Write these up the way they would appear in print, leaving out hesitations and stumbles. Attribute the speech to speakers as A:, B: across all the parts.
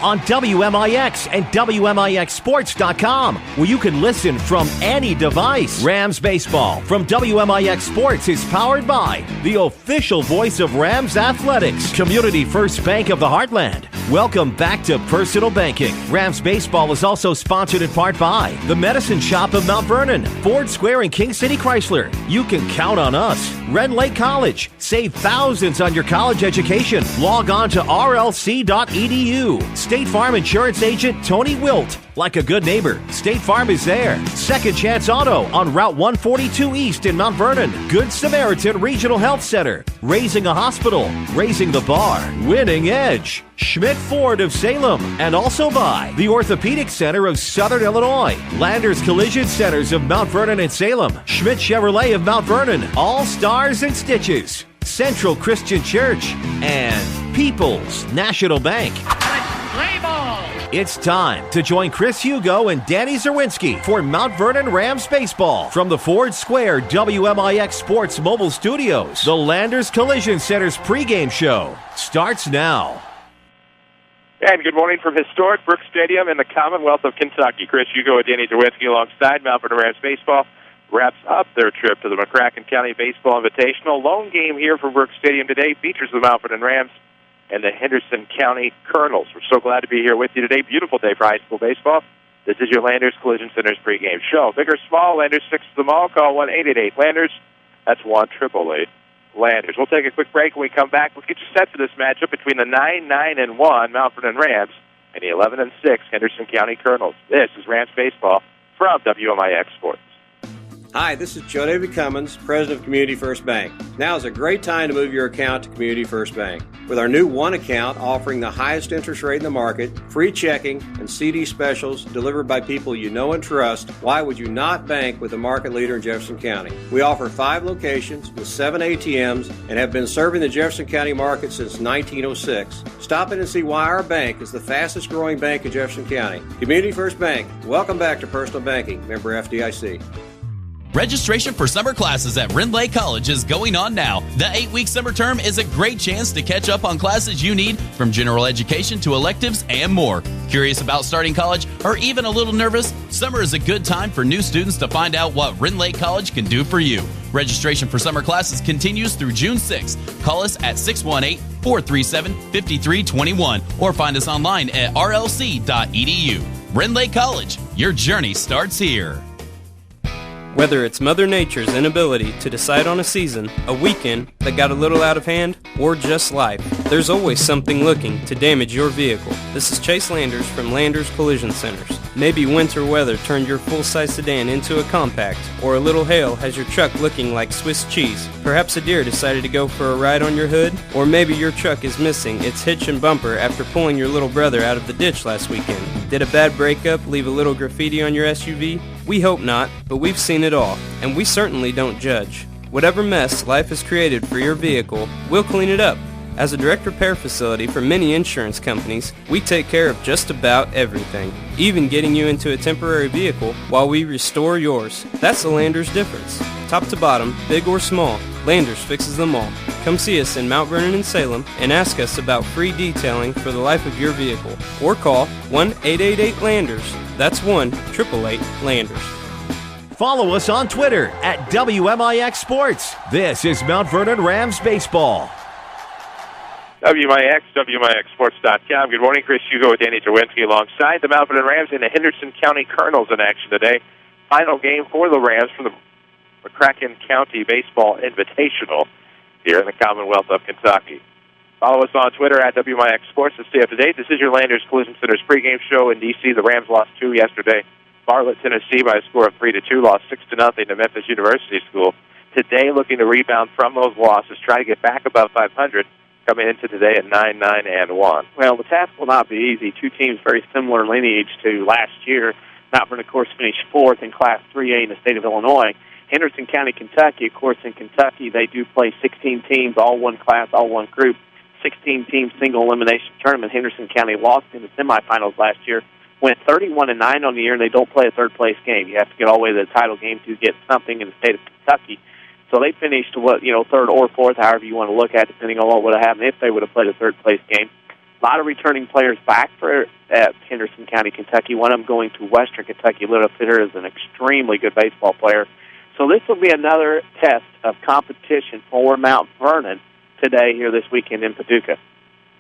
A: on WMIX and WMIXsports.com, where you can listen from any device. Rams Baseball from WMIX Sports is powered by the official voice of Rams Athletics, Community First Bank of the Heartland. Welcome back to Personal Banking. Rams Baseball is also sponsored in part by the Medicine Shop of Mount Vernon, Ford Square and King City Chrysler. You can count on us. Red Lake College. Save thousands on your college education. Log on to rlc.edu. State Farm Insurance Agent Tony Wilt. Like a good neighbor, State Farm is there. Second Chance Auto on Route 142 East in Mount Vernon. Good Samaritan Regional Health Center. Raising a Hospital. Raising the Bar. Winning Edge. Schmidt Ford of Salem. And also by the Orthopedic Center of Southern Illinois. Landers Collision Centers of Mount Vernon and Salem. Schmidt Chevrolet of Mount Vernon. All Stars and Stitches. Central Christian Church. And People's National Bank.
B: Play ball!
A: It's time to join Chris Hugo and Danny Czerwinski for Mount Vernon Rams Baseball from the Ford Square WMIX Sports Mobile Studios. The Landers Collision Center's pregame show starts now.
C: And good morning from historic Brooks Stadium in the Commonwealth of Kentucky. Chris Hugo and Danny Czerwinski alongside Mount Vernon Rams Baseball wraps up their trip to the McCracken County Baseball Invitational. Lone game here from Brooks Stadium today features the Mount Vernon Rams and the Henderson County Colonels. We're so glad to be here with you today. Beautiful day for high school baseball. This is your Landers Collision Center's pregame show. Big or small, Landers 6 to them all. Call 1-888-LANDERS. That's 1-888-LANDERS. We'll take a quick break. When we come back, let's get you set for this matchup between the 9-9-1 Mount Vernon Rams and the 11-6 Henderson County Colonels. This is Rams Baseball from WMIX Sports.
D: Hi, this is Joe David Cummins, President of Community First Bank. Now is a great time to move your account to Community First Bank. With our new One Account offering the highest interest rate in the market, free checking, and CD specials delivered by people you know and trust, why would you not bank with the market leader in Jefferson County? We offer 5 locations with 7 ATMs and have been serving the Jefferson County market since 1906. Stop in and see why our bank is the fastest growing bank in Jefferson County. Community First Bank, welcome back to Personal Banking, member FDIC.
E: Registration for summer classes at Ren Lake College is going on now. The 8-week summer term is a great chance to catch up on classes you need, from general education to electives and more. Curious about starting college or even a little nervous? Summer is a good time for new students to find out what Ren Lake College can do for you. Registration for summer classes continues through June 6th. Call us at 618-437-5321 or find us online at rlc.edu. Ren Lake College, your journey starts here.
F: Whether it's Mother Nature's inability to decide on a season, a weekend that got a little out of hand, or just life, there's always something looking to damage your vehicle. This is Chase Landers from Landers Collision Centers. Maybe winter weather turned your full-size sedan into a compact, or a little hail has your truck looking like Swiss cheese. Perhaps a deer decided to go for a ride on your hood, or maybe your truck is missing its hitch and bumper after pulling your little brother out of the ditch last weekend. Did a bad breakup leave a little graffiti on your SUV? We hope not, but we've seen it all, and we certainly don't judge. Whatever mess life has created for your vehicle, we'll clean it up. As a direct repair facility for many insurance companies, we take care of just about everything, even getting you into a temporary vehicle while we restore yours. That's the Landers difference. Top to bottom, big or small, Landers fixes them all. Come see us in Mount Vernon and Salem and ask us about free detailing for the life of your vehicle. Or call 1-888-LANDERS. That's 1-888-LANDERS.
A: Follow us on Twitter at WMIX Sports. This is Mount Vernon Rams Baseball.
C: WMIX, WMIXsports.com. Good morning, Chris Hugo with Danny Czerwinski alongside the Mount Vernon Rams and the Henderson County Colonels in action today. Final game for the Rams from the McCracken County Baseball Invitational here in the Commonwealth of Kentucky. Follow us on Twitter at WMIX Sports to stay up to date. This is your Landers Collision Center's pregame show in D.C. The Rams lost 2 yesterday. Bartlett, Tennessee, by a score of 3-2, lost 6-0 to Memphis University School. Today, looking to rebound from those losses, try to get back above 500, coming into today at 9-9-1.
G: Well, the task will not be easy. 2 teams very similar lineage to last year. Mount Vernon, of course, finished 4th in Class 3A in the state of Illinois. Henderson County, Kentucky, of course, in Kentucky, they do play 16 teams, all one class, all one group, 16-team single elimination tournament. Henderson County lost in the semifinals last year, went 31-9 on the year, and they don't play a third-place game. You have to get all the way to the title game to get something in the state of Kentucky. So they finished, third or fourth, however you want to look at it, depending on what would have happened if they would have played a third-place game. A lot of returning players back for Henderson County, Kentucky. One of them going to Western Kentucky. Little Fitter is an extremely good baseball player. So this will be another test of competition for Mount Vernon today here this weekend in Paducah.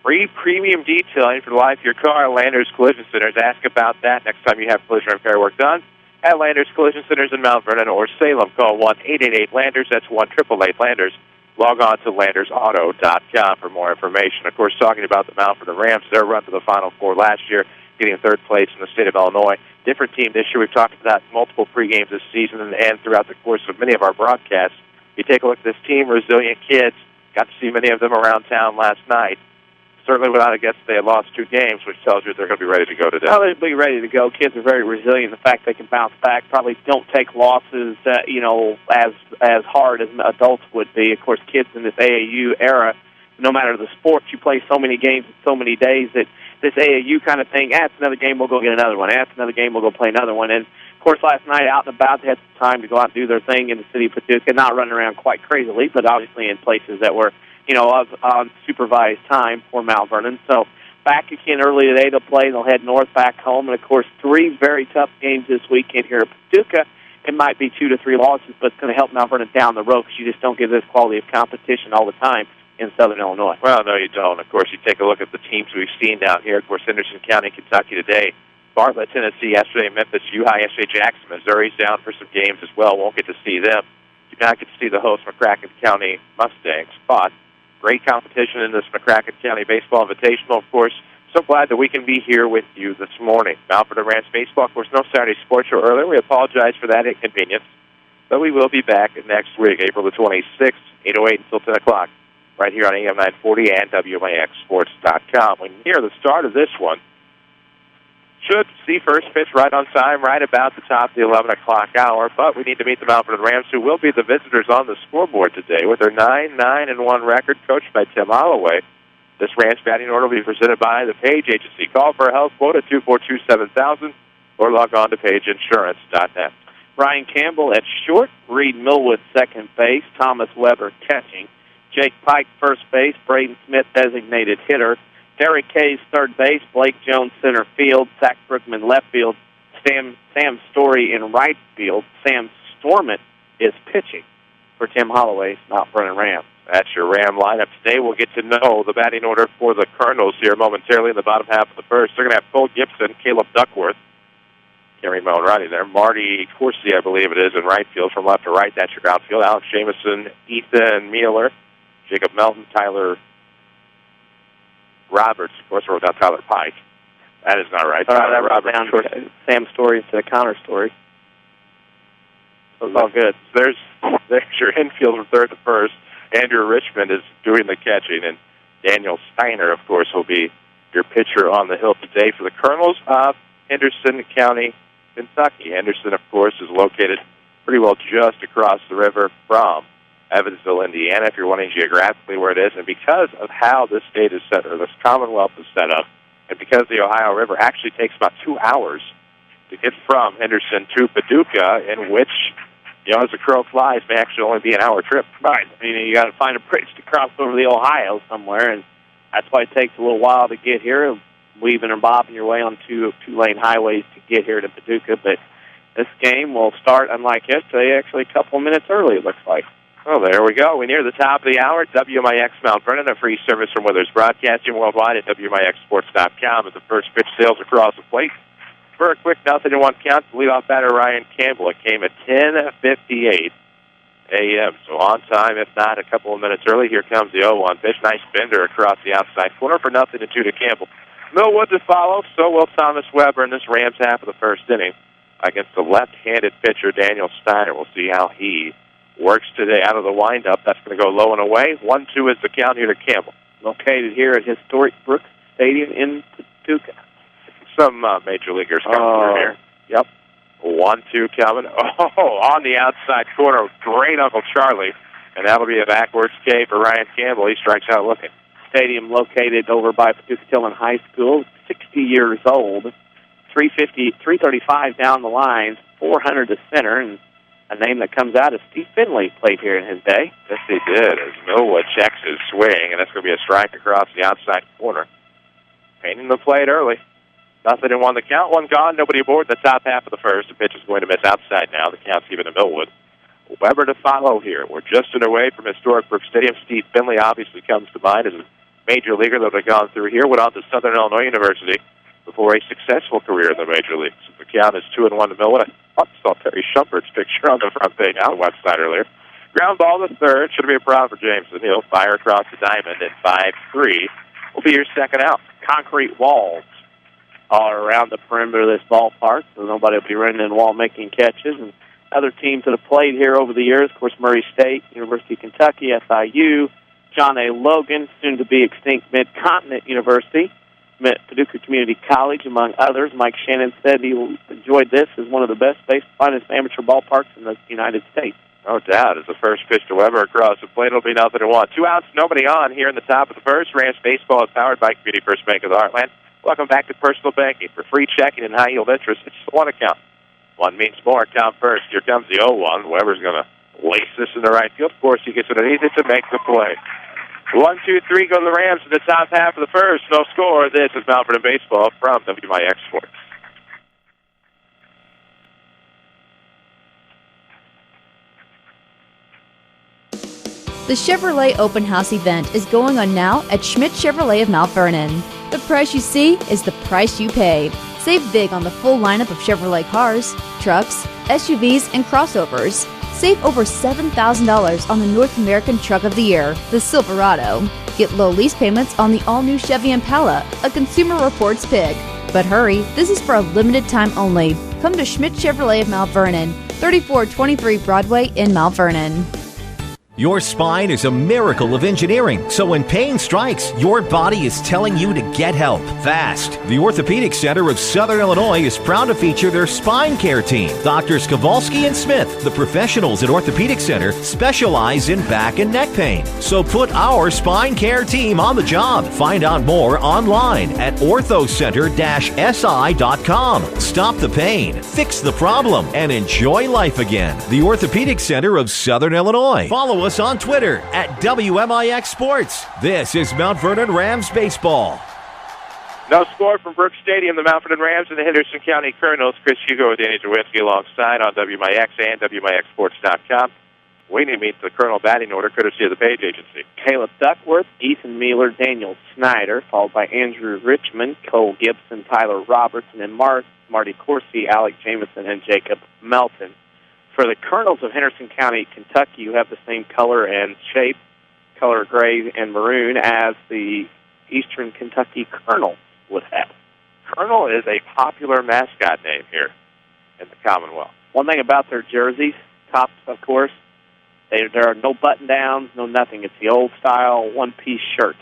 C: Free premium detailing for the life of your car. Landers Collision Centers. Ask about that next time you have collision repair work done at Landers Collision Centers in Mount Vernon or Salem. Call 1-888-LANDERS. That's 1-888-LANDERS. Log on to LandersAuto.com for more information. Of course, talking about the Mount Vernon Rams, their run to the Final Four last year, getting third place in the state of Illinois. Different team this year. We've talked about multiple pre-games this season and throughout the course of many of our broadcasts. You take a look at this team, resilient kids. Got to see many of them around town last night. Certainly without a guess, they had lost 2 games, which tells you they're going to be ready to go today.
G: Oh, they'll be ready to go. Kids are very resilient. The fact they can bounce back, probably don't take losses, as hard as adults would be. Of course, kids in this AAU era, no matter the sport, you play so many games in so many days that this AAU kind of thing, it's another game, we'll go get another one. It's another game, we'll go play another one. And, of course, last night out and about, they had some time to go out and do their thing in the city of Paducah, not running around quite crazily, but obviously in places that were on supervised time for Mount Vernon. So back again early today to play. They'll head north back home. And, of course, 3 very tough games this weekend here at Paducah. It might be 2 to 3 losses, but it's going to help Mount Vernon down the road because you just don't get this quality of competition all the time in Southern Illinois.
C: Well, no, you don't. Of course, you take a look at the teams we've seen down here. Of course, Henderson County, Kentucky today. Bartlett, Tennessee yesterday. Memphis, U-High yesterday. Jackson, Missouri's down for some games as well. Won't get to see them. You not get to see the host, McCracken County Mustangs. But great competition in this McCracken County Baseball Invitational, of course. So glad that we can be here with you this morning. Mount Vernon Rams Baseball, of course, no Saturday sports show earlier. We apologize for that inconvenience. But we will be back next week, April the 26th, 8:08 until 10 o'clock, right here on AM 940 and WMIXSports.com. We're near the start of this one. Should see first pitch right on time, right about the top of the 11 o'clock hour. But we need to meet the Mount Vernon Rams, who will be the visitors on the scoreboard today with their 9-9-1 record, coached by Tim Holloway. This Rams batting order will be presented by the Page Agency. Call for a health quote at 242-7000 or log on to pageinsurance.net.
G: Ryan Campbell at short, Reed Millwood second base, Thomas Weber catching, Jake Pike first base, Braden Smith designated hitter, Derek Hayes third base, Blake Jones center field, Zach Brookman left field, Sam Story in right field. Sam Stormont is pitching for Tim Holloway's Mount Vernon Rams.
C: That's your Ram lineup today. We'll get to know the batting order for the Colonels here momentarily in the bottom half of the first. They're going to have Cole Gibson, Caleb Duckworth, Kerry Maloney there, Marty Corsi, I believe it is, in right field from left to right. That's your outfield. Alex Jamison, Ethan Mueller, Jacob Melton, Tyler Roberts. Of course, I wrote down Tyler Pike. That is not right.
G: That Roberts down Sam Story instead of Connor Story. So it's all good.
C: There's your infield from third to first. Andrew Richmond is doing the catching, and Daniel Steiner, of course, will be your pitcher on the hill today for the Colonels of Henderson County, Kentucky. Henderson, of course, is located pretty well just across the river from Evansville, Indiana, if you're wondering geographically where it is. And because of how this state is set, or this Commonwealth is set up, and because the Ohio River actually takes about 2 hours to get from Henderson to Paducah, in which, as the crow flies, may actually only be an hour trip.
G: Right. I mean, you got to find a bridge to cross over the Ohio somewhere, and that's why it takes a little while to get here, weaving and bobbing your way on two-lane highways to get here to Paducah. But this game will start, unlike yesterday, actually a couple of minutes early, it looks like.
C: Well, there we go. We're near the top of the hour. WMIX Mount Vernon, a free service from Withers Broadcasting worldwide at WMIXSports.com as the first pitch sails across the plate. For a quick 0-1 count, the leadoff batter Ryan Campbell. It came at 10:58 a.m., so on time, if not a couple of minutes early. Here comes the 0-1 pitch. Nice bender across the outside corner for 0-2 to Campbell. Millwood to follow, so will Thomas Weber in this Rams half of the first inning against the left-handed pitcher Daniel Steiner. We'll see how he works today out of the windup. That's going to go low and away. 1-2 is the count here to Campbell.
G: Located here at historic Brooks Stadium in Paducah.
C: Some major leaguers come through here. Yep. 1-2 coming. On the outside corner. Great Uncle Charlie. And that'll be a backwards K for Ryan Campbell. He strikes out looking.
G: Stadium located over by Paducah Tillman High School. 60 years old. 335 down the lines. 400 to center. And a name that comes out is Steve Finley played here in his day.
C: Yes, he did. As Millwood checks his swing. And that's going to be a strike across the outside corner. painting the plate early. 0-1 the count, one gone, nobody aboard the top half of the first. The pitch is going to miss outside now. The count's even to Millwood. Weber to follow here. We're just underway from historic Brooks Stadium. Steve Finley obviously comes to mind as a major leaguer that had gone through here, went on to Southern Illinois University before a successful career in the major leagues. The count is 2-1 to Millwood. I saw Terry Shumpert's picture on the front page out west side earlier. Ground ball to third. Should be a problem for Jameson. He'll fire across the diamond at 5-3. Will be your second out.
G: Concrete walls all around the perimeter of this ballpark, so nobody will be running in the wall making catches. And other teams that have played here over the years, of course, Murray State, University of Kentucky, SIU, John A. Logan, soon to be extinct Mid-Continent University, Paducah Community College, among others. Mike Shannon said he enjoyed this as one of the best, finest amateur ballparks in the United States.
C: No doubt. As the first pitch to Weber across the plate, it'll be 0-1. 2 outs, nobody on here in the top of the first. Rams Baseball is powered by Community First Bank of the Heartland. Welcome back to personal banking. For free checking and high-yield interest, it's the one account. One means more. Count first. Here comes the 0-1. Weber's going to lace this in the right field. Of course, he gets underneath it to make the play. 1, 2, 3 go to the Rams in the top half of the first. No score. This is Mount Vernon Baseball from WMIX Sports.
H: The Chevrolet Open House event is going on now at Schmidt Chevrolet of Mount Vernon. The price you see is the price you pay. Save big on the full lineup of Chevrolet cars, trucks, SUVs, and crossovers. Save over $7,000 on the North American Truck of the Year, the Silverado. Get low lease payments on the all-new Chevy Impala, a Consumer Reports pick. But hurry, this is for a limited time only. Come to Schmidt Chevrolet of Mount Vernon, 3423 Broadway in Mount Vernon.
A: Your spine is a miracle of engineering, so when pain strikes, your body is telling you to get help fast. The Orthopedic Center of Southern Illinois is proud to feature their spine care team. Doctors Kowalski and Smith, the professionals at Orthopedic Center, specialize in back and neck pain. So put our spine care team on the job. Find out more online at orthocenter-si.com. Stop the pain, fix the problem, and enjoy life again. The Orthopedic Center of Southern Illinois. Follow us on Twitter at WMIX Sports. This is Mount Vernon Rams Baseball.
C: No score from Brooks Stadium. The Mount Vernon Rams and the Henderson County Colonels. Chris Hugo with Danny Czerwinski alongside on WMIX and WMIXsports.com. Waiting to meet the Colonel batting order courtesy of the Page Agency.
G: Caleb Duckworth, Ethan Mueller, Daniel Snyder, followed by Andrew Richmond, Cole Gibson, Tyler Roberts, and then Marty Corsi, Alec Jameson, and Jacob Melton. For the Colonels of Henderson County, Kentucky, you have the same color and shape, color gray and maroon, as the Eastern Kentucky Colonels would have.
C: Colonel is a popular mascot name here in the Commonwealth.
G: One thing about their jerseys, tops, of course, there are no button-downs, no nothing. It's the old-style one-piece shirt,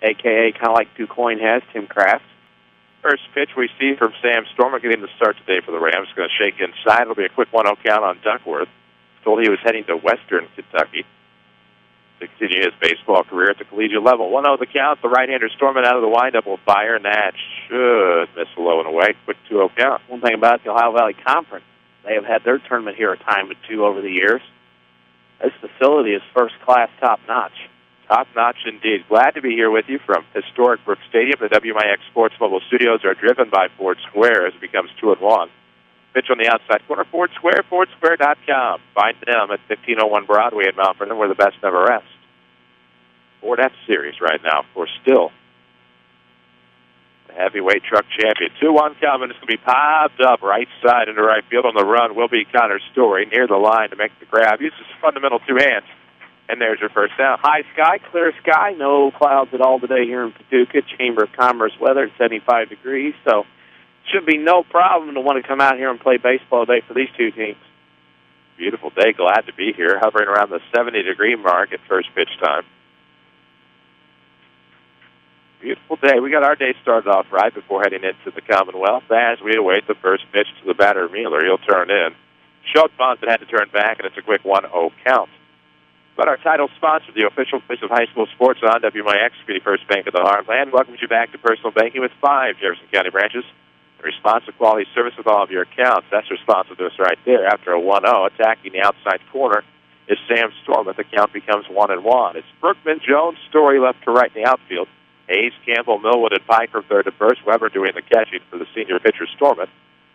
G: a.k.a. kind of like DuQuoin has, Tim Kraft.
C: First pitch we see from Sam Stormer getting the start today for the Rams. Going to shake inside. It'll be a quick 1-0 count on Duckworth. Told he was heading to Western Kentucky to continue his baseball career at the collegiate level. 1-0 the count. The right-hander Storman out of the windup will fire, and that should miss low and away. Quick 2-0 count.
G: One thing about the Ohio Valley Conference, they have had their tournament here a time or two over the years. This facility is first-class, top-notch.
C: Top-notch indeed. Glad to be here with you from historic Brooks Stadium. The WMIX Sports Mobile Studios are driven by Ford Square as it becomes 2-1. Pitch on the outside corner, Ford Square, FordSquare.com. Find them at 1501 Broadway in Mount Vernon, where the best never rest. Ford F-Series right now, of course, still the heavyweight truck champion. 2-1 coming. It's going to be popped up right side into right field. On the run will be Connor Story near the line to make the grab. Uses fundamental two hands. And there's your first down.
G: High sky, clear sky, no clouds at all today here in Paducah. Chamber of Commerce weather at 75 degrees, so should be no problem to want to come out here and play baseball today for these two teams.
C: Beautiful day. Glad to be here. Hovering around the 70-degree mark at first pitch time. Beautiful day. We got our day started off right before heading into the Commonwealth as we await the first pitch to the batter, Mueller. He'll turn in. Schultz had to turn back, and it's a quick 1-0 count. But our title sponsor, the official voice of high school sports on WMIX, Community First Bank of the Heartland, welcomes you back to personal banking with 5 Jefferson County branches. A responsive quality service with all of your accounts. That's responsiveness right there. After a 1-0, attacking the outside corner is Sam Storm. The count becomes 1-1. It's Brookman, Jones, Story left to right in the outfield, Hayes, Campbell, Millwood, and Pike from third to first. Weber doing the catching for the senior pitcher, Storman,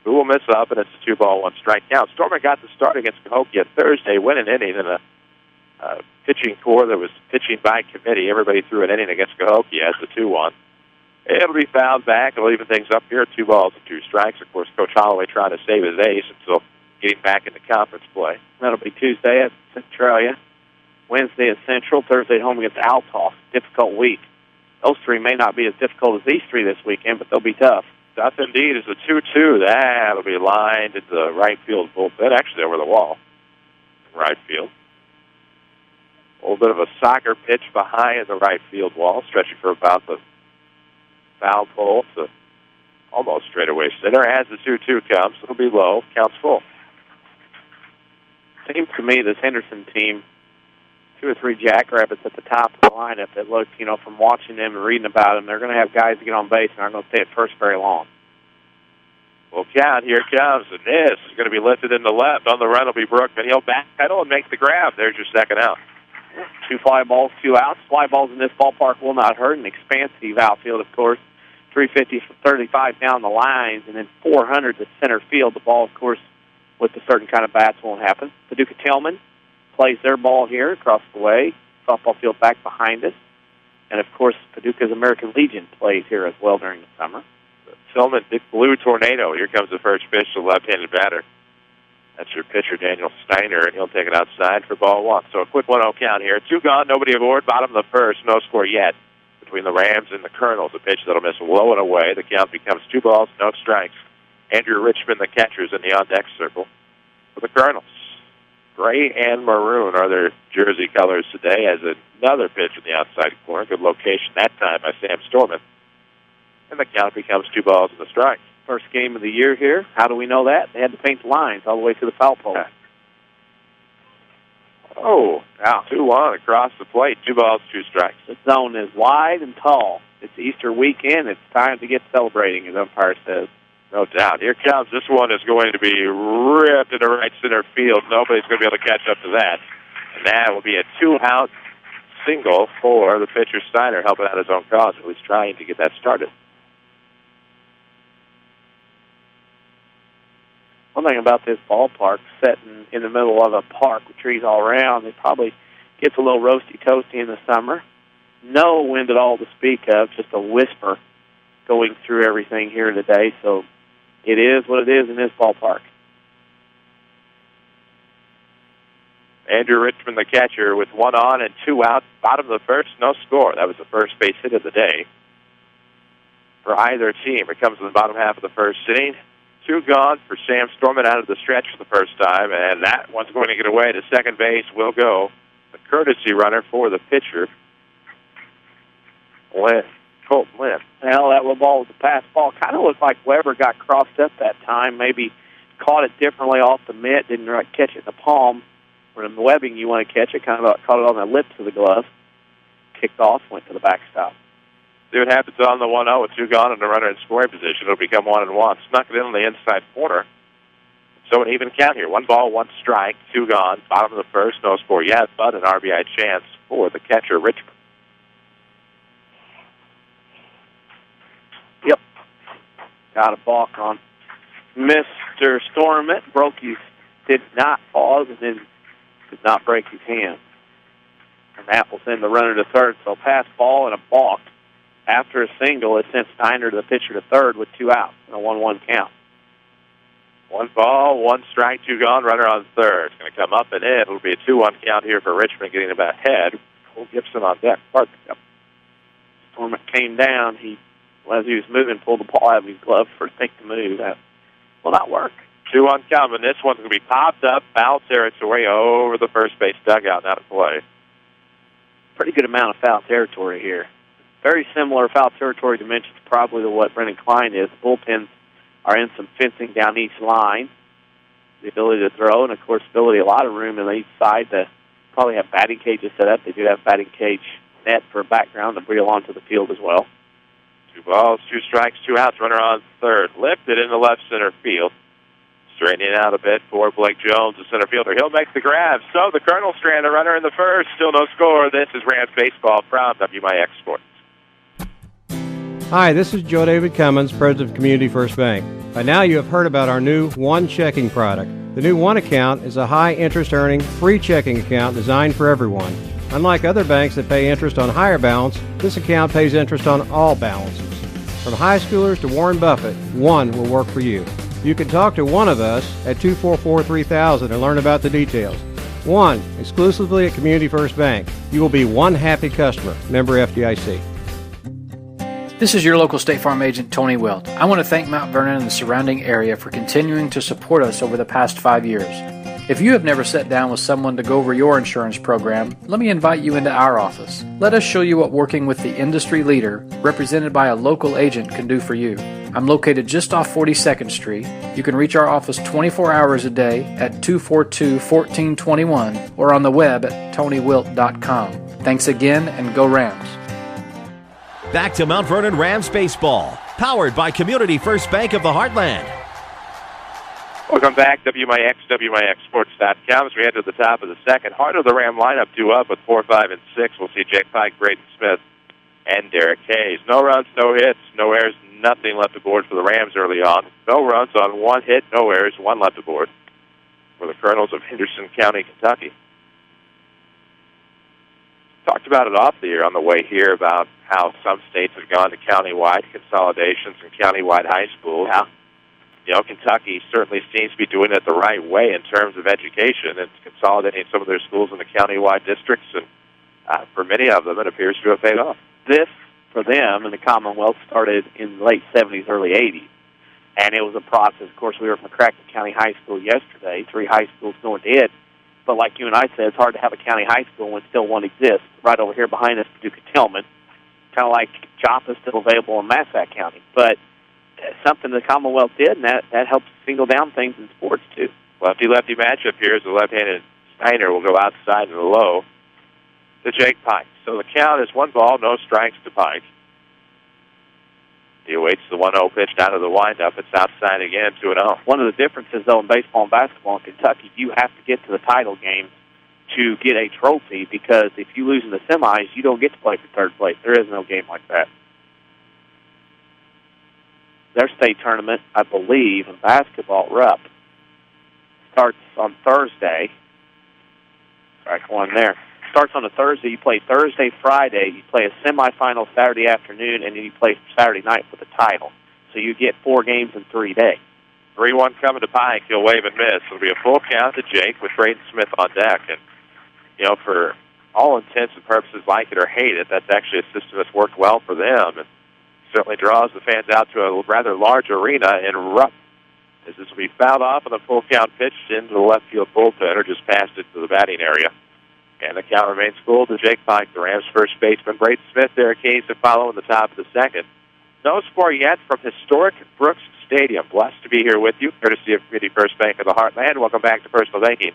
C: who will miss up, and it's a 2-ball, 1-strike count. Storman got the start against Cahokia Thursday, win an inning in a pitching corps that was pitching by committee. Everybody threw an inning against Cahokia as the 2-1. It'll be fouled back. It'll even things up here. 2 balls and 2 strikes. Of course, Coach Holloway trying to save his ace until getting back into conference play.
G: That'll be Tuesday at Centralia, Wednesday at Central, Thursday at home against Altos. Difficult week. Those 3 may not be as difficult as these 3 this weekend, but they'll be tough.
C: Tough indeed. Is a 2-2. That'll be lined into the right field bullpen, actually over the wall. Right field. A little bit of a soccer pitch behind the right field wall, stretching for about the foul pole to almost straightaway center. As the 2-2 comes, it'll be low. Counts full.
G: Seems to me this Henderson team, 2 or 3 Jackrabbits at the top of the lineup that look, from watching them and reading about them, they're going to have guys that get on base and aren't going to stay at first very long.
C: Well, count. Here it comes, and this is going to be lifted in the left. On the run will be Brookman. He'll backpedal and make the grab. There's your second out.
G: 2 fly balls, 2 outs. Fly balls in this ballpark will not hurt. An expansive outfield, of course. 350 from 35 down the lines, and then 400 to center field. The ball, of course, with a certain kind of bats won't happen. Paducah Tillman plays their ball here across the way. Softball field back behind us. And, of course, Paducah's American Legion plays here as well during the summer.
C: Tillman, Big Blue Tornado. Here comes the first pitch to the left-handed batter. That's your pitcher, Daniel Steiner, and he'll take it outside for ball 1. So a quick 1-0 count here. 2 gone, nobody aboard. Bottom of the first, no score yet between the Rams and the Colonels. A pitch that'll miss low and away. The count becomes 2 balls, no strikes. Andrew Richmond, the catcher, is in the on-deck circle for the Colonels. Gray and maroon are their jersey colors today, as another pitch in the outside corner. Good location that time by Sam Storman. And the count becomes 2 balls and a strike.
G: First game of the year here. How do we know that? They had to paint the lines all the way to the foul pole.
C: Oh, now 2-1 across the plate. 2 balls, 2 strikes.
G: The zone is wide and tall. It's Easter weekend. It's time to get celebrating, as umpire says.
C: No doubt. Here comes. This one is going to be ripped into right center field. Nobody's going to be able to catch up to that. And that will be a 2-out single for the pitcher Steiner, helping out his own cause, who is trying to get that started.
G: One thing about this ballpark, setting in the middle of a park with trees all around, it probably gets a little roasty-toasty in the summer. No wind at all to speak of, just a whisper going through everything here today. So it is what it is in this ballpark.
C: Andrew Richmond, the catcher, with 1 on and 2 out. Bottom of the first, no score. That was the first base hit of the day for either team. It comes to the bottom half of the first inning. 2 gone for Sam Storman out of the stretch for the first time, and that one's going to get away. To second base will go the courtesy runner for the pitcher, Colton Lynn.
G: Well, that little ball was a pass ball. Kind of looked like Weber got crossed up that time, maybe caught it differently off the mitt, didn't catch it in the palm. Or in the webbing you want to catch it, kind of caught it on the lips of the glove, kicked off, went to the backstop.
C: See what happens on the 1-0 with 2 gone and a runner in scoring position. It'll become 1-1. Snuck it in on the inside corner. So an even count here. 1 ball, 1 strike, 2 gone. Bottom of the first, no score yet, but an RBI chance for the catcher, Richmond.
G: Yep. Got a balk on Mr. Storman. Did not pause and then did not break his hand. And that will send the runner to third. So pass ball and a balk. After a single, it sent Steiner to the pitcher to third with 2 outs and a 1-1 count.
C: 1 ball, 1 strike, 2 gone, runner on third. It's going to come up and in. It'll be a 2-1 count here for Richmond, getting him ahead. Cole Gibson on deck.
G: Storman came down. As he was moving, pulled the ball out of his glove for a think to move. That will not work.
C: 2-1 coming. This one's going to be popped up, foul territory over the first base dugout, not a play.
G: Pretty good amount of foul territory here. Very similar foul territory dimensions probably to what Brennan Klein is. The bullpens are in some fencing down each line. The ability to throw, and, of course, a lot of room on each side to probably have batting cages set up. They do have batting cage net for a background to reel onto the field as well.
C: 2 balls, 2 strikes, 2 outs, runner on third. Lifted into left center field. Straightening out a bit for Blake Jones, the center fielder. He'll make the grab. So the Colonel strand a runner in the first. Still no score. This is Rams Baseball from WMIX Sports.
D: Hi, this is Joe David Cummins, President of Community First Bank. By now you have heard about our new One Checking product. The new One Account is a high interest earning, free checking account designed for everyone. Unlike other banks that pay interest on higher balance, this account pays interest on all balances. From high schoolers to Warren Buffett, One will work for you. You can talk to one of us at 244-3000 and learn about the details. One, exclusively at Community First Bank. You will be one happy customer. Member FDIC.
I: This is your local State Farm agent, Tony Wilt. I want to thank Mount Vernon and the surrounding area for continuing to support us over the past 5 years. If you have never sat down with someone to go over your insurance program, let me invite you into our office. Let us show you what working with the industry leader, represented by a local agent, can do for you. I'm located just off 42nd Street. You can reach our office 24 hours a day at 242-1421 or on the web at tonywilt.com. Thanks again, and go Rams.
A: Back to Mount Vernon Rams Baseball, powered by Community First Bank of the Heartland.
C: Welcome back, WMIX, WMIXSports.com. As we head to the top of the second, heart of the Ram lineup, 2 up with 4, 5, and 6. We'll see Jake Pike, Braden Smith, and Derek Hayes. No runs, no hits, no errors, nothing left aboard for the Rams early on. No runs on 1 hit, no errors, 1 left aboard for the Colonels of Henderson County, Kentucky. Talked about it off the year on the way here about how some states have gone to countywide consolidations and countywide high schools. Yeah. You know, Kentucky certainly seems to be doing it the right way in terms of education. It's consolidating some of their schools into countywide districts, and for many of them, it appears to have paid off.
G: This, for them, in the Commonwealth, started in the late 70s, early 80s, and it was a process. Of course, we were at McCracken County High School yesterday, 3 high schools going to it, but like you and I said, it's hard to have a county high school when still one exists. Right over here behind us, Paducah Tillman, kind of like Joppa, still available in Massac County, but something the Commonwealth did, and that helps single down things in sports, too.
C: Lefty-lefty matchup here as the left-handed Steiner will go outside in the low to Jake Pike. So the count is 1 ball, no strikes to Pike. He awaits the 1-0 pitch down to the windup. It's outside again, 2-0.
G: One of the differences, though, in baseball and basketball in Kentucky, you have to get to the title game to get a trophy, because if you lose in the semis, you don't get to play for third place. There is no game like that. Their state tournament, I believe, in basketball, RUP, starts on Thursday. Strike one there. Starts on a Thursday. You play Thursday, Friday. You play a semifinal Saturday afternoon, and then you play Saturday night for the title. So you get 4 games in 3 days.
C: 3-1 coming to Pike. He'll wave and miss. It'll be a full count to Jake with Braden Smith on deck. And, you know, for all intents and purposes, like it or hate it, that's actually a system that's worked well for them. And certainly draws the fans out to a rather large arena in Rupp. As this will be fouled off and a full count pitched into the left field bullpen, or just past it to the batting area. And the count remains full to Jake Pike, the Rams' first baseman. Braden Smith, Derek Hayes to follow in the top of the second. No score yet from historic Brooks Stadium. Blessed to be here with you, courtesy of Community First Bank of the Heartland. Welcome back to Personal Banking.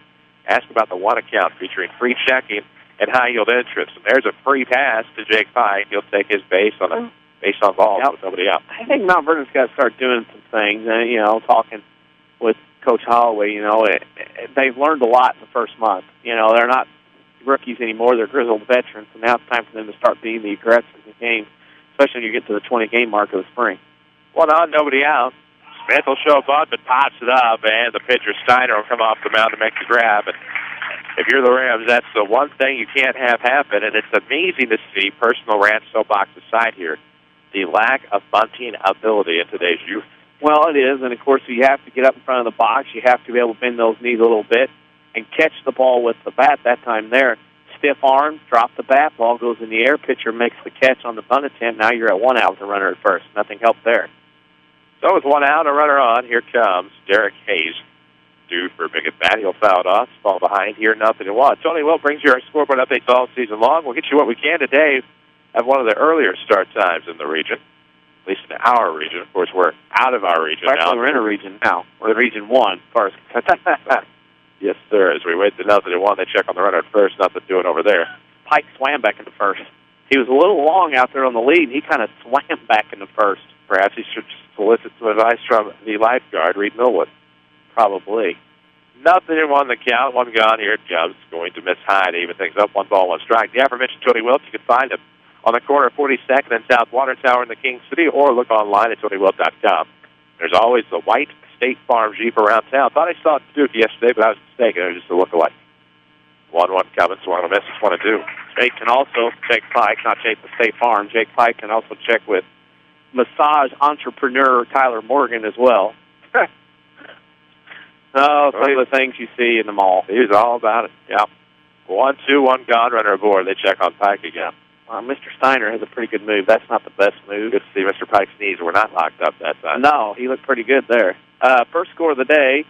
C: Ask about the One Account featuring free checking and high-yield interest. And there's a free pass to Jake Pike. He'll take his base on balls with nobody out.
G: I think Mount Vernon's got to start doing some things. You know, talking with Coach Holloway, you know, they've learned a lot in the first month. You know, they're not rookies anymore. They're grizzled veterans, and now it's time for them to start being the aggressive in the game, especially when you get to the 20-game mark of the spring.
C: 1 on, nobody out. Smith will show a bunt, but pops it up, and the pitcher Steiner will come off the mound to make the grab. And if you're the Rams, that's the one thing you can't have happen, and it's amazing to see, personal rant soapbox aside here, the lack of bunting ability in today's youth.
G: Well, it is, and of course, you have to get up in front of the box. You have to be able to bend those knees a little bit and catch the ball with the bat that time there. Stiff arm, drop the bat, ball goes in the air, pitcher makes the catch on the bunt attempt. Now you're at 1 out with a runner at first. Nothing helped there.
C: So with 1 out, a runner on, here comes Derek Hayes. Due for a big at bat. He'll foul it off. Ball behind here, 0-1. Tony Wilt brings you our scoreboard updates all season long. We'll get you what we can today at one of the earlier start times in the region, at least in our region. Of course, we're out of our region now.
G: We're in a region now. We're in Region 1 as far as
C: yes, sir. As we wait to 0-1, they check on the runner at first. Nothing doing over there.
G: Pike swam back into first. He was a little long out there on the lead, and he kind of swam back into first.
C: Perhaps he should solicit some advice from the lifeguard, Reed Millwood.
G: Probably.
C: 0-1 the count. 1 gone. Here it comes. Going to miss high to even things up. 1 ball, 1 strike. The aforementioned Tony Wilt, you can find him on the corner of 42nd and South Water Tower in the King City, or look online at TonyWilt.com. There's always the white State Farm Jeep around town. Thought I saw it Paducah yesterday, but I was mistaken. It was just a look-alike. 1-1 coming, so I'm going to miss this 1-2.
G: Jake can also, Jake Pike, not Jake, the State Farm. Jake Pike can also check with massage entrepreneur Tyler Morgan as well. Oh, some of the things you see in the mall.
C: He's all about it. Yeah. 1-2, one gone, runner aboard. They check on Pike again.
G: Mr. Steiner has a pretty good move. That's not the best move.
C: Good to see Mr. Pike's knees were not locked up that time.
G: No, he looked pretty good there. First score of the day,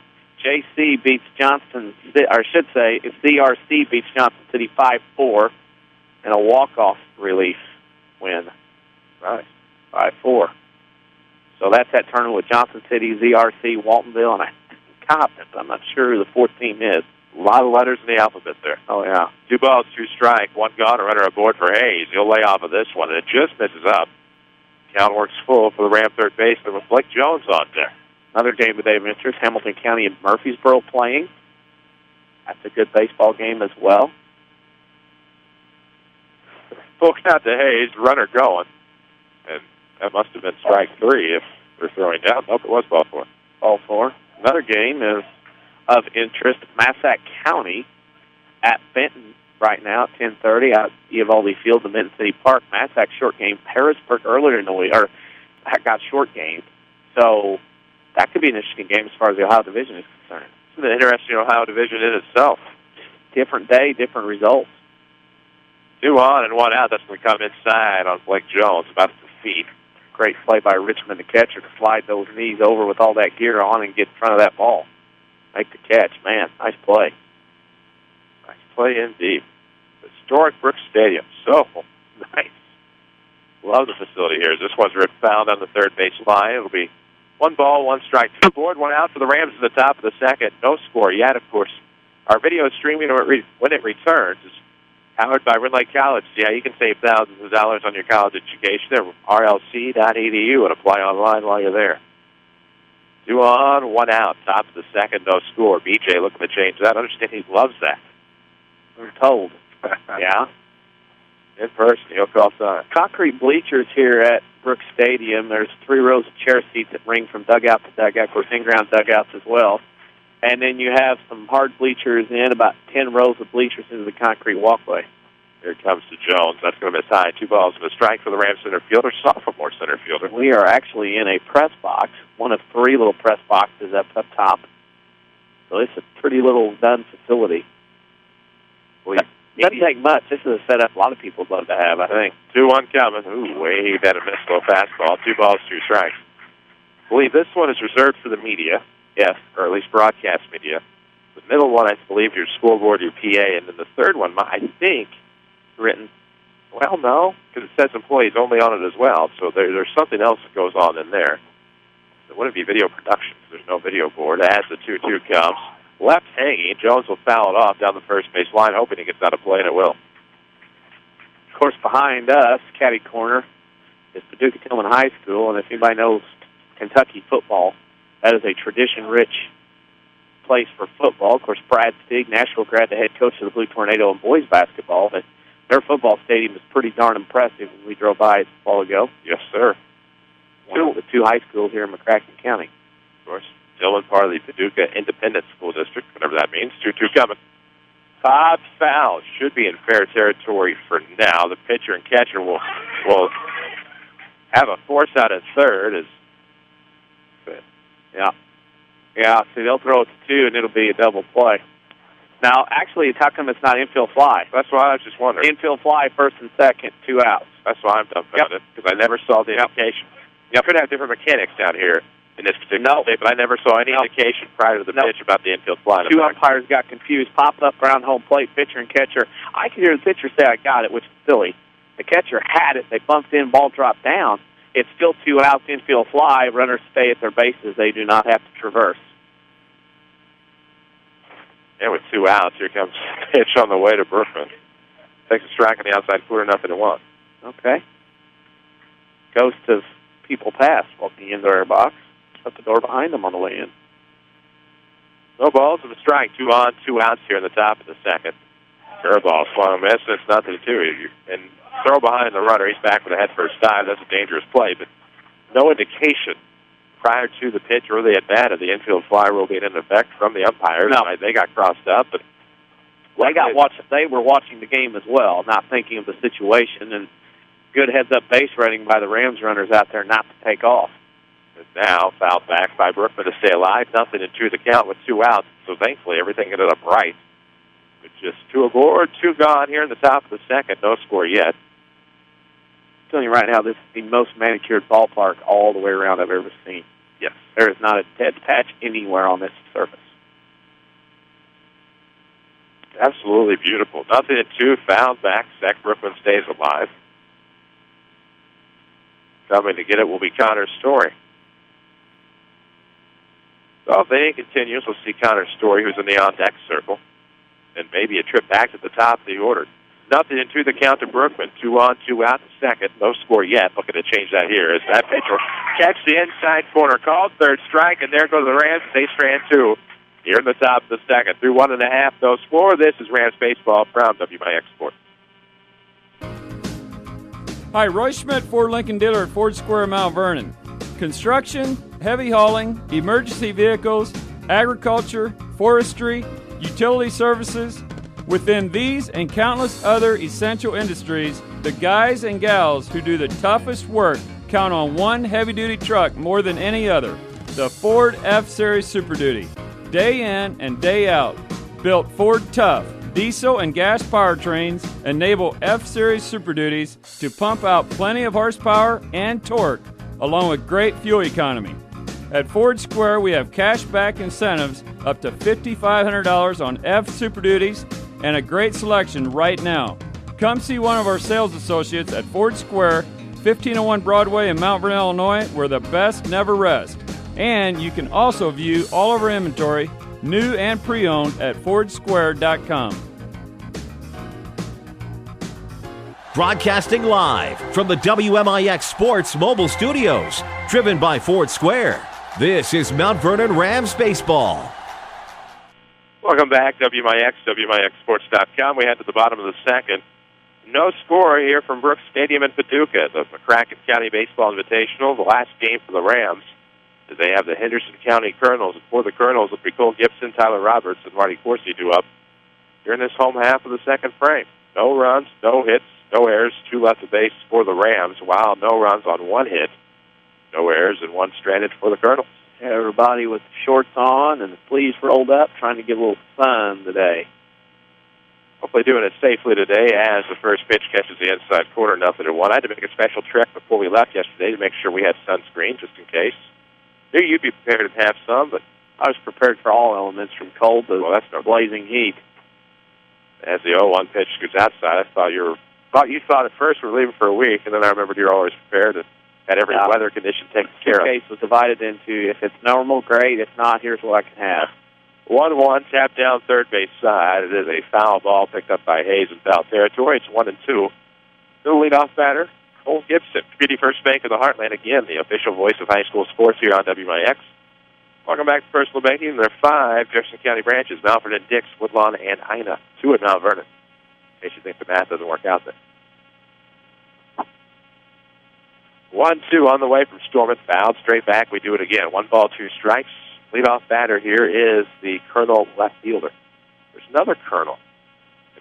G: JC beats Johnston, or I should say, it's ZRC beats Johnson City 5-4 in a walk-off relief win.
C: Right.
G: 5-4. So that's that tournament with Johnson City, ZRC, Waltonville, and Coppin. I'm not sure who the fourth team is.
C: A lot of letters in the alphabet there.
G: Oh, yeah.
C: 2 balls, 2 strike, 1 gone, a runner aboard for Hayes. He'll lay off of this one, and it just misses up. Count works full for the Ram third baseman with Blake Jones on there.
G: Another game today of interest, Hamilton County and Murfreesboro playing. That's a good baseball game as well.
C: Poke out to Hayes, runner going. And that must have been strike 3 if they're throwing down. Nope, it was ball 4.
G: Ball 4. Another game is of interest, Massac County at Benton right now at 10:30 out Uvalde Field in Benton City Park. Massac short game. Harrisburg earlier in the week, or got short game. So that could be an interesting game as far as the Ohio Division is concerned.
C: It's an interesting Ohio Division in itself.
G: Different day, different results.
C: 2 on and 1 out. That's going to come inside on Blake Jones, about at the feet.
G: Great play by Richmond, the catcher, to slide those knees over with all that gear on and get in front of that ball. Make the catch. Man, nice play.
C: Nice play indeed. Historic Brooks Stadium. So nice. Love the facility here. This one's found on the third base line. It'll be 1 ball, 1 strike, 2 aboard, 1 out for the Rams at the top of the second. No score yet, of course. Our video is streaming when it returns. It's powered by Rin Lake College. Yeah, you can save thousands of dollars on your college education there. RLC.edu and apply online while you're there. 2 on, 1 out. Top of the second, no score. BJ looking to change that. I understand he loves that.
G: We're told.
C: Yeah. In person, he'll call time.
G: Concrete bleachers here at Brooks Stadium. There's 3 rows of chair seats that ring from dugout to dugout. Of course, in-ground dugouts as well. And then you have some hard bleachers and about 10 rows of bleachers into the concrete walkway.
C: Here comes to Jones. That's going to miss high. 2 balls and a strike for the Rams center fielder, sophomore center fielder.
G: We are actually in a press box, one of 3 little press boxes up top. So it's a pretty little done facility. It doesn't take much. This is a setup a lot of people would love to have, I think.
C: 2-1 coming. Ooh, way better miss low fastball. 2 balls, 2 strikes. I believe this one is reserved for the media. Yes, or at least broadcast media. The middle one, I believe, your school board, your PA, and then the third one, I think, written, well, no, because it says employees only on it as well, so there's something else that goes on in there. It wouldn't be video production because there's no video board. As the 2-2 comes, left hanging, Jones will foul it off down the first base line, hoping he gets out of play, and it will.
G: Of course, behind us, catty corner, is Paducah Tillman High School, and if anybody knows Kentucky football, that is a tradition-rich place for football. Of course, Brad Stig, Nashville grad, the head coach of the Blue Tornado in boys basketball, but their football stadium is pretty darn impressive when we drove by it a while ago.
C: Yes, sir.
G: One of the 2 high schools here in McCracken County.
C: Of course, Dillon, part of the Paducah Independent School District, whatever that means. 2-2 coming. 5 fouls. Should be in fair territory for now. The pitcher and catcher will have a force out at third. Yeah, so they'll throw it to 2, and it'll be a double play.
G: Now, actually, how come it's not infield fly?
C: That's why I was just wondering.
G: Infield fly, first and second, 2 outs.
C: That's why I'm dumbfounded, because I never saw the indication. You could have different mechanics down here in this particular state, but I never saw any indication prior to the pitch about the infield fly.
G: 2 umpires got confused, popped up around home plate, pitcher and catcher. I could hear the pitcher say, I got it, which is silly. The catcher had it. They bumped in, ball dropped down. It's still 2 outs, infield fly. Runners stay at their bases. They do not have to traverse.
C: And with 2 outs, here comes pitch on the way to Brookman. Takes a strike on the outside corner, 0-1.
G: Okay. Ghost of people past walking into our box. Shut the door behind them on the way in.
C: No balls and a strike. 2 on, 2 outs here in the top of the second. Curveball, swung and miss. It's 0-2. And throw behind the runner. He's back with a head-first dive. That's a dangerous play, but no indication prior to the pitch or the at-bat of the infield fly rule being in effect from the umpires.
G: No.
C: They got crossed up, but
G: they were watching the game as well, not thinking of the situation, and good heads-up base running by the Rams runners out there not to take off.
C: And now fouled back by Brookman to stay alive. 0-2 the count with 2 outs, so thankfully everything ended up right. With just 2 aboard, 2 gone here in the top of the second. No score yet.
G: I'm telling you right now, this is the most manicured ballpark all the way around I've ever seen.
C: Yes.
G: There is not a dead patch anywhere on this surface.
C: Absolutely beautiful. 0-2, fouled back. Zach Brookman stays alive. Coming to get it will be Connor Story. So if the inning continues, we'll see Connor Story, who's in the on-deck circle, and maybe a trip back to the top of the order. 0-2 the count to Brookman. 2 on, 2 out in second. No score yet. Looking to change that here as that pitch will catch the inside corner. Called third strike, and there goes the Rams. They strand 2 here in the top of the second. Through 1.5, no score. This is Rams Baseball from WMIX Sports.
J: Hi, Roy Schmidt, Ford Lincoln dealer at Ford Square, Mount Vernon. Construction, heavy hauling, emergency vehicles, agriculture, forestry, utility services. Within these and countless other essential industries, the guys and gals who do the toughest work count on one heavy-duty truck more than any other, the Ford F-Series Super Duty. Day in and day out, built Ford Tough. Diesel and gas powertrains enable F-Series Super Duties to pump out plenty of horsepower and torque, along with great fuel economy. At Ford Square, we have cash-back incentives up to $5,500 on F Super Duties and a great selection right now. Come see one of our sales associates at Ford Square, 1501 Broadway in Mount Vernon, Illinois, where the best never rest. And you can also view all of our inventory, new and pre-owned, at fordsquare.com.
A: Broadcasting live from the WMIX Sports Mobile Studios, driven by Ford Square. This is Mount Vernon Rams Baseball.
C: Welcome back, WMIX, WMIXSports.com. We head to the bottom of the second. No score here from Brooks Stadium in Paducah, the McCracken County Baseball Invitational, the last game for the Rams. They have the Henderson County Colonels, and for the Colonels, it'll be Cole Gibson, Tyler Roberts, and Marty Corsi due up here in this home half of the second frame. No runs, no hits, no errors, 2 left of base for the Rams, while no runs on 1 hit, no errors, and 1 stranded for the Colonels.
G: Everybody with shorts on and the sleeves rolled up, trying to get a little sun today.
C: Hopefully doing it safely today as the first pitch catches the inside corner, 0-1. I had to make a special trek before we left yesterday to make sure we had sunscreen, just in case. Knew you'd be prepared to have some, but
G: I was prepared for all elements, from cold to blazing heat.
C: As the 0-1 pitch goes outside, I thought you thought at first we were leaving for a week, and then I remembered you're always prepared and had every weather condition taken care of.
G: The case was divided into, if it's normal, great. If not, here's what I can have.
C: 1-1, tap down third base side. It is a foul ball picked up by Hayes in foul territory. It's 1-2. The leadoff batter, Cole Gibson, Community First Bank of the Heartland, again, the official voice of high school sports here on WMIX. Welcome back to Personal Banking. There are 5 Jefferson County branches, Malvern and Dix, Woodlawn, and Ina. 2 at Mount Vernon, in case you think the math doesn't work out there. 1-2 on the way from Stormont. Fouled straight back. We do it again. 1 ball, 2 strikes. Leadoff batter here is the Colonel left fielder. There's another Colonel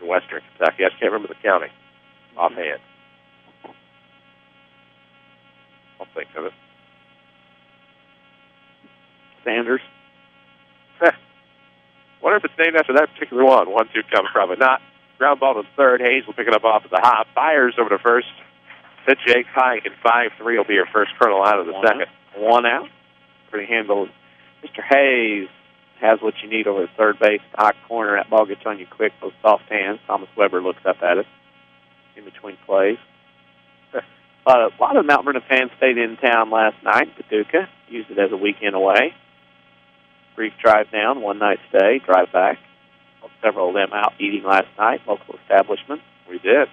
C: in Western Kentucky. I just can't remember the county offhand. I'll think of it.
G: Sanders.
C: Wonder if it's named after that particular one. 1-2 comes, probably not. Ground ball to third. Hayes will pick it up off of the hop. Fires over to first. Hit Jake Pike, and 5-3 will be your first Colonel out of the second.
G: 1 out. Pretty handled. Mr. Hayes has what you need over at third base, hot corner. That ball gets on you quick, those soft hands. Thomas Weber looks up at it in between plays. A lot of Mount Vernon fans stayed in town last night in Paducah, used it as a weekend away. Brief drive down, 1 night stay, drive back. Several of them out eating last night, local establishments.
C: We did.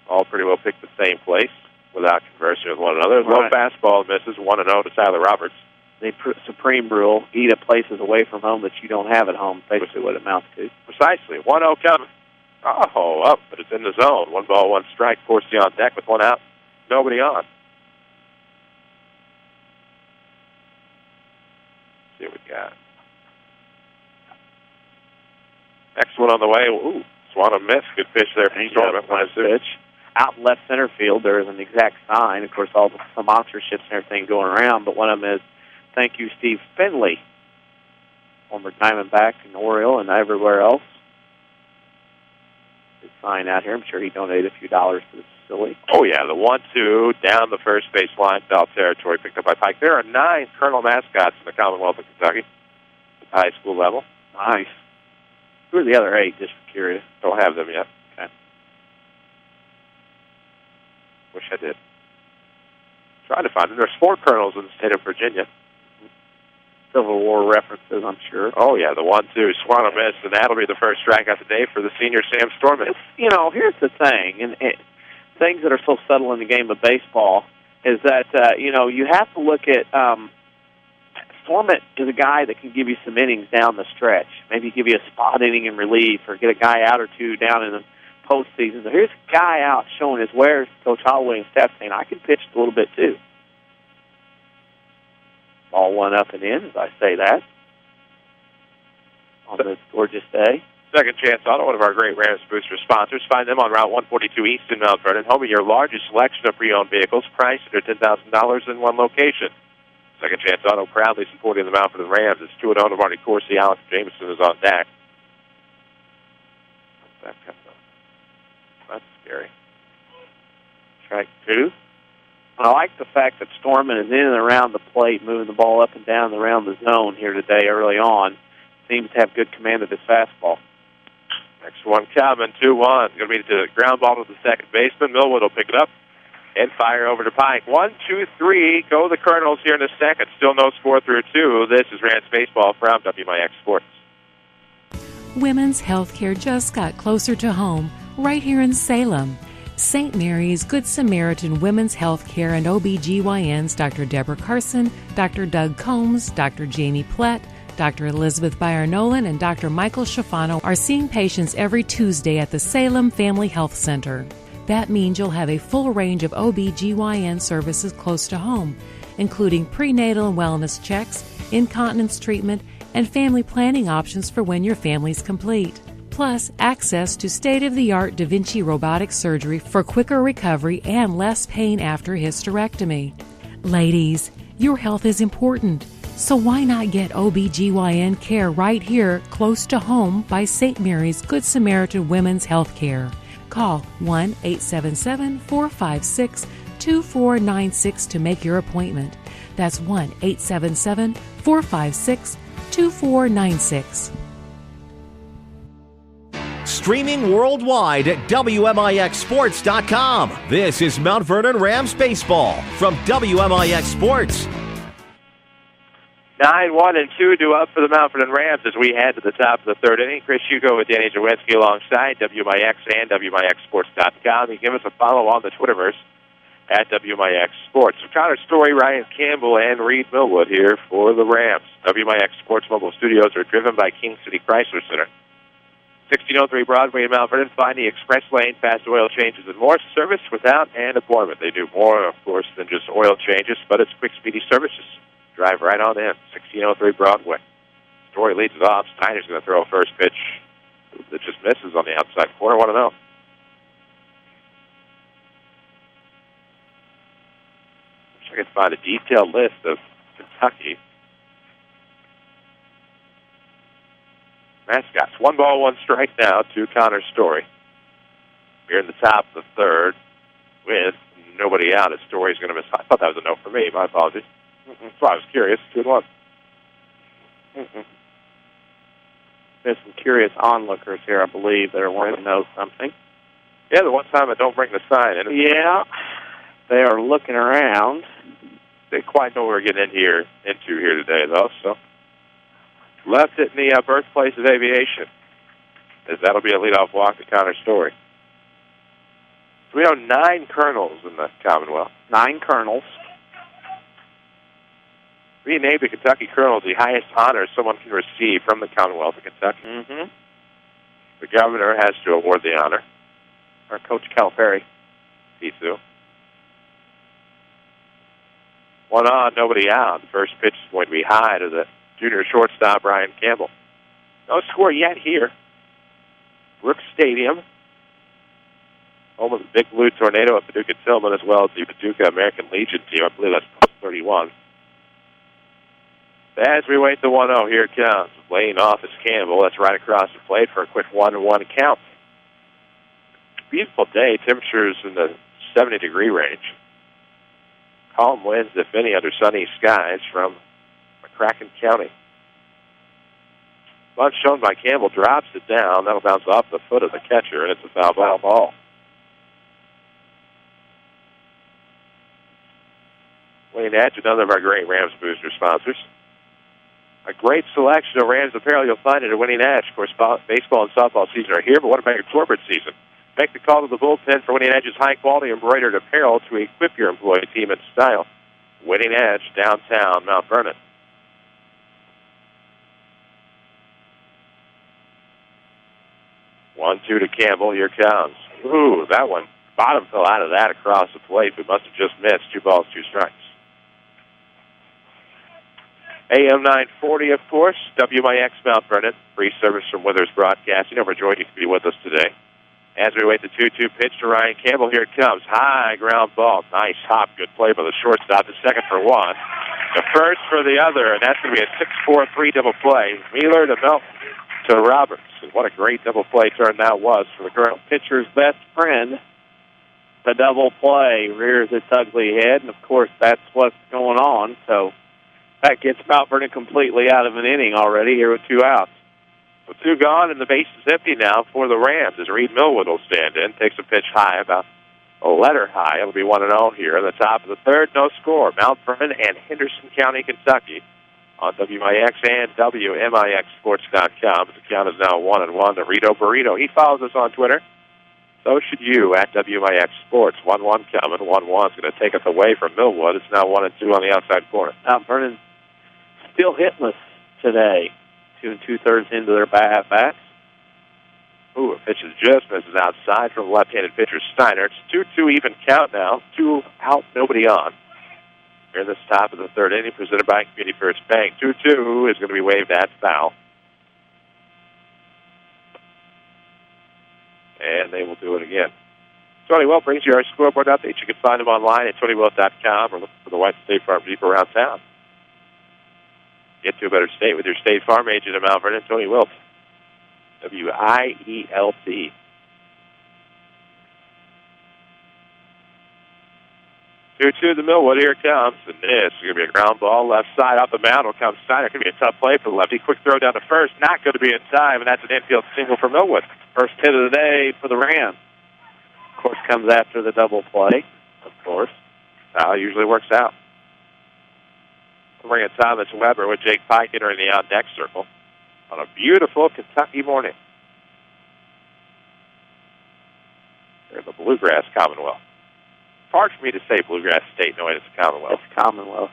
C: All pretty well picked the same place without conversing with one another. Low fastball misses, 1-0 to Tyler Roberts.
G: The supreme rule, eat at places away from home that you don't have at home, basically what it amounts to.
C: Precisely. 1-0 coming. Oh, up, but it's in the zone. 1 ball, 1 strike. Corsi on deck with 1 out. Nobody on. Let's see what we got. Next one on the way. Ooh, swung a miss. Good pitch there from Storman.
G: Nice pitch. Out in left center field, there is an exact sign. Of course, all the sponsorships and everything going around, but one of them is, "Thank you, Steve Finley." Former Diamondback and Oriole and everywhere else. His sign out here. I'm sure he donated a few dollars to the facility.
C: Oh, yeah, the 1-2 down the first base line, foul territory picked up by Pike. There are 9 Colonel mascots in the Commonwealth of Kentucky at the high school level.
G: Nice. Who are the other 8, just curious?
C: Don't have them yet.
G: Okay.
C: Wish I did. Trying to find them. There's 4 Colonels in the state of Virginia.
G: Civil War references, I'm sure.
C: Oh, yeah, the 1-2 swung a miss, and that'll be the first strikeout today for the senior Sam Storman.
G: You know, here's the thing, and things that are so subtle in the game of baseball is that, you have to look at Storman is a guy that can give you some innings down the stretch, maybe give you a spot inning in relief or get a guy out or two down in the postseason. So here's a guy out showing his wares, Coach Holloway and staff saying, I can pitch a little bit too. Ball 1 up and in, as I say that, on this gorgeous day.
C: Second Chance Auto, one of our great Rams Booster sponsors. Find them on Route 142 East in Mount Vernon, home of your largest selection of pre-owned vehicles, priced under $10,000 in one location. Second Chance Auto proudly supporting the Mount Vernon Rams. It's 2-0 to Marty Corsi. Alex Jameson is on deck. That's scary. Strike 2.
G: I like the fact that Storman is in and around the plate, moving the ball up and down around the zone here today early on. Seems to have good command of his fastball.
C: Next one coming, 2-1. Going to be the ground ball to the second baseman. Millwood will pick it up and fire over to Pike. 1, 2, 3. Go the Colonels here in the second. Still no score through 2. This is Rams Baseball from WMIX Sports.
K: Women's health care just got closer to home, right here in Salem. St. Mary's Good Samaritan Women's Health Care and OBGYNs Dr. Deborah Carson, Dr. Doug Combs, Dr. Jamie Plett, Dr. Elizabeth Byron-Nolan, and Dr. Michael Schifano are seeing patients every Tuesday at the Salem Family Health Center. That means you'll have a full range of OBGYN services close to home, including prenatal and wellness checks, incontinence treatment, and family planning options for when your family's complete. Plus, access to state-of-the-art Da Vinci robotic surgery for quicker recovery and less pain after hysterectomy. Ladies, your health is important, so why not get OBGYN care right here close to home by St. Mary's Good Samaritan Women's Health Care. Call 1-877-456-2496 to make your appointment. That's 1-877-456-2496.
A: Streaming worldwide at WMIXsports.com. This is Mount Vernon Rams Baseball from WMIX Sports.
C: 9-1-2 due up for the Mount Vernon Rams as we head to the top of the third inning. Chris Hugo with Danny Czerwinski alongside WMIX and WMIXsports.com. You give us a follow on the Twitterverse at WMIX Sports. Connor Story, Ryan Campbell, and Reed Millwood here for the Rams. WMIX Sports Mobile Studios are driven by King City Chrysler Center. 1603 Broadway in Mount Vernon. Find the express lane, fast oil changes, and more. Service without an appointment. They do more, of course, than just oil changes, but it's quick, speedy services. Drive right on in. 1603 Broadway. Story leads it off. Steiner's going to throw a first pitch that just misses on the outside corner. I want to know. I can find a detailed list of Kentucky mascots. 1 ball, 1 strike now to Connor Story. We're in the top of the third with nobody out. His Story's going to miss. I thought that was a no for me. My apologies. So I was curious. 2-1.
G: There's some curious onlookers here, I believe, that are wanting to know something.
C: Yeah, the one time I don't bring the sign in.
G: Yeah, they are looking around.
C: They quite know what we're getting into here today, though. So left it in the birthplace of aviation, as that'll be a leadoff walk to Connor Story. So we have 9 Colonels in the Commonwealth.
G: 9 Colonels.
C: Being named a Kentucky Colonel is the highest honor someone can receive from the Commonwealth of Kentucky.
G: Mm-hmm.
C: The governor has to award the honor.
G: Our Coach Calipari.
C: Tisu. 1 on, nobody out. The first pitch is going to be high to the junior shortstop, Ryan Campbell. No score yet here. Brooks Stadium. Home of the Big Blue Tornado at Paducah Tillman, as well as the Paducah American Legion team. I believe that's plus 31. As we wait the 1-0, here it comes. Laying off is Campbell. That's right across the plate for a quick 1-1 count. Beautiful day. Temperatures in the 70-degree range. Calm winds, if any, under sunny skies from McCracken County. Bunch shown by Campbell drops it down. That'll bounce off the foot of the catcher, and it's a foul ball. Wayne Edge, another of our great Rams Booster sponsors. A great selection of Rams apparel you'll find at a Winning Edge. Of course, baseball and softball season are here, but what about your corporate season? Make the call to the bullpen for Winning Edge's high-quality embroidered apparel to equip your employee team in style. Winning Edge, downtown Mount Vernon. 1-2 to Campbell. Here comes. Ooh, that one. Bottom fell out of that across the plate, but must have just missed. 2 balls, 2 strikes. AM 940, of course. WMIX Mount Vernon. Free service from Withers Broadcasting. Overjoyed you can be with us today. As we wait the 2-2 pitch to Ryan Campbell, here it comes. High ground ball. Nice hop. Good play by the shortstop. The second for one. The first for the other, and that's going to be a 6-4-3 double play. Wheeler to Melton to Roberts. And what a great double play turn that was for the Colonel.
G: Pitcher's best friend. The double play rears its ugly head, and of course that's what's going on. So that gets Mount Vernon completely out of an inning already here with 2 outs. With 2 gone, and the base is empty now for the Rams as Reed Millwood will stand in. Takes a pitch high, about a letter high. It'll be 1-0 here in the top of the third. No score. Mount Vernon and Henderson County, Kentucky on WMIX and WMIXsports.com. The count is now 1-1 to Rito Burrito. He follows us on Twitter. So should you at WMIX Sports. 1-1 coming. 1-1 is going to take us away from Millwood. It's now 1-2 on the outside corner. Mount Vernon still hitless today. 2 2/3 into their at-bats. Ooh, a pitch just misses outside from left-handed pitcher Steiner. It's 2-2 even count now. 2 out, nobody on. Here in this top of the third inning, presented by Community First Bank. 2-2 is going to be waved at foul. And they will do it again. Tony Wilt brings you our scoreboard updates. You can find them online at TonyWilt.com or look for the White State Farm Jeep around town. Get to a better state with your State Farm agent in Mount Vernon, Tony Wilt. WIELT. 2-2 to Millwood. Here it comes. And this is going to be a ground ball. Left side off the mound will come Steiner. It's going to be a tough play for the lefty. Quick throw down to first. Not going to be in time, and that's an infield single for Millwood. First hit of the day for the Rams. Of course, comes after the double play. Of course.
C: How it usually works out. We'll bring in Thomas Weber with Jake Pike entering the on-deck circle on a beautiful Kentucky morning. They're in the Bluegrass Commonwealth. It's hard for me to say Bluegrass State knowing it's a Commonwealth.
G: It's Commonwealth.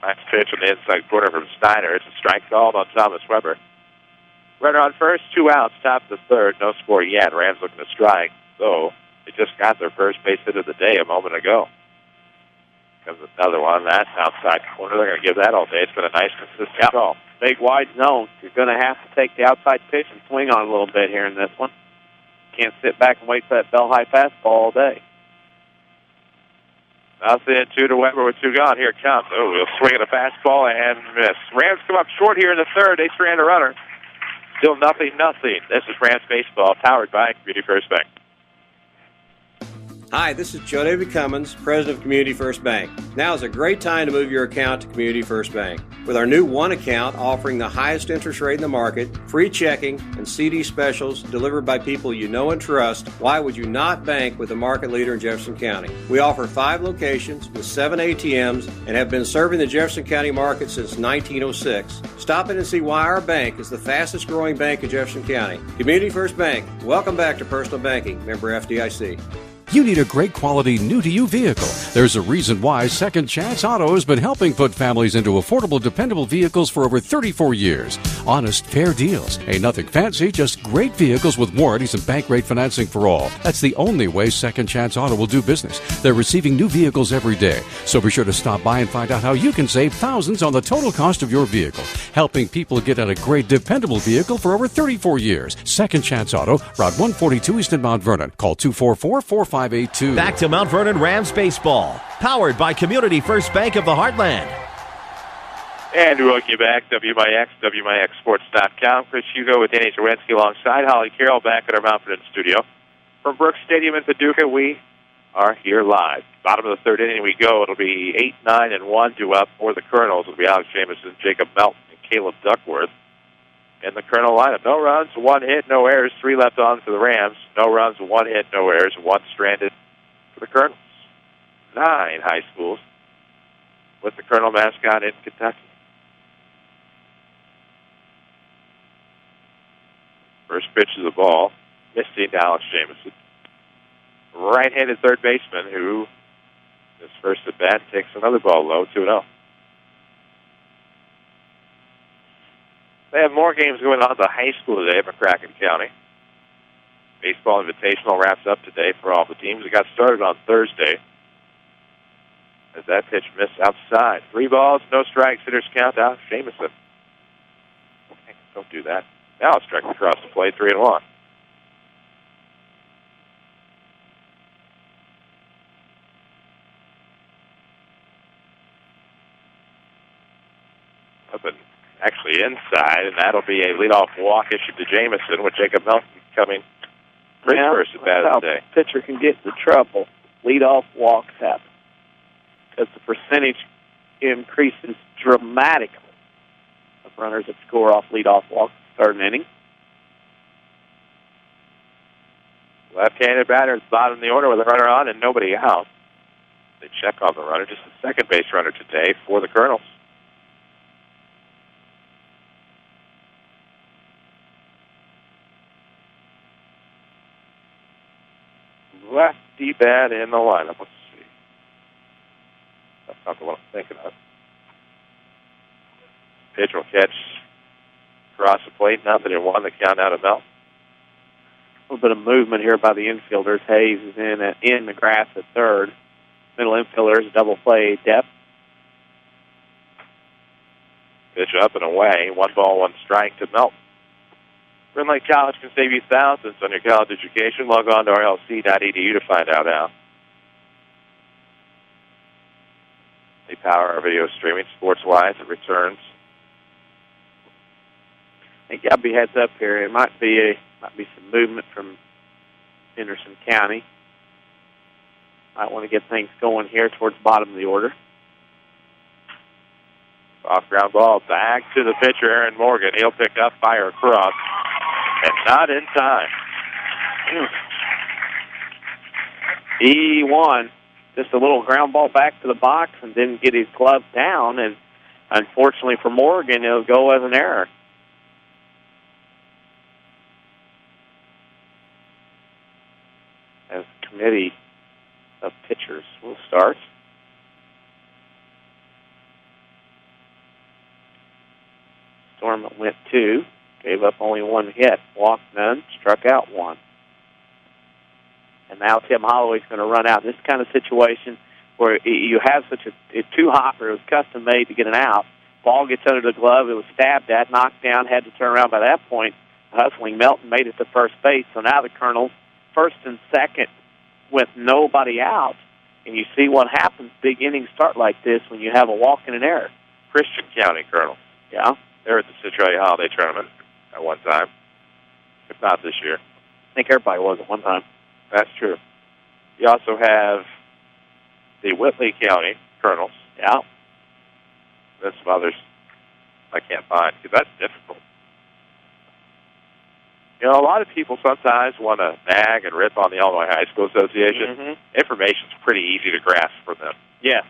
C: Nice pitch on the inside corner from Steiner. It's a strike called on Thomas Weber. Runner on first, 2 outs, top of the third. No score yet. Rams looking to strike, though they just got their first base hit of the day a moment ago. Comes another one. That's outside corner. They're going to give that all day. It's been a nice, consistent call.
G: Big wide zone. You're going to have to take the outside pitch and swing on it a little bit here in this one. Can't sit back and wait for that bell-high fastball all day.
C: Nothing 2 to Weber with 2 gone. Here it comes. Oh, we'll swing at a fastball and miss. Rams come up short here in the third. They strand a runner. Still 0-0. This is Rams Baseball, powered by Community First Bank.
D: Hi, this is Joe David Cummins, President of Community First Bank. Now is a great time to move your account to Community First Bank. With our new One account offering the highest interest rate in the market, free checking, and CD specials delivered by people you know and trust, why would you not bank with the market leader in Jefferson County? We offer 5 locations with 7 ATMs and have been serving the Jefferson County market since 1906. Stop in and see why our bank is the fastest growing bank in Jefferson County. Community First Bank, welcome back to personal banking. Member FDIC.
L: You need a great quality, new-to-you vehicle. There's a reason why Second Chance Auto has been helping put families into affordable, dependable vehicles for over 34 years. Honest, fair deals. Ain't nothing fancy, just great vehicles with warranties and bank rate financing for all. That's the only way Second Chance Auto will do business. They're receiving new vehicles every day. So be sure to stop by and find out how you can save thousands on the total cost of your vehicle. Helping people get a great, dependable vehicle for over 34 years. Second Chance Auto, Route 142 East in Mount Vernon. Call 244-4582.
A: Back to Mount Vernon Rams Baseball. Powered by Community First Bank of the Heartland.
C: And we welcome you back, WMIX, WMIXSports.com. Chris Hugo with Danny Czerwinski alongside Holly Carroll back at our Mount Vernon studio. From Brooks Stadium in Paducah, we are here live. Bottom of the third inning we go. It'll be 8, 9, and 1 due up for the Colonels. It'll be Alex Jamison, Jacob Melton, and Caleb Duckworth. In the Colonel lineup, no runs, 1 hit, no errors, 3 left on for the Rams. No runs, 1 hit, no errors, 1 stranded for the Colonels. 9 high schools with the Colonel mascot in Kentucky. First pitch of the ball, missing to Alex Jamison. Right-handed third baseman who, his first at bat, takes another ball low, 2-0. They have more games going on at the high school today at McCracken County. Baseball Invitational wraps up today for all the teams. It got started on Thursday as that pitch missed outside. 3 balls, no strikes, hitters count out. Jamison. Okay, don't do that. Now it's struck across the plate, 3-1. Up and actually inside, and that'll be a leadoff walk issued to Jamison with Jacob Melton coming first at bat of the day.
G: Pitcher can get into trouble. Leadoff walks happen because the percentage increases dramatically of runners that score off leadoff walks to start an inning.
C: Left-handed batter at the bottom of the order with a runner on and nobody out. They check on the runner, just the second base runner today for the Colonels. Lefty bat in the lineup. Let's see. That's not the one I'm thinking of. Pitch will catch across the plate. 0-1. The count out of Melton.
G: A little bit of movement here by the infielders. Hayes is in the grass at third. Middle infielders, double play depth.
C: Pitch up and away. 1 ball, 1 strike to Melton. Rend Lake College can save you thousands on your college education. Log on to rlc.edu to find out how. They power our video streaming. Sports-wise, it returns.
G: I think y'all be heads up here. It might be some movement from Henderson County. Might want to get things going here towards the bottom of the order.
C: Off ground ball back to the pitcher, Aaron Morgan. He'll pick up, fire across, and not in time. He won.
G: Just a little ground ball back to the box and didn't get his glove down, and unfortunately for Morgan, it'll go as an error. As the committee of pitchers will start. Storm went 2, gave up only 1 hit, walked none, struck out 1. And now Tim Holloway's going to run out. This kind of situation where you have such a 2-hopper, it was custom made to get an out. Ball gets under the glove, it was stabbed at, knocked down, had to turn around by that point. Hustling Melton made it to first base. So now the Colonels, first and second with nobody out. And you see what happens, big innings start like this when you have a walk and an error.
C: Christian County Colonels.
G: Yeah.
C: They were at the Centralia Holiday Tournament at one time, if not this year.
G: I think everybody was at one time.
C: That's true. You also have the Whitley County Colonels.
G: Yeah.
C: There's some others I can't find, because that's difficult. You know, a lot of people sometimes want to nag and rip on the Illinois High School Association.
G: Mm-hmm.
C: Information's pretty easy to grasp for them.
G: Yeah.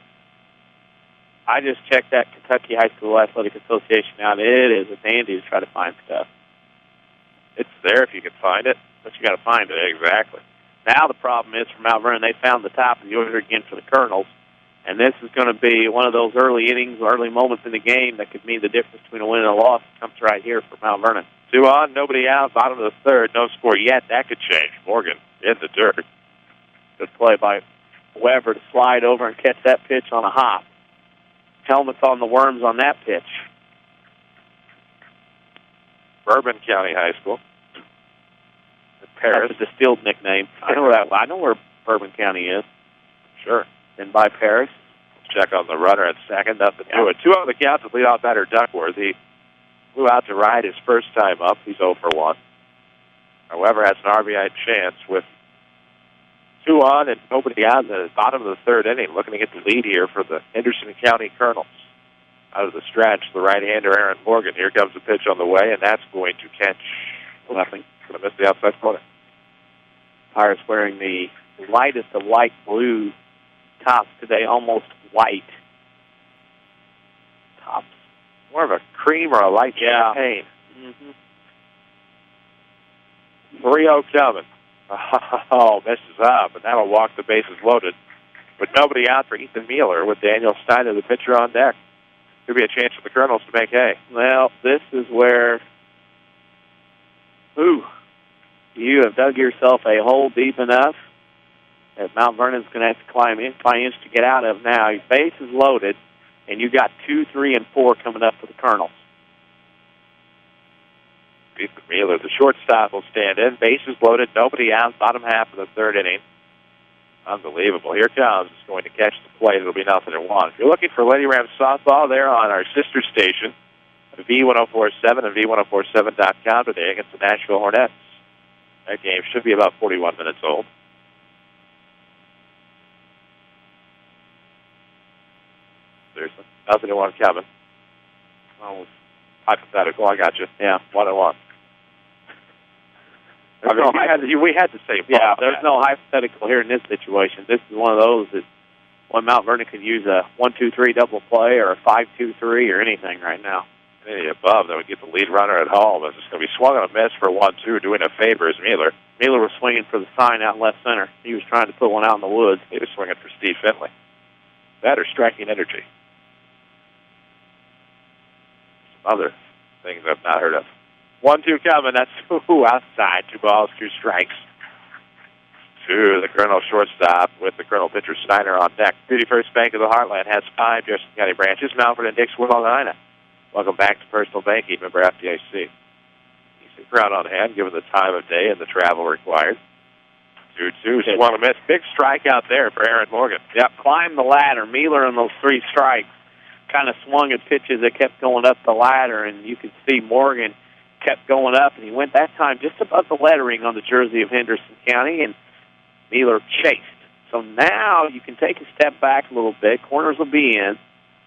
G: I just checked that Kentucky High School Athletic Association out. It is a dandy to try to find stuff.
C: It's there if you can find it, but you got to find it. Exactly.
G: Now the problem is for Mount Vernon, they found the top of the order again for the Colonels, and this is going to be one of those early innings, early moments in the game that could mean the difference between a win and a loss. It comes right here for Mount Vernon.
C: 2 on, nobody out, bottom of the third, no score yet. That could change. Morgan in the dirt.
G: Good play by Weber to slide over and catch that pitch on a hop. Helmets on the Worms on that pitch.
C: Bourbon County High School. Paris.
G: That's a distilled nickname. I know where Bourbon County is.
C: Sure.
G: Then by Paris.
C: Check on the runner at second. Nothing to it. 2 on the count to leadoff batter Duckworth. He flew out to ride his first time up. He's 0 for 1. However, has an RBI chance with 2 on and nobody out in the bottom of the third inning, looking to get the lead here for the Henderson County Colonels. Out of the stretch, the right-hander Aaron Morgan. Here comes the pitch on the way, and that's going to catch nothing. Going to miss the outside corner.
G: Pirates wearing the lightest of light blue tops today, almost white tops.
C: More of a cream or a light champagne. 3-0 coming. Oh, misses up, and that'll walk the bases loaded. But nobody out for Ethan Mueller with Daniel Steiner, the pitcher, on deck. Could be a chance for the Colonels to make hay.
G: Well, this is where you have dug yourself a hole deep enough that Mount Vernon's going to have to climb inch by inch to get out of now. Your base is loaded, and you got 2, 3, and 4 coming up for the Colonels.
C: Ethan Mueller, the shortstop, will stand in. Bases loaded, nobody out, bottom half of the third inning. Unbelievable. Here comes. It's going to catch the plate. It'll be 0-1. If you're looking for Lady Rams softball, they're on our sister station, V1047 and V1047.com today against the Nashville Hornets. That game should be about 41 minutes old. Seriously. 0-1 coming. Oh, hypothetical. I got you. Yeah, 1-1. We had to say,
G: there's no hypothetical here in this situation. This is one of those that when Mount Vernon could use a 1-2-3 double play or a 5-2-3 or anything right now.
C: Any above that would get the lead runner at home. It's just going to be swung on a miss for 1-2, doing a favor is Mueller.
G: Mueller was swinging for the sign out left center. He was trying to put one out in the woods.
C: He was swinging for Steve Finley. That or striking energy. Some other things I've not heard of. 1-2 coming. That's outside. 2 balls, 2 strikes. To the Colonel shortstop with the Colonel pitcher Steiner on deck. Beauty First Bank of the Heartland has 5 Jefferson County branches. Mountford and Dix, Long Island. Welcome back to Personal Banking, member FDIC. Decent crowd on hand, given the time of day and the travel required. 2-2, swung a miss. Big strike out there for Aaron Morgan.
G: Yep, climbed the ladder. Mueller in those 3 strikes kind of swung at pitches that kept going up the ladder, and you could see Morgan kept going up, and he went that time just above the lettering on the jersey of Henderson County, and Mueller chased. So now you can take a step back a little bit. Corners will be in.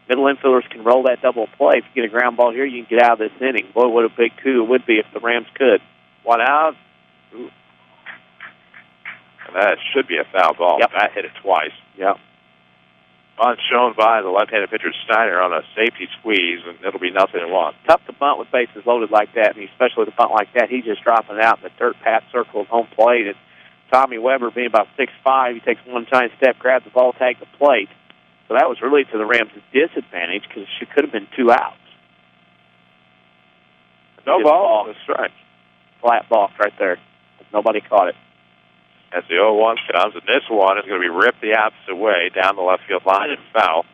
G: Middle infielders can roll that double play. If you get a ground ball here, you can get out of this inning. Boy, what a big coup it would be if the Rams could.
C: 1 out. Ooh. And that should be a foul ball.
G: Yep.
C: That hit it twice.
G: Yep.
C: Bunt shown by the left-handed pitcher Steiner on a safety squeeze, and it'll be 0-1.
G: Tough to bunt with bases loaded like that, and especially to bunt like that. He's just dropping out in the dirt path circle of home plate. And Tommy Weber, being about 6'5", he takes one giant step, grabs the ball, tags the plate. So that was really to the Rams' disadvantage because she could have been 2 outs.
C: No ball. That's right.
G: Flat ball right there. Nobody caught it.
C: As the 0-1 comes, and this one is going to be ripped the opposite way down the left field line and foul.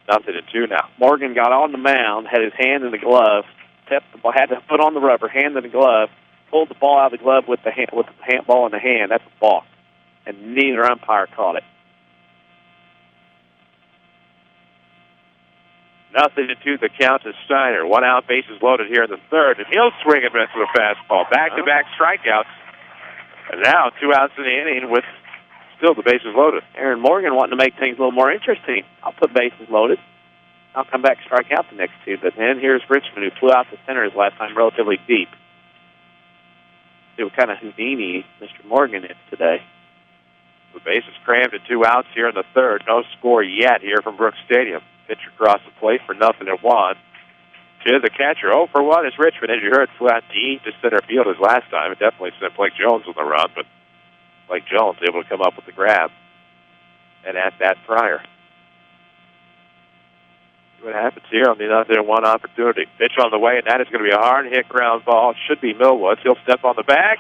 C: 0-2 now.
G: Morgan got on the mound, had his hand in the glove, had the foot on the rubber, hand in the glove, pulled the ball out of the glove with the ball in the hand. That's a balk. And neither umpire caught it.
C: 0-2 the count to Steiner. 1 out, bases loaded here in the third. And he'll swing and miss with a fastball. Back-to-back strikeouts. And now 2 outs in the inning with still the bases loaded.
G: Aaron Morgan wanting to make things a little more interesting. I'll put bases loaded. I'll come back and strike out the next 2. But then here's Richmond, who flew out to center his last time relatively deep. See what kind of Houdini Mr. Morgan is today.
C: The bases crammed at 2 outs here in the third. No score yet here from Brooks Stadium. Pitcher across the plate for 0-1. To the catcher, 0 for 1 is Richmond. As you heard, flew out deep to center field as last time. It definitely sent Blake Jones on the run, but like Jones able to come up with the grab and at that Pryor. See what happens here on the other one opportunity. Pitch on the way, and that is going to be a hard-hit ground ball. Should be Millwoods. He'll step on the bag,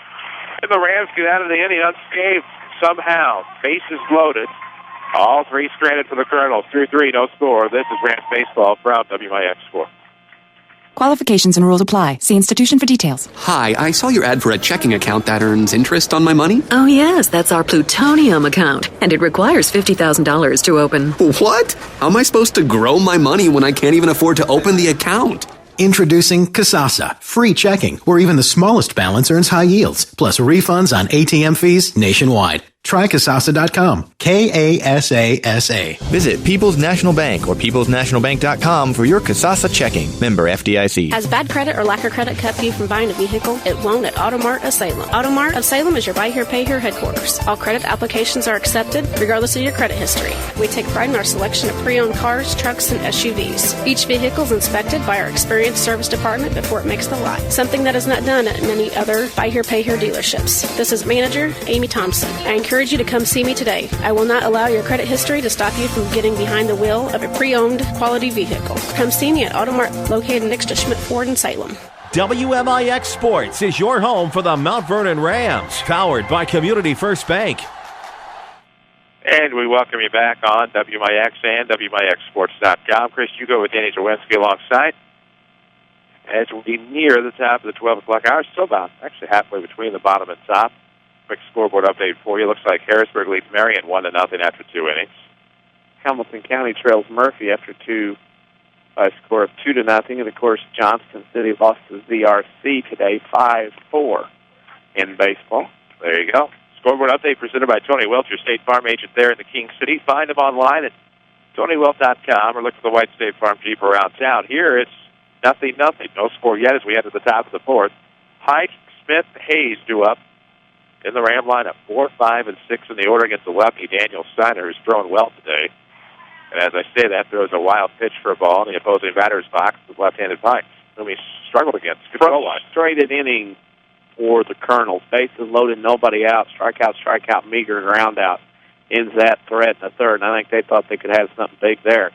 C: and the Rams get out of the inning unscathed somehow. Bases loaded. All three stranded for the Colonels. 3-3, no score. This is Rams Baseball from WMIX Sport.
M: Qualifications and rules apply. See institution for details.
N: Hi, I saw your ad for a checking account that earns interest on my money.
O: Oh, yes, that's our plutonium account, and it requires $50,000 to open.
N: What? How am I supposed to grow my money when I can't even afford to open the account?
P: Introducing Kasasa, free checking, where even the smallest balance earns high yields, plus refunds on ATM fees nationwide. Try Kasasa.com. Kasasa.
Q: Visit People's National Bank or peoplesnationalbank.com for your Kasasa checking. Member FDIC.
R: Has bad credit or lack of credit kept you from buying a vehicle? It won't at Automart of Salem. Automart of Salem is your buy here, pay here headquarters. All credit applications are accepted, regardless of your credit history. We take pride in our selection of pre-owned cars, trucks, and SUVs. Each vehicle is inspected by our experienced service department before it makes the lot. Something that is not done at many other buy here, pay here dealerships. This is manager Amy Thompson. I encourage you to come see me today. I will not allow your credit history to stop you from getting behind the wheel of a pre-owned quality vehicle. Come see me at Automart, located next to Schmidt Ford in Salem.
A: WMIX Sports is your home for the Mount Vernon Rams, powered by Community First Bank.
C: And we welcome you back on WMIX and WMIXSports.com. Chris Hugo with Danny Czerwinski alongside. As we near the top of the 12 o'clock hour, still about actually halfway between the bottom and top. Quick scoreboard update for you. Looks like Harrisburg leads Marion 1-0 after 2 innings.
G: Hamilton County trails Murphy after 2 by a score of 2-0. And, of course, Johnston City lost to ZRC today 5-4 in baseball.
C: There you go. Scoreboard update presented by Tony Welch, your State Farm agent there in the King City. Find him online at TonyWelch.com or look for the White State Farm Jeep around town. Here it's 0-0. No score yet as we head to the top of the fourth. Pike, Smith, Hayes due up in the Ram lineup. 4, 5, and 6 in the order against the lefty Daniel Steiner, who's thrown well today. And as I say that, throws a wild pitch for a ball in the opposing batter's box with left-handed Pike, whom he struggled against.
G: Frustrated inning for the Colonels. Bases loaded, nobody out. Strikeout, meager ground out. Ends that threat in the third, and I think they thought they could have something big there.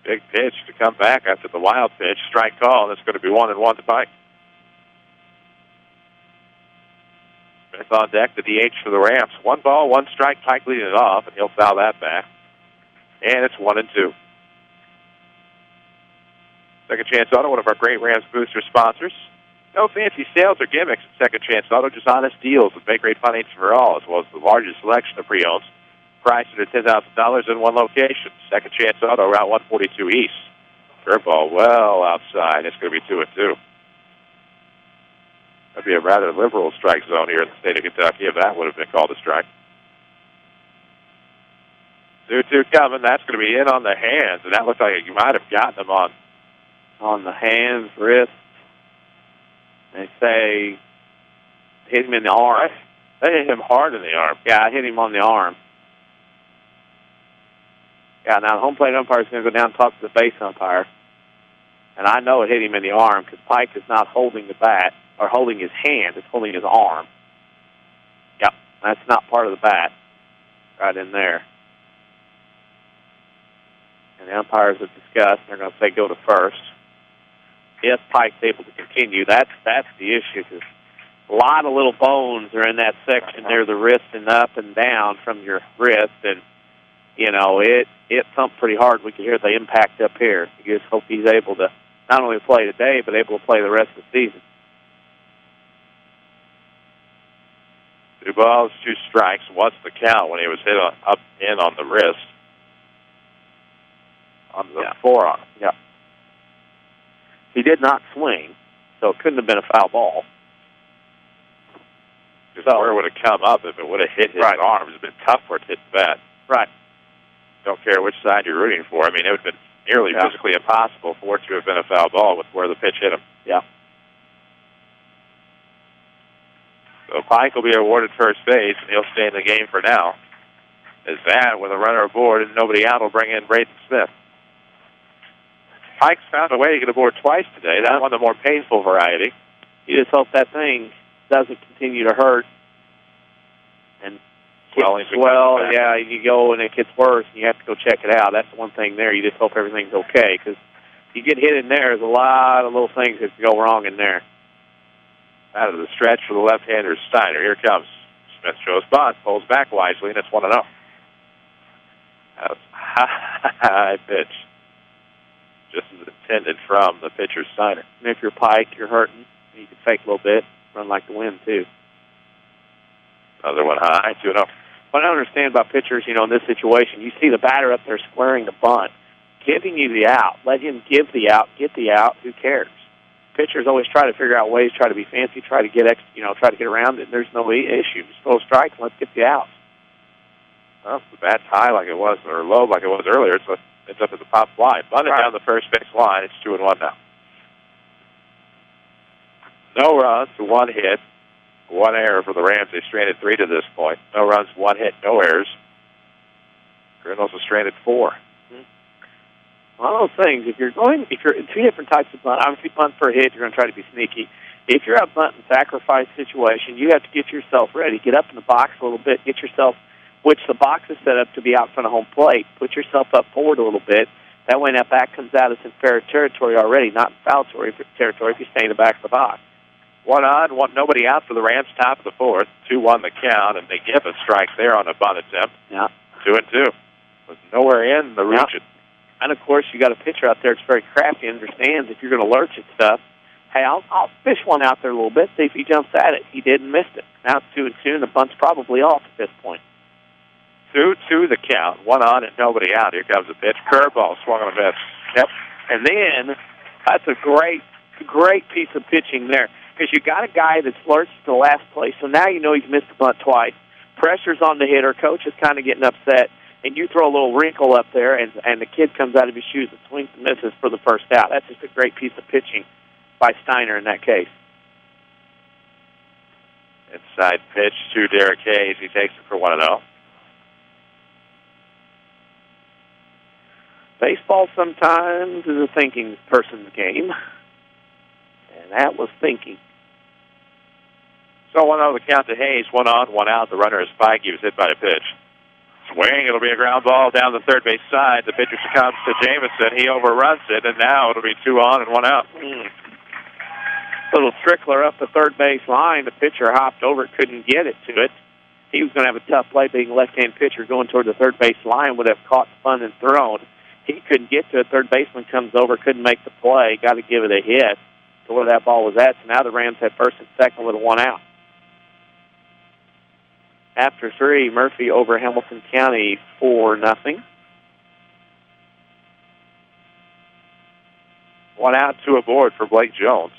C: Big pitch to come back after the wild pitch. Strike call, and it's going to be 1-1 to Pike. Smith on deck, the DH for the Rams. 1 ball, 1 strike. Pike leading it off, and he'll foul that back. And it's 1-2. Second Chance Auto, one of our great Rams booster sponsors. No fancy sales or gimmicks at Second Chance Auto, just honest deals with bank rate financing for all, as well as the largest selection of pre-owns. Priced at $10,000 in one location. Second Chance Auto, Route 142 East. Curveball well outside. It's going to be 2-2. That'd be a rather liberal strike zone here in the state of Kentucky if that would have been called a strike. 2-2 coming. That's going to be in on the hands, and that looks like you might have gotten him on the hands, wrist. They say hit him in the arm. They hit him hard in the arm. Yeah, I hit him on the arm. Yeah, now the home plate umpire is going to go down and talk to the base umpire. And I know it hit him in the arm because Pike is not holding the bat or holding his hand. It's holding his arm. Yep, that's not part of the bat. Right in there. And the umpires have discussed. They're going to say go to first. If Pike's able to continue, that's the issue. Because a lot of little bones are in that section near the wrist and up and down from your wrist. And, you know, it thumped pretty hard. We can hear the impact up here. You just hope he's able to not only play today, but able to play the rest of the season. 2 balls, 2 strikes. What's the count when he was hit up in on the wrist? On the forearm. Yeah. He did not swing, so it couldn't have been a foul ball. Just where would it come up if it would have hit his arm? It would have been tough for it to hit the bat. Right. Don't care which side you're rooting for. I mean, it would have been nearly physically impossible for it to have been a foul ball with where the pitch hit him. Yeah. So Pike will be awarded first base, and he'll stay in the game for now. As that, with a runner aboard and nobody out, will bring in Braden Smith. Pike's found a way to get aboard twice today. That's one of the more painful variety. You just hope that thing doesn't continue to hurt.
G: and
C: yeah,
G: you go and it gets worse, and you have to go check it out. That's the one thing there. You just hope everything's okay, because if you get hit in there, there's a lot of little things that can go wrong in there.
C: Out of the stretch for the left-hander, Steiner. Here comes Smith. Shows bunt, pulls back wisely, and it's 1-0. That was a high pitch, just as intended from the pitcher, Steiner.
G: And if you're Pike, you're hurting. You can fake a little bit, run like the wind, too.
C: Another one high, 2-0.
G: What I understand about pitchers, in this situation, you see the batter up there squaring the bunt, giving you the out. Let him give the out, get the out. Who cares? Pitchers always try to figure out ways, try to be fancy, try to get around it. There's no issue. Just throw a strike and let's get the out.
C: Well, the bat's high like it was, or low like it was earlier, so it's up at the pop line. Bunted down the first base line. It's 2-1 now. No runs, 1 hit, 1 error for the Rams. They stranded 3 to this point. No runs, 1 hit, no errors. Colonels have stranded 4.
G: One of those things, if you're 2 different types of bunt, obviously bunt for a hit, you're going to try to be sneaky. If you're out bunt and sacrifice situation, you have to get yourself ready. Get up in the box a little bit, get yourself, which the box is set up to be out front of home plate. Put yourself up forward a little bit. That way that back comes out, it's in fair territory already, not in foul territory if you stay in the back of the box.
C: 1 on, 1 nobody out for the Rams, top of the 4th. 2-1 the count, and they give a strike there on the bunt attempt.
G: Yeah.
C: 2-2. Was nowhere in the region.
G: And, of course, you got a pitcher out there that's very crafty, understands if you're going to lurch at stuff. Hey, I'll fish one out there a little bit, see if he jumps at it. He did and missed it. Now it's 2-2, and the bunt's probably off at this point.
C: 2-2 the count. 1 on and nobody out. Here comes the pitch. Curveball swung on a miss.
G: Yep. And then that's a great piece of pitching there, because you got a guy that's lurched to the last place, so now you know he's missed the bunt twice. Pressure's on the hitter. Coach is kind of getting upset, and you throw a little wrinkle up there, and the kid comes out of his shoes and swings and misses for the first out. That's just a great piece of pitching by Steiner in that case.
C: Inside pitch to Derek Hayes. He takes it for 1-0.
G: Baseball sometimes is a thinking person's game, and that was thinking.
C: So 1-0 the count to Hayes. 1 on, 1 out. The runner is Spike. He was hit by a pitch. Swing. It'll be a ground ball down the third base side. The pitcher succumbs to Jamison. He overruns it, and now it'll be 2 on and 1 out.
G: Little trickler up the third base line. The pitcher hopped over it, couldn't get it to it. He was going to have a tough play being a left-hand pitcher going toward the third base line, would have caught, spun, and thrown. He couldn't get to it. Third baseman comes over, couldn't make the play, got to give it a hit to where that ball was at. So now the Rams have first and second with a 1 out. After 3, Murphy over Hamilton County 4-0.
C: 1 out, 2 aboard for Blake Jones.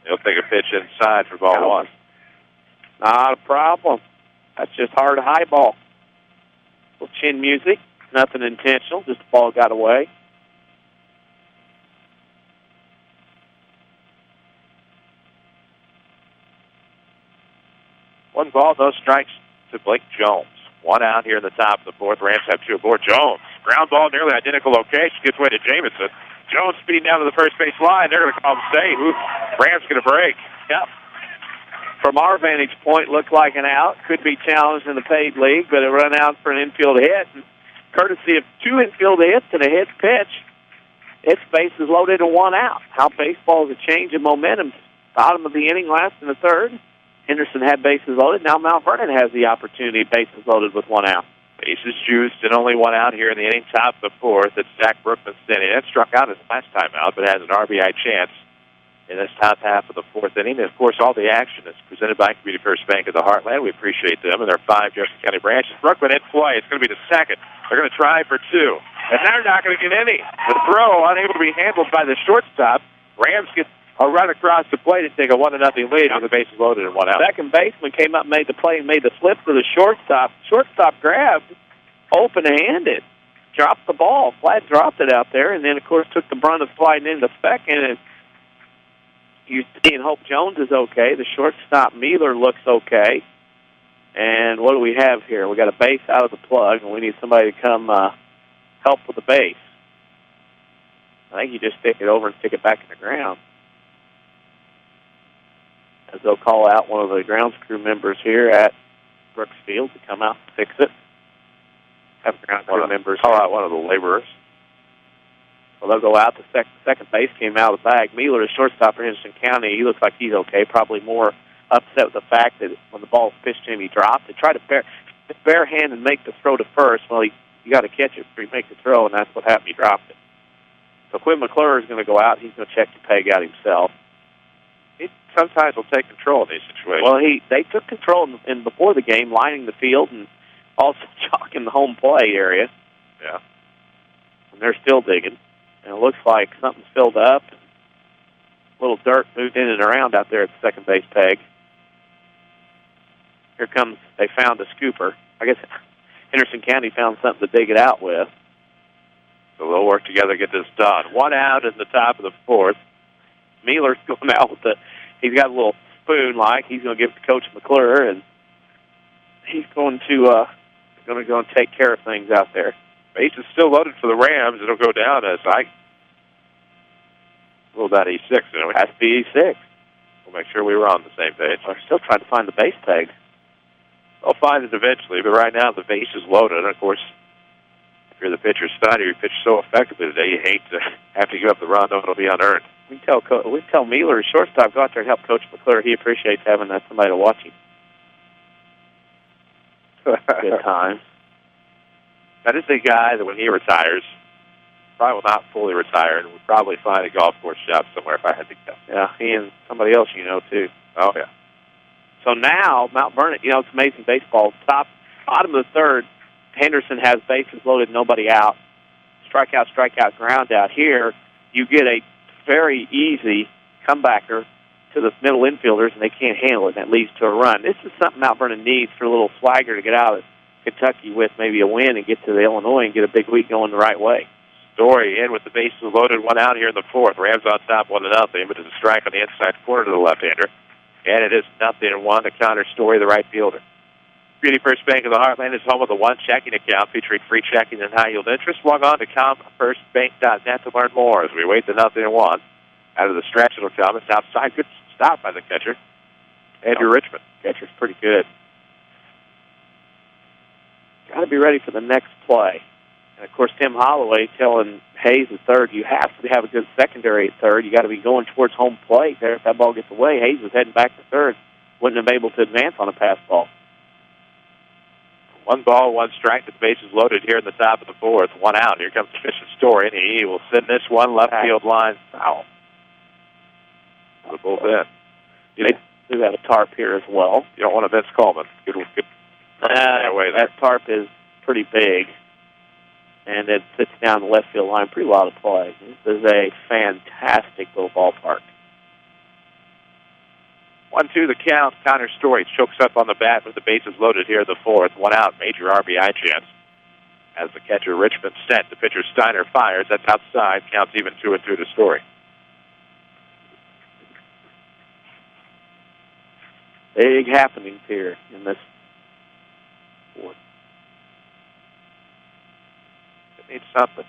C: He'll take a pitch inside for ball 1.
G: Not a problem. That's just hard high ball. Little chin music, nothing intentional, just the ball got away.
C: One ball, no strikes to Blake Jones. 1 out here in the top of the 4th. Rams have 2 aboard. Jones, ground ball, nearly identical location, gets away to Jamison. Jones speeding down to the first base line. They're going to call him safe. Rams going to break.
G: Yep. From our vantage point, looked like an out. Could be challenged in the paid league, but it run out for an infield hit. And courtesy of 2 infield hits and a hit pitch, its base is loaded and 1 out. How baseball is a change in momentum. Bottom of the inning, last in the 3rd. Henderson had bases loaded. Now Mount Vernon has the opportunity, bases loaded with 1 out.
C: Bases juiced and only 1 out here in the inning, top of the 4th. It's Zach Brookman standing. That struck out his last time out, but has an RBI chance in this top half of the 4th inning. And, of course, all the action is presented by Community First Bank of the Heartland. We appreciate them and their 5 Jefferson County branches. Brookman in play. It's going to be the second. They're going to try for 2. And they're not going to get any. The throw unable to be handled by the shortstop. Rams get a run across the plate and take a 1-0 lead with the bases loaded and 1 out.
G: Second baseman came up, made the play, and made the flip to the shortstop. Shortstop grabbed, open-handed, dropped the ball. Flat dropped it out there, and then, of course, took the brunt of sliding into second. And you see and hope Jones is okay. The shortstop, Mealer, looks okay. And what do we have here? We got a base out of the plug, and we need somebody to come help with the base. I think you just stick it over and stick it back in the ground. as they'll call out one of the grounds crew members here at Brooks Field to come out and fix it. Have ground crew members
C: call out one of the laborers.
G: Well, they'll go out. The second base came out of the bag. Mueller, the shortstop for Henderson County, he looks like he's okay. Probably more upset with the fact that when the ball was pitched to him, he dropped. They tried to bare hand and make the throw to first. Well, you got to catch it before you make the throw, and that's what happened. He dropped it. So Quinn McClure is going to go out. He's going to check the peg out himself.
C: He sometimes will take control in these situations.
G: Well, they took control in before the game, lining the field and also chalking the home play area.
C: Yeah.
G: And they're still digging. And it looks like something's filled up. A little dirt moved in and around out there at the second base peg. Here comes, they found a scooper. I guess Henderson County found something to dig it out with.
C: So they'll work together to get this done. One out in the top of the fourth.
G: Mueller's going out with he's got a little spoon-like. He's going to give it to Coach McClure, and he's going to go and take care of things out there.
C: Base is still loaded for the Rams. It'll go down as we'll about E6. It
G: has to be E6.
C: We'll make sure we were on the same page.
G: We're still trying to find the base peg.
C: I'll find it eventually, but right now the base is loaded. And of course, if you're the pitcher, Steiner, you pitch so effectively today, you hate to have to give up the run, though it'll be unearned.
G: We tell Mueller, his shortstop, go out there and help Coach McClure. He appreciates having somebody to watch him. Good time.
C: That is a guy that when he retires, probably will not fully retire, and would probably find a golf course job somewhere if I had to guess.
G: Yeah, he and somebody else you know, too.
C: Oh, yeah.
G: So now, Mount Vernon, it's amazing baseball. Bottom of the third, Henderson has bases loaded, nobody out. Strikeout, ground out. Here, you get a very easy comebacker to the middle infielders, and they can't handle it, and that leads to a run. This is something Mount Vernon needs for a little swagger to get out of Kentucky with maybe a win and get to the Illinois and get a big week going the right way.
C: Story in with the bases loaded, one out here in the fourth. Rams on top, 1-0, but it's a strike on the inside corner to the left-hander. And it is 0-1 to counter Story, the right fielder. Community First Bank of the Heartland is home of the One checking account featuring free checking and high-yield interest. Log on to comfirstbank.net to learn more as we await the 0-1. Out of the stretch, it'll come. It's outside. Good stop by the catcher, Andrew Richmond.
G: Catcher's pretty good. Got to be ready for the next play. And, of course, Tim Holloway telling Hayes at third, you have to have a good secondary at third. You got to be going towards home plate there. If that ball gets away, Hayes was heading back to third. Wouldn't have been able to advance on a pass ball.
C: 1 ball, 1 strike. The base is loaded here in the top of the fourth. 1 out. Here comes Fisher Story, and he will send this one left field line foul. The bullpen.
G: They do have a tarp here as well.
C: You don't want to miss Coleman. Good.
G: That tarp is pretty big, and it sits down the left field line. Pretty lot of play. This is a fantastic little ballpark.
C: 1-2 the count. Connor Story chokes up on the bat with the bases loaded here in the fourth. 1 out. Major RBI chance. As the catcher Richmond sent, the pitcher Steiner fires. That's outside. Counts even 2-2 to Story.
G: Big happenings here in this fourth.
C: It needs something.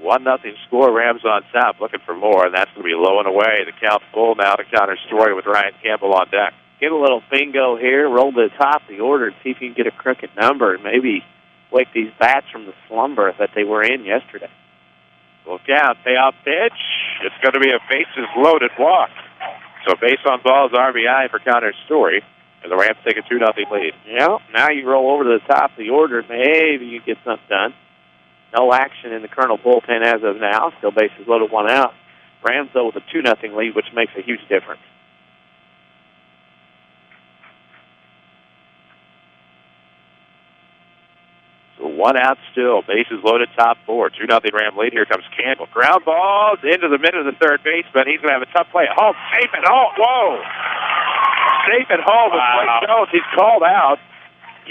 C: 1-0 score. Rams on top, looking for more, and that's going to be low and away. The count full now to Connor Story with Ryan Campbell on deck.
G: Get a little bingo here. Roll to the top of the order and see if you can get a crooked number and maybe wake these bats from the slumber that they were in yesterday.
C: Look out. Payoff pitch. It's going to be a bases-loaded walk. So base on balls, RBI for Connor Story, and the Rams take a 2-0 lead.
G: Yeah, now you roll over to the top of the order, and maybe you get something done. No action in the Colonel bullpen as of now. Still bases loaded, 1 out. Rams, though, with a 2-0 lead, which makes a huge difference.
C: So 1 out still. Bases loaded, top 4. 2-0 Ram lead. Here comes Campbell. Ground balls into the middle of the third baseman. He's going to have a tough play at home. Safe at home. Whoa! Safe at home. Wow. Jones, he's called out.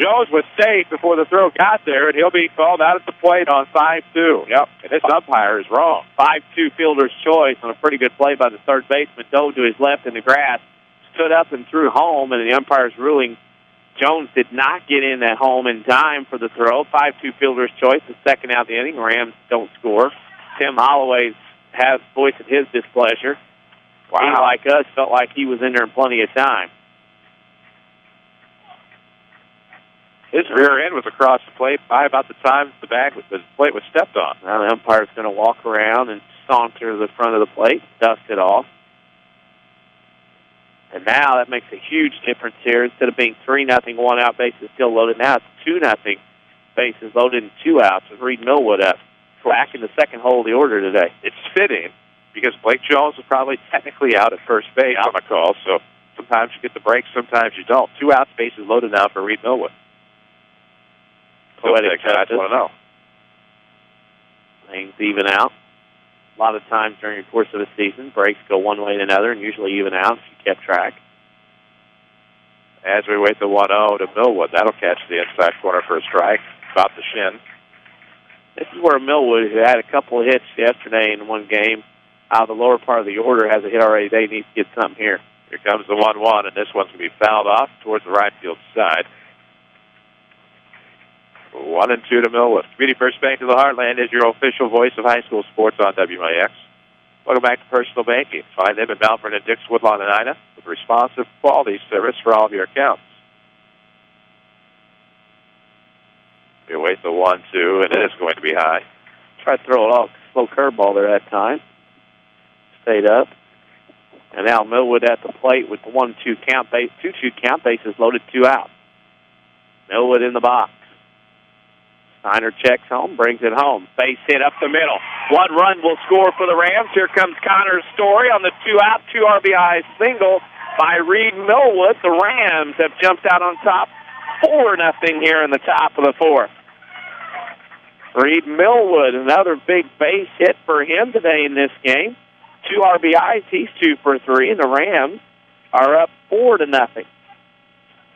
C: Jones was safe before the throw got there, and he'll be called out at the plate on 5-2. Yep, and this umpire is wrong.
G: 5-2 fielder's choice on a pretty good play by the third baseman. Dove to his left in the grass, stood up and threw home, and the umpire's ruling Jones did not get in at home in time for the throw. 5-2 fielder's choice, the second out of the inning. Rams don't score. Tim Holloway has voiced his displeasure. He, like us, felt like he was in there in plenty of time.
C: His rear end was across the plate by about the time the plate was stepped on.
G: Now the umpire's going to walk around and saunter to the front of the plate, dust it off. And now that makes a huge difference here. Instead of being 3-0, 1 out, bases still loaded, now it's 2-0, bases loaded and 2 outs with Reed Millwood up. Back in the second hole of the order today.
C: It's fitting because Blake Jones was probably technically out at first base on the call, so sometimes you get the break, sometimes you don't. 2 outs, bases loaded now for Reed Millwood.
G: Poetic
C: justice. I want to know.
G: Things even out. A lot of times during the course of a season, breaks go one way and another, and usually even out if you kept track.
C: As we wait the 1-0 to Millwood, that'll catch the inside corner for a strike, about the shin.
G: This is where Millwood, who had a couple of hits yesterday in one game, out of the lower part of the order, has a hit already. They need to get something here.
C: Here comes the 1-1, and this one's going to be fouled off towards the right field side. 1-2 to Millwood. Community First Bank of the Heartland is your official voice of high school sports on WMIX. Welcome back to Personal Banking. Find them in Mount Vernon, Dix, Woodlawn, and Ina with responsive quality service for all of your accounts. We await the 1-2, and it is going to be high.
G: Tried to throw it off. Slow curveball there that time. Stayed up. And now Millwood at the plate with the 1-2 count, 2-2 count, bases loaded, 2 out. Millwood in the box. Steiner checks home, brings it home. Base hit up the middle. 1 run will score for the Rams. Here comes Connor Story on the 2 out, 2 RBI single by Reed Millwood. The Rams have jumped out on top, 4-0 here in the top of the 4th. Reed Millwood, another big base hit for him today in this game. 2 RBIs, he's 2 for 3, and the Rams are up 4-0.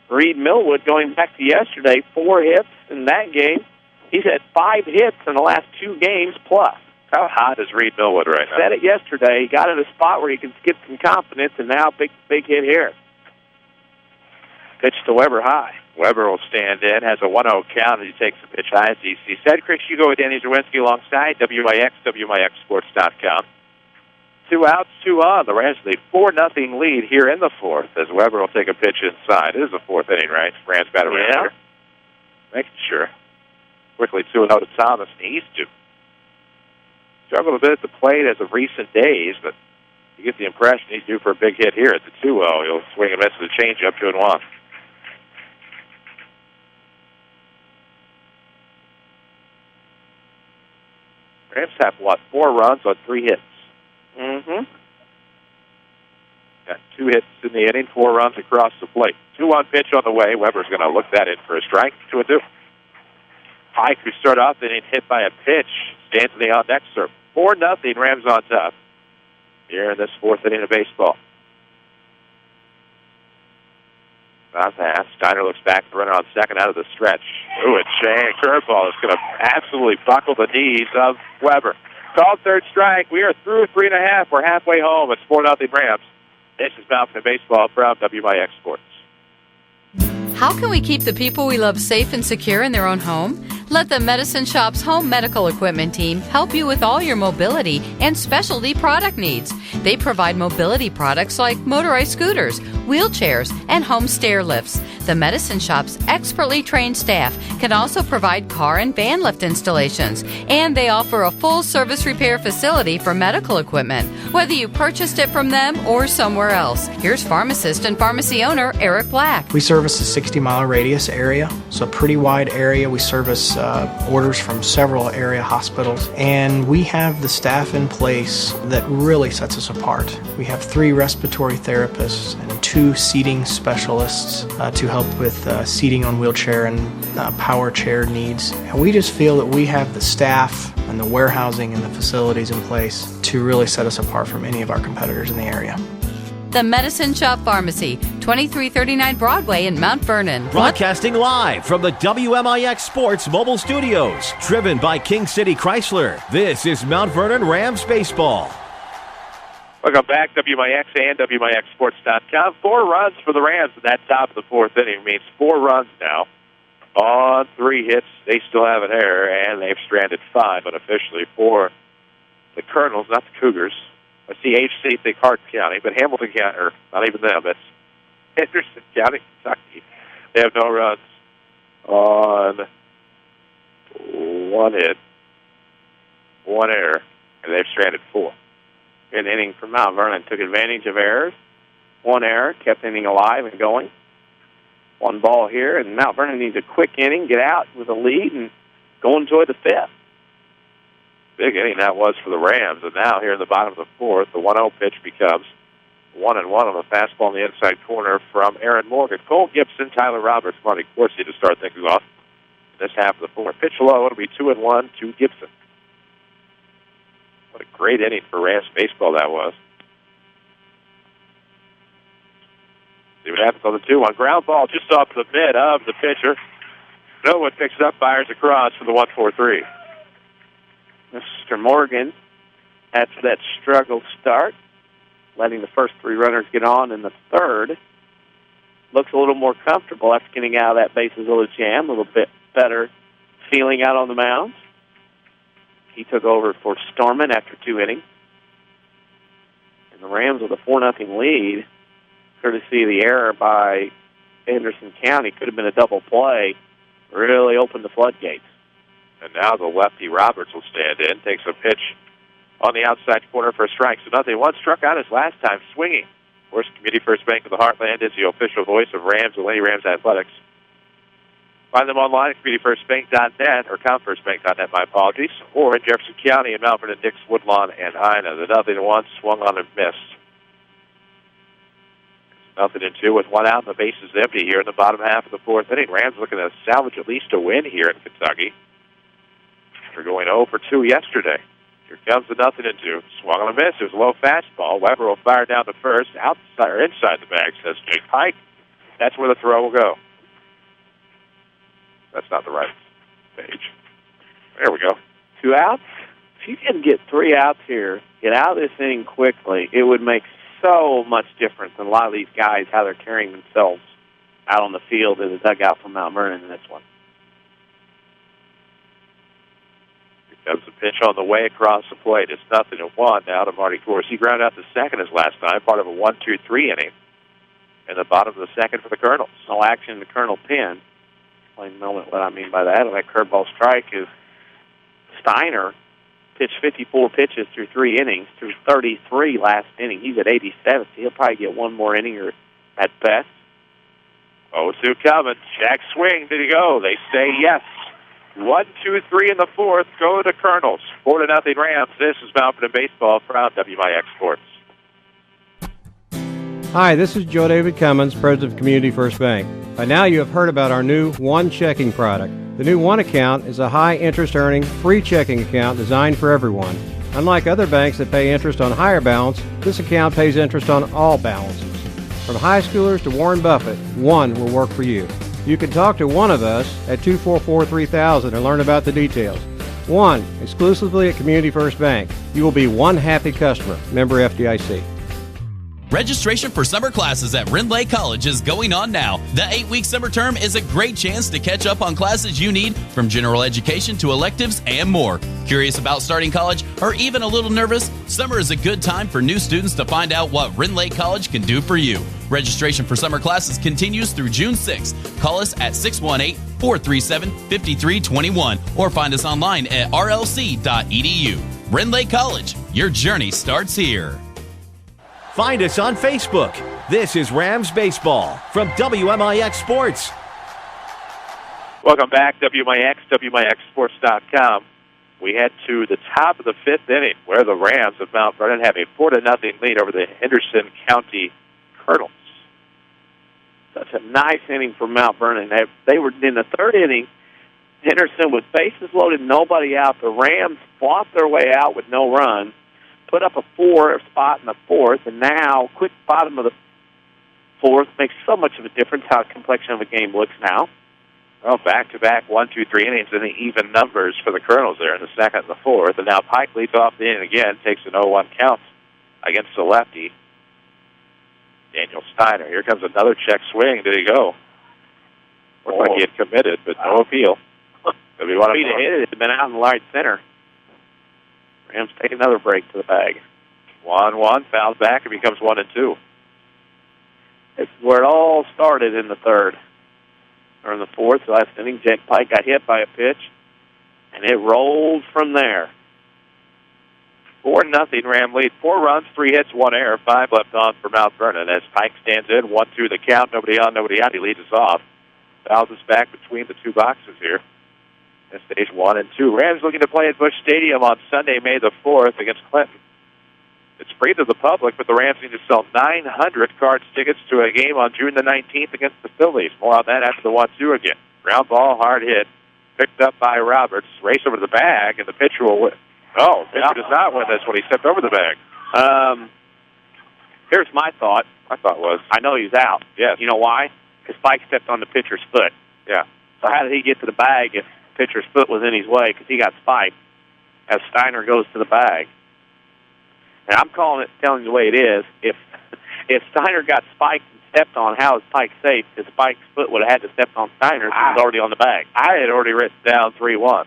G: Reed Millwood, going back to yesterday, 4 hits in that game. He's had 5 hits in the last 2 games plus.
C: How hot is Reed Millwood right now?
G: Said it yesterday. He got in a spot where he can get some confidence, and now big hit here. Pitch to Weber high.
C: Weber will stand in, has a 1-0 count, and he takes the pitch high, as DC said. Chris Hugo with Danny Czerwinski alongside WMIX, WMIXsports.com. 2 outs, 2 on. The Rams have a 4-0 lead here in the 4th, as Weber will take a pitch inside. It is the 4th inning, right? Rams batter here. Making sure. Quickly 2-0 to Thomas, and he's 2. Struggled a bit at the plate as of recent days, but you get the impression he's due for a big hit here at the 2-0. He'll swing and miss with a changeup, 2-1. Rams have, 4 runs on 3 hits?
G: Mm-hmm.
C: Got 2 hits in the inning, 4 runs across the plate. 2-1 pitch on the way. Weber's going to look that in for a strike. 2-2. Pike, who started off the inning hit by a pitch, stands in the on-deck circle. 4-0, Rams on top here in this 4th inning of baseball. Not that. Steiner looks back, the runner on second out of the stretch. Ooh, a chain curveball is going to absolutely buckle the knees of Weber. Called 3rd strike. We are through 3.5. We're halfway home. It's 4-0 Rams. This is Mount Vernon Baseball from WMIX Sports.
S: How can we keep the people we love safe and secure in their own home? Let the Medicine Shop's home medical equipment team help you with all your mobility and specialty product needs. They provide mobility products like motorized scooters, wheelchairs, and home stair lifts. The Medicine Shop's expertly trained staff can also provide car and van lift installations, and they offer a full service repair facility for medical equipment, whether you purchased it from them or somewhere else. Here's pharmacist and pharmacy owner Eric Black.
T: We service a 60-mile radius area, so a pretty wide area. We service orders from several area hospitals, and we have the staff in place that really sets us apart. We have 3 respiratory therapists and 2 seating specialists to help with seating on wheelchair and power chair needs. And we just feel that we have the staff and the warehousing and the facilities in place to really set us apart from any of our competitors in the area.
S: The Medicine Shop Pharmacy, 2339 Broadway in Mount Vernon.
A: Broadcasting live from the WMIX Sports Mobile Studios. Driven by King City Chrysler. This is Mount Vernon Rams Baseball.
C: Welcome back, WMIX and WMIXsports.com. 4 runs for the Rams in that top of the 4th inning. Means 4 runs now on 3 hits. They still have an error, and they've stranded 5 unofficially for the Colonels, not the Cougars. I see HC, think Hart County, but Hamilton County, or not even them, it's Henderson County, Kentucky. They have no runs on one hit, one error, and they've stranded 4. Good inning from Mount Vernon. Took advantage of errors. 1 error, kept inning alive and going. 1 ball here, and Mount Vernon needs a quick inning, get out with a lead, and go enjoy the 5th. Big inning that was for the Rams, and now here in the bottom of the 4th, the 1-0 pitch becomes 1-1 on the fastball in the inside corner from Aaron Morgan. Cole Gibson, Tyler Roberts, Marty Corsi to start things off in this half of the 4th. Pitch low, it'll be 2-1 to Gibson. What a great inning for Rams baseball that was. See what happens on the 2-1. Ground ball just off the mid of the pitcher. No one picks it up, fires across for the 1-4-3. Mr. Morgan, after that struggle start, letting the first 3 runners get on in the 3rd, looks a little more comfortable after getting out of that bases loaded jam, a little bit better feeling out on the mound. He took over for Storman after 2 innings. And the Rams with a 4-0 lead, courtesy of the error by Henderson County, could have been a double play, really opened the floodgates. And now the lefty Roberts will stand in, takes a pitch on the outside corner for a strike. So 0-1, struck out his last time swinging. Of course, Community First Bank of the Heartland is the official voice of Rams and Lady Rams Athletics. Find them online at communityfirstbank.net, or comfirstbank.net, my apologies, or in Jefferson County in Mount Vernon, Dix, Woodlawn, and Ina. The 0-1 swung on and missed. 0-2 with 1 out and the bases empty here in the bottom half of the 4th inning. Rams looking to salvage at least a win here in Kentucky. After going 0 for 2 yesterday. Here comes the 0-2. Swung on a miss. It was a low fastball. Weber will fire down to first. Outside or inside the bag, says Jake Pike. That's where the throw will go. That's not the right page. There we go. 2 outs. If you can get 3 outs here, get out of this inning quickly, it would make so much difference in a lot of these guys, how they're carrying themselves out on the field in the dugout from Mount Vernon in this one. Here comes the pitch on the way across the plate. It's 0-1 now to Marty Corsi. He grounded out to second his last time, part of a 1-2-3 inning. In the bottom of the 2nd for the Colonels. No action in the Colonel pen. Explain in a moment what I mean by that. And that curveball strike is Steiner pitched 54 pitches through 3 innings, through 33 last inning. He's at 87, so he'll probably get 1 more inning or at best. 0-2 coming. Jack swing. Did he go? They say yes. 1, 2, 3 in the 4th. Go to Colonels. 4-0 Rams. This is Mount Vernon Baseball from WMIX Sports.
D: Hi, this is Joe David Cummins, President of Community First Bank. By now you have heard about our new One Checking product. The new One Account is a high-interest earning, free checking account designed for everyone. Unlike other banks that pay interest on higher balance, this account pays interest on all balances. From high schoolers to Warren Buffett, One will work for you. You can talk to one of us at 244-3000 and learn about the details. One, exclusively at Community First Bank. You will be one happy customer. Member FDIC.
E: Registration for summer classes at Rindley College is going on now. The 8-week summer term is a great chance to catch up on classes you need, from general education to electives and more. Curious about starting college or even a little nervous? Summer is a good time for new students to find out what Rindley College can do for you. Registration for summer classes continues through June 6th. Call us at 618-437-5321 or find us online at rlc.edu. Rindley College, your journey starts here.
A: Find us on Facebook. This is Rams Baseball from WMIX Sports.
C: Welcome back, WMIX, WMIXsports.com. We head to the top of the 5th inning, where the Rams of Mount Vernon have a 4-0 lead over the Henderson County Colonels. Such a nice inning for Mount Vernon. They were in the 3rd inning. Henderson with bases loaded, nobody out. The Rams fought their way out with no runs, put up a 4 spot in the 4th, and now quick bottom of the 4th makes so much of a difference how the complexion of the game looks now. Well, back-to-back 1, 2, 3 innings in the even numbers for the Colonels there in the 2nd and the 4th, and now Pike leads off the inning again, takes an 0-1 count against the lefty, Daniel Steiner. Here comes another check swing. Did he go? Looked like he had committed, but no appeal. If he wanted to hit it, it had been out in the right center. Rams take another break to the bag. 1-1, fouls back, and becomes 1-2.
G: It's where it all started in the third. Or in the fourth, last inning, Jake Pike got hit by a pitch, and it rolled from there.
C: 4-0, Ram lead. 4 runs, 3 hits, 1 error, 5 left on for Mount Vernon. As Pike stands in, 1-2 the count, nobody on, nobody out. He leads us off. Fouls us back between the two boxes here. At stage 1 and 2. Rams looking to play at Busch Stadium on Sunday, May the 4th against Clinton. It's free to the public, but the Rams need to sell 900 cards tickets to a game on June the 19th against the Phillies. More on that after the 1-2 again. Ground ball, hard hit, picked up by Roberts. Race over to the bag, and the pitcher will win. Oh, pitcher does not win this when he stepped over the bag.
G: Here's my thought.
C: My thought was,
G: I know he's out.
C: Yes.
G: You know why? Because Pike stepped on the pitcher's foot.
C: Yeah.
G: So how did he get to the bag if the pitcher's foot was in his way? Because he got spiked as Steiner goes to the bag. And I'm telling you the way it is. If Steiner got spiked and stepped on, how is Pike safe? Because Pike's foot would have had to step on Steiner because he was already on the bag.
C: I had already written down 3-1.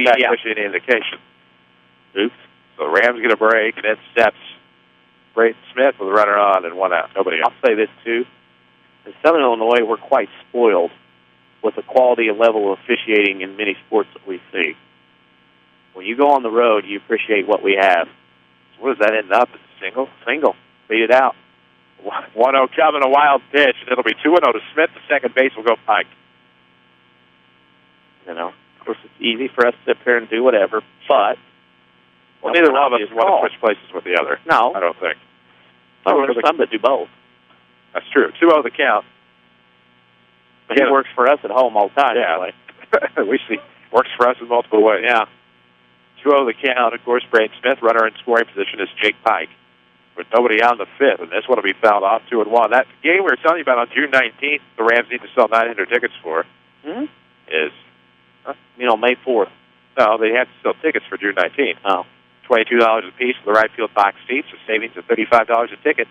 C: That gives you any indication.
G: Oops.
C: So Rams get a break, and then steps Braden Smith with a runner on and 1 out. Nobody else.
G: I'll say this, too. In Southern Illinois, we're quite spoiled with the quality and level of officiating in many sports that we see. When you go on the road, you appreciate what we have.
C: What does that end up? Is it single?
G: Single. Beat it out.
C: 1-0 coming, a wild pitch, and it'll be 2-0 to Smith. The second base will go Pike.
G: You know, of course, it's easy for us to sit here and do whatever, but...
C: Well, neither one of us want to switch places with the other.
G: No.
C: I don't think.
G: Oh, there's some that do both.
C: That's true. 2-0 the count.
G: But it works for us at home all the time.
C: Yeah.
G: Anyway.
C: We see. Works for us in multiple ways.
G: Yeah.
C: 2-0 the count. Of course, Braden Smith, runner in scoring position, is Jake Pike. With nobody out in the fifth, and this one will be fouled off 2-1. That game we were telling you about on June 19th, the Rams need to sell 900 tickets for, is...
G: May 4th.
C: No, they have to sell tickets for June 19th.
G: Oh.
C: $22 a piece for the right field box seats, a savings of $35 a ticket.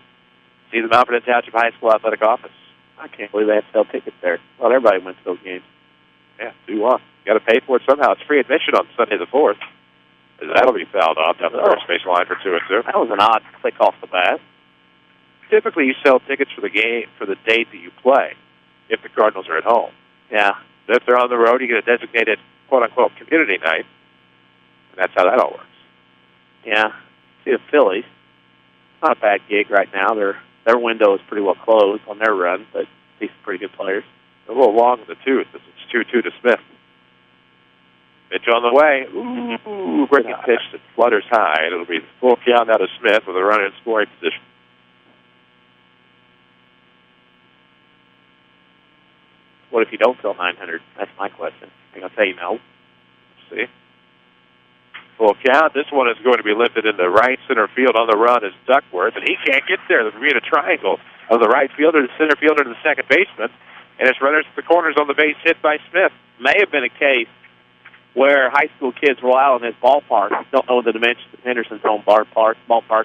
C: See the Mount Vernon Township High School Athletic Office.
G: I can't believe they have to sell tickets there. Well, everybody went to those games.
C: Yeah, 2-1. You got to pay for it somehow. It's free admission on Sunday the 4th. That'll be fouled off down the first base line for 2-2.
G: That was an odd click off the bat.
C: Typically, you sell tickets for the game for the date that you play, if the Cardinals are at home.
G: Yeah.
C: If they're on the road, you get a designated quote-unquote community night, and that's how that all works.
G: Yeah. See the Phillies. Not a bad gig right now. Their window is pretty well closed on their run, but these are pretty good players.
C: A little long in the tooth. It's 2-2 to Smith. Pitch on the way. Ooh, breaking pitch that flutters high. And it'll be full count now to Smith with a runner in scoring position.
G: What if you don't sell 900? That's my question. I'm going to tell you no.
C: See? Full count. This one is going to be lifted into right center field on the run is Duckworth, and he can't get there. There's going to be a triangle of the right fielder, the center fielder, and the second baseman, and it's runners at the corners on the base hit by Smith.
G: May have been a case where high school kids were out in this ballpark. I don't know the dimensions of Henderson's home ballpark,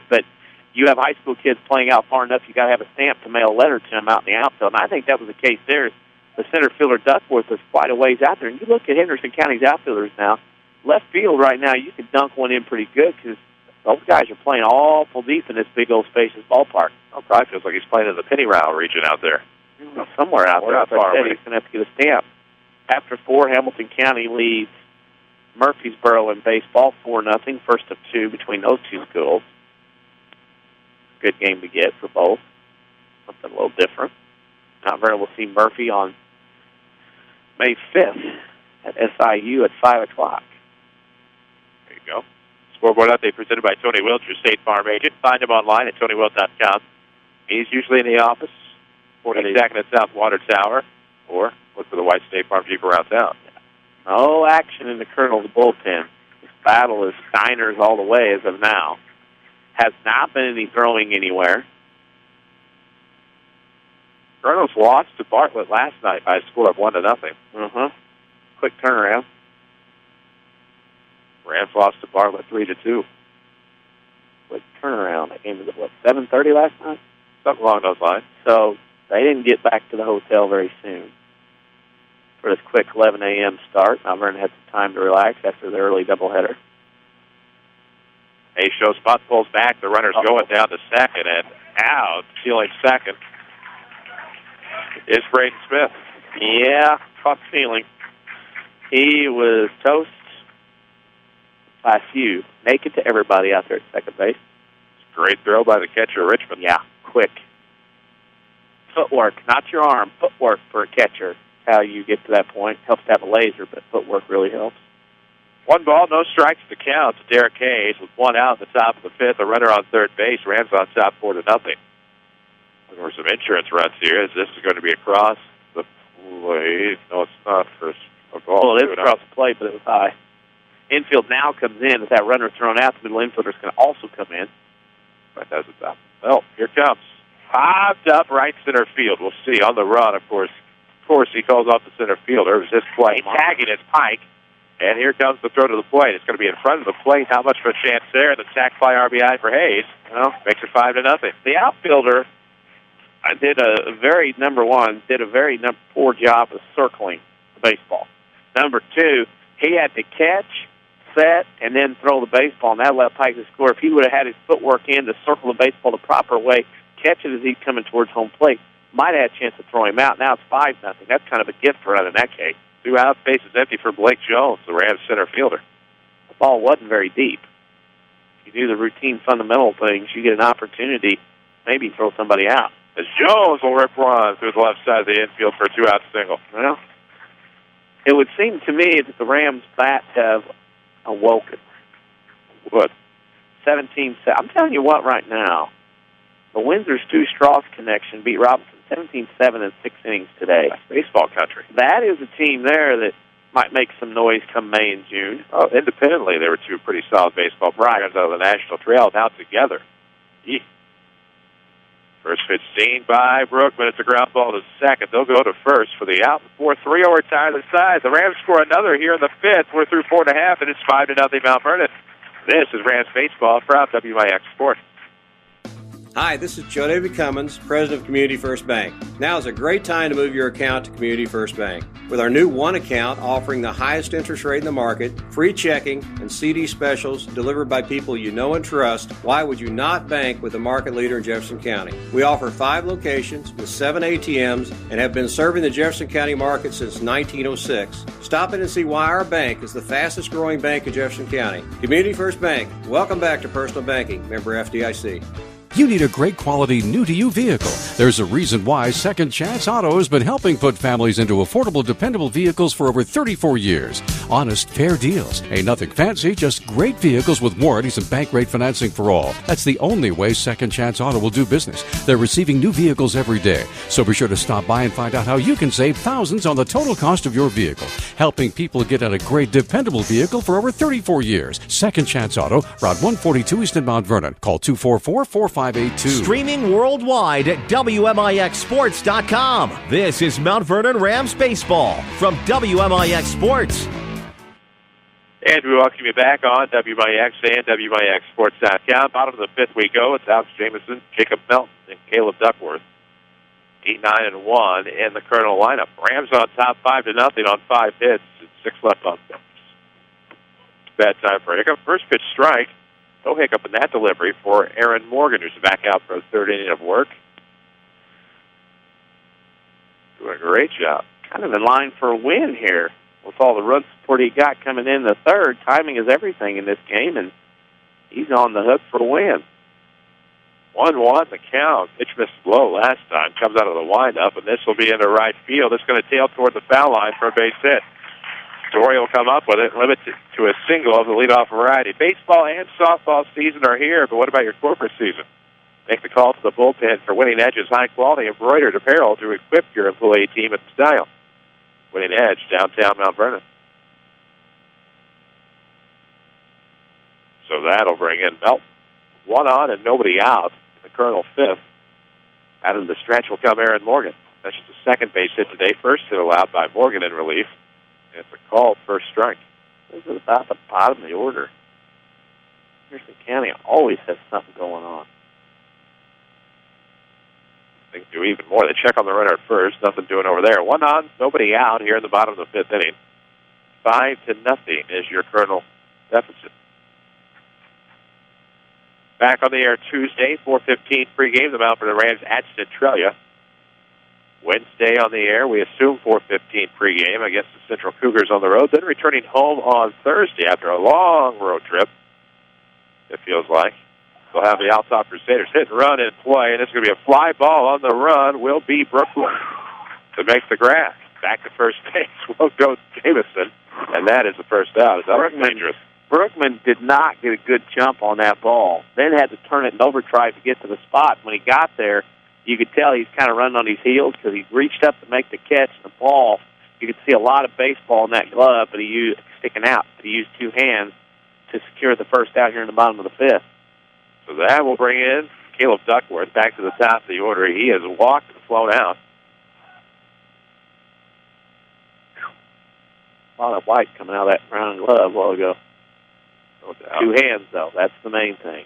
G: but you have high school kids playing out far enough, you got to have a stamp to mail a letter to them out in the outfield. And I think that was the case there. The center fielder Duckworth was quite a ways out there. And you look at Henderson County's outfielders now, left field right now, you can dunk one in pretty good because those guys are playing awful deep in this big old spacious ballpark.
C: Oh, probably feels like he's playing in the Penny Row region out there.
G: Somewhere out there.
C: Not far away.
G: He's going to have to get a stamp. After 4, Hamilton County leads Murfreesboro in baseball 4-0. First of 2 between those two schools. Good game to get for both. Something a little different. Mount Vernon will see Murphy on May 5th at SIU at 5 o'clock.
C: There you go. Scoreboard update presented by Tony Welch, your State Farm agent. Find him online at TonyWelch.com. He's usually in the office, 42nd at South Water Tower, or look for the white State Farm Jeep around town.
G: No action in the Colonels bullpen. This battle is Steiner's all the way as of now. Has not been any throwing anywhere.
C: Colonels lost to Bartlett last night by a score of 1-0.
G: Quick turnaround.
C: Rams lost to Bartlett 3-2.
G: Quick turnaround. That game was, 7:30 last night?
C: Something along those lines.
G: So they didn't get back to the hotel very soon for this quick 11 a.m. start. Mount Vernon had some time to relax after the early doubleheader.
C: Hayes shows butt, pulls back. The runner's going down to second and out. Stealing second is Braden Smith.
G: Yeah, caught the feeling. He was toast by a few. Naked to everybody out there at second base.
C: Great throw by the catcher, Richmond.
G: Yeah, quick. Footwork, not your arm. Footwork for a catcher. How you get to that point. Helps to have a laser, but footwork really helps.
C: 1 ball, no strikes to count to Derek Hayes with 1 out at the top of the 5th. A runner on third base. Rams on top 4-0. Looking for some insurance runs here. This is going to be across the plate. No, it's not for a ball.
G: Well, it is across the plate, but it was high. Infield now comes in. If that runner is thrown out, the middle infielder is going to also come in.
C: Right, that's the top. Well, here comes. Popped up right center field. We'll see on the run, of course. Of course, he calls off the center fielder. It was his play. Tagging his Pike. And here comes the throw to the plate. It's going to be in front of the plate. Not much of a chance there. The sac fly RBI for Hayes. Well, makes it 5-0.
G: The outfielder did a very poor job of circling the baseball. Number 2, he had to catch, set, and then throw the baseball, and that let Pike score. If he would have had his footwork in to circle the baseball the proper way, catch it as he's coming towards home plate, might have had a chance to throw him out. Now it's 5-0. That's kind of a gift run in that case.
C: 2 outs, bases empty for Blake Jones, the Rams center fielder.
G: The ball wasn't very deep. If you do the routine fundamental things, you get an opportunity, maybe throw somebody out.
C: As Jones will rip one through the left side of the infield for a 2-out single.
G: Well, it would seem to me that the Rams' bats have awoken.
C: What?
G: 17-7. I'm telling you what right now. The Windsor-Stu-Strauss connection beat Robinson 17-7 in 6 innings today.
C: That's baseball country.
G: That is a team there that might make some noise come May and June.
C: Oh, independently, they were 2 pretty solid baseball programs out of the National Trail. Now together. Eek. First pitch seen by Brookman. It's a ground ball to second. They'll go to first for the out. 4-3 over Tyler Size. The Rams score another here in the 5th. We're through 4.5, and it's 5-0 Mount Vernon. This is Rams Baseball from WMIX Sports.
D: Hi, this is Joe David Cummins, President of Community First Bank. Now is a great time to move your account to Community First Bank. With our new One Account offering the highest interest rate in the market, free checking, and CD specials delivered by people you know and trust, why would you not bank with the market leader in Jefferson County? We offer 5 locations with 7 ATMs and have been serving the Jefferson County market since 1906. Stop in and see why our bank is the fastest growing bank in Jefferson County. Community First Bank. Welcome back to Personal Banking. Member FDIC.
L: You need a great quality new-to-you vehicle. There's a reason why Second Chance Auto has been helping put families into affordable, dependable vehicles for over 34 years. Honest, fair deals. Ain't nothing fancy, just great vehicles with warranties and bank rate financing for all. That's the only way Second Chance Auto will do business. They're receiving new vehicles every day. So be sure to stop by and find out how you can save thousands on the total cost of your vehicle. Helping people get a great, dependable vehicle for over 34 years. Second Chance Auto, Route 142 East in Mount Vernon. Call 244-4582.
A: Streaming worldwide at WMIXsports.com. This is Mount Vernon Rams Baseball from WMIX Sports.
C: And we welcome you back on WMIX and WMIXsports.com. Bottom of the 5th we go. It's Alex Jameson, Jacob Melton, and Caleb Duckworth. 8-9-1 in the Colonel lineup. Rams on top 5-0 on 5 hits and 6 left on 6. Bad time for Hiccup. First pitch strike. No hiccup in that delivery for Aaron Morgan, who's back out for a 3rd inning of work. Doing a great job.
G: Kind of in line for a win here. With all the run support he got coming in the 3rd, timing is everything in this game, and he's on the hook for a win.
C: 1-1 the count. Pitch missed low last time. Comes out of the windup, and this will be into right field. It's going to tail toward the foul line for a base hit. Story will come up with it, limit it to a single of the leadoff variety. Baseball and softball season are here, but what about your corporate season? Make the call to the bullpen for Winning Edge's high-quality embroidered apparel to equip your employee team in style. Winning Edge, downtown Mount Vernon. So that'll bring in Melton. 1 on and nobody out. The Colonel 5th. Out of the stretch will come Aaron Morgan. That's just the 2nd base hit today. First hit allowed by Morgan in relief. It's a called first strike.
G: This is about the bottom of the order. Henderson County always has something going on.
C: They can do even more. They check on the runner at first. Nothing doing over there. 1 on, nobody out here in the bottom of the 5th inning. 5-0 is your Colonel deficit. Back on the air Tuesday, 4:15 pregame. The Mount Vernon Rams at Centralia. Wednesday on the air, we assume 4:15 pregame against the Central Cougars on the road. Then returning home on Thursday after a long road trip, it feels like. We'll have the Alsop Crusaders hit and run in play, and it's going to be a fly ball on the run. Will be Brooklyn to make the grab. Back to first base will go Jamison, and that is the first out. That was dangerous.
G: Brookman did not get a good jump on that ball. Then had to turn it in overdrive to get to the spot. When he got there, you could tell he's kind of running on his heels because he reached up to make the catch. The ball, you could see a lot of baseball in that glove, but he used sticking out. But he used two hands to secure the first out here in the bottom of the fifth.
C: So that will bring in Caleb Duckworth back to the top of the order. He has walked and flown out.
G: A lot of white coming out of that brown glove a while ago.
C: No doubt.
G: Two hands, though. That's the main thing.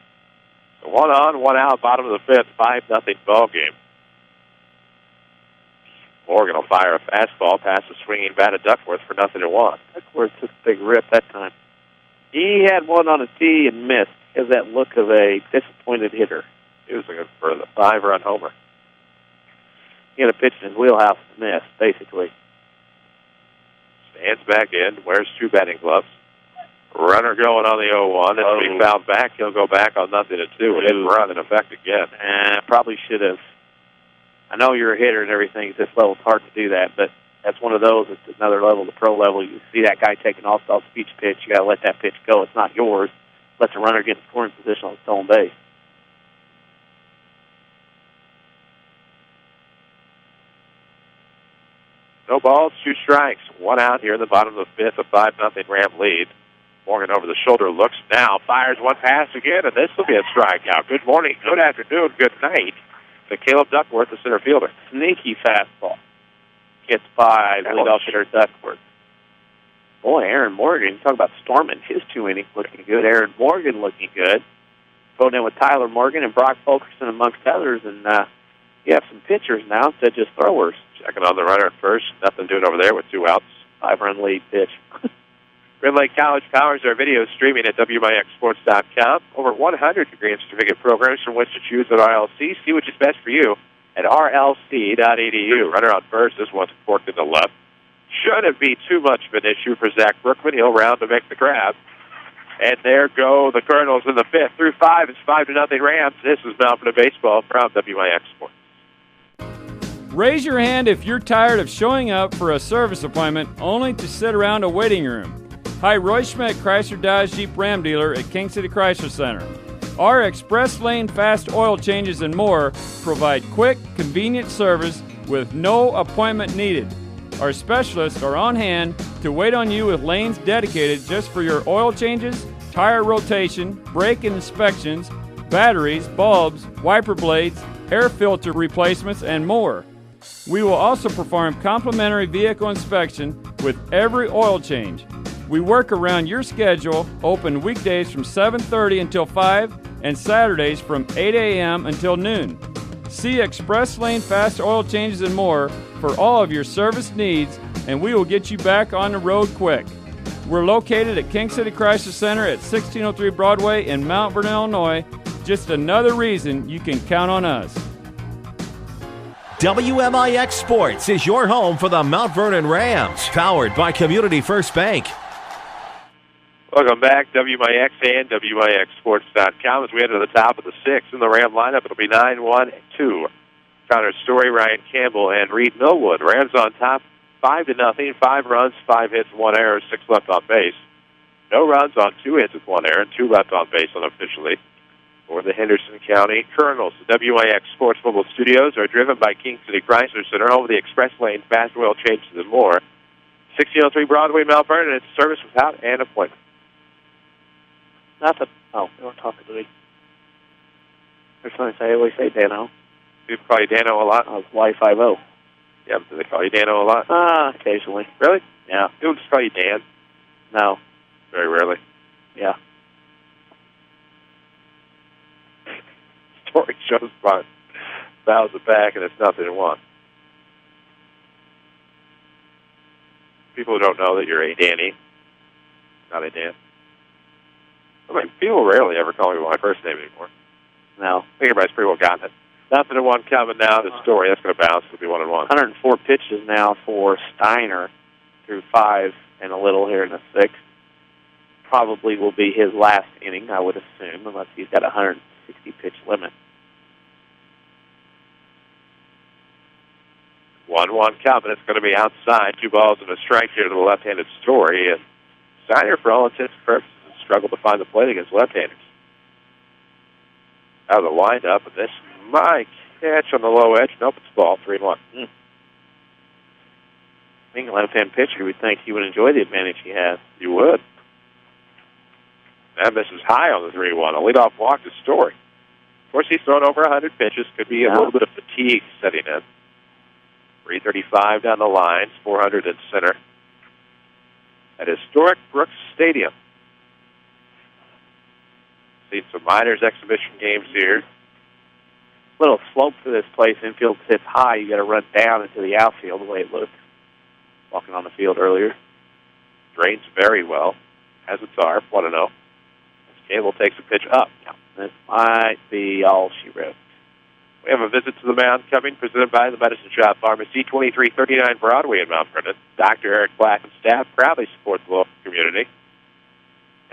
C: So 1 on, 1 out, bottom of the fifth, 5-0 ball game. Morgan will fire a fastball past the swinging bat of Duckworth for 0-1.
G: Duckworth took a big rip that time. He had one on a tee and missed. He has that look of a disappointed hitter.
C: He was looking for the 5-run homer.
G: He had a pitch in his wheelhouse and missed, basically.
C: Stands back in, wears 2 batting gloves. Runner going on the 0-1. It'll be fouled back. He'll go back on 0-2. It didn't run in effect again.
G: Probably should have. I know you're a hitter and everything. At this level, it's hard to do that, but that's one of those. It's another level, the pro level. You see that guy taking off speech pitch. You got to let that pitch go. It's not yours. Let the runner get in scoring position on his own base.
C: No balls, 2 strikes. 1 out here in the bottom of the fifth, a 5-0 Ram lead. Morgan over the shoulder looks now, fires one pass again, and this will be a strikeout. Good morning, good afternoon, good night to Caleb Duckworth, the center fielder.
G: Sneaky fastball. Gets by leadoff hitter Duckworth. Boy, Aaron Morgan, talk about storming his 2 innings looking good. Aaron Morgan looking good. Thrown in with Tyler Morgan and Brock Fulkerson amongst others, and you have some pitchers now instead of just throwers.
C: Checking on the runner at first. Nothing doing over there with 2 outs.
G: 5-run lead pitch.
C: Red Lake College powers our video streaming at WMIXsports.com. Over 100 degree and certificate programs from which to choose at RLC. See which is best for you at rlc.edu. Runner on first. This one's forked in the left. Shouldn't be too much of an issue for Zach Brookman. He'll round to make the grab. And there go the Colonels in the fifth. Through 5, it's 5-0 Rams. This is Mount Vernon Baseball from WMIX Sports.
J: Raise your hand if you're tired of showing up for a service appointment only to sit around a waiting room. Hi, Roy Schmidt, Chrysler Dodge Jeep Ram dealer at King City Chrysler Center. Our express lane fast oil changes and more provide quick, convenient service with no appointment needed. Our specialists are on hand to wait on you with lanes dedicated just for your oil changes, tire rotation, brake inspections, batteries, bulbs, wiper blades, air filter replacements, and more. We will also perform complimentary vehicle inspection with every oil change. We work around your schedule, open weekdays from 7:30 until 5 and Saturdays from 8 a.m. until noon. See Express Lane Fast Oil Changes and more for all of your service needs, and we will get you back on the road quick. We're located at King City Chrysler Center at 1603 Broadway in Mount Vernon, Illinois. Just another reason you can count on us.
A: WMIX Sports is your home for the Mount Vernon Rams, powered by Community First Bank.
C: Welcome back, WMIX and WMIXsports.com. As we head to the top of the sixth in the Ram lineup, it'll be 9-1-2. Connor Story, Ryan Campbell, and Reed Millwood. Rams on top, 5-0, 5 runs, 5 hits, 1 error, 6 left on base. No runs on 2 hits with 1 error, and 2 left on base unofficially. For the Henderson County Colonels, the WMIX Sports Mobile Studios are driven by King City Chrysler Center, home of the Express Lane, fast oil changes, and more. 1603 Broadway, Mount Vernon, and it's service without an appointment.
G: Nothing. Oh, they were talking to me. They're trying to say, I always say Dano.
C: People call you Dano a lot?
G: Y50.
C: Yeah, but do they call you Dano a lot?
G: Occasionally.
C: Really?
G: Yeah.
C: People just call you Dan?
G: No.
C: Very rarely.
G: Yeah.
C: Story shows fun. Bows it back, and it's 0-1. People who don't know that you're a Danny, not a Dan. I mean, people rarely ever call me by my first name anymore.
G: No.
C: I think everybody's pretty well gotten it. 0-1 coming now to Story. That's going to bounce. It'll be 1-1.
G: 104 pitches now for Steiner through 5 and a little here in the 6th. Probably will be his last inning, I would assume, unless he's got a 160-pitch limit.
C: 1-1 coming. It's going to be outside. 2 balls and a strike here to the left-handed Story. And Steiner, for all intents and purposes, has struggled to find the plate against left-handers. Out of the windup, and this might catch on the low edge. Nope, it's ball. 3-1.
G: Being a left-hand pitcher, you would think he would enjoy the advantage he has.
C: You would. And this is high on the 3-1. A leadoff walk to Story. Of course, he's thrown over 100 pitches. Could be a little bit of fatigue setting in. 335 down the line, 400 in center. At historic Brooks Stadium. Seen some minors exhibition games here.
G: Little slope for this place. Infield sits high. You got to run down into the outfield the way it looks. Walking on the field earlier.
C: Drains very well. Has its arm. 1-0. As Cable takes a pitch up.
G: This might be all she wrote.
C: We have a visit to the mound coming, presented by the Medicine Shop Pharmacy, 2339 Broadway in Mount Vernon. Dr. Eric Black and staff proudly support the local community,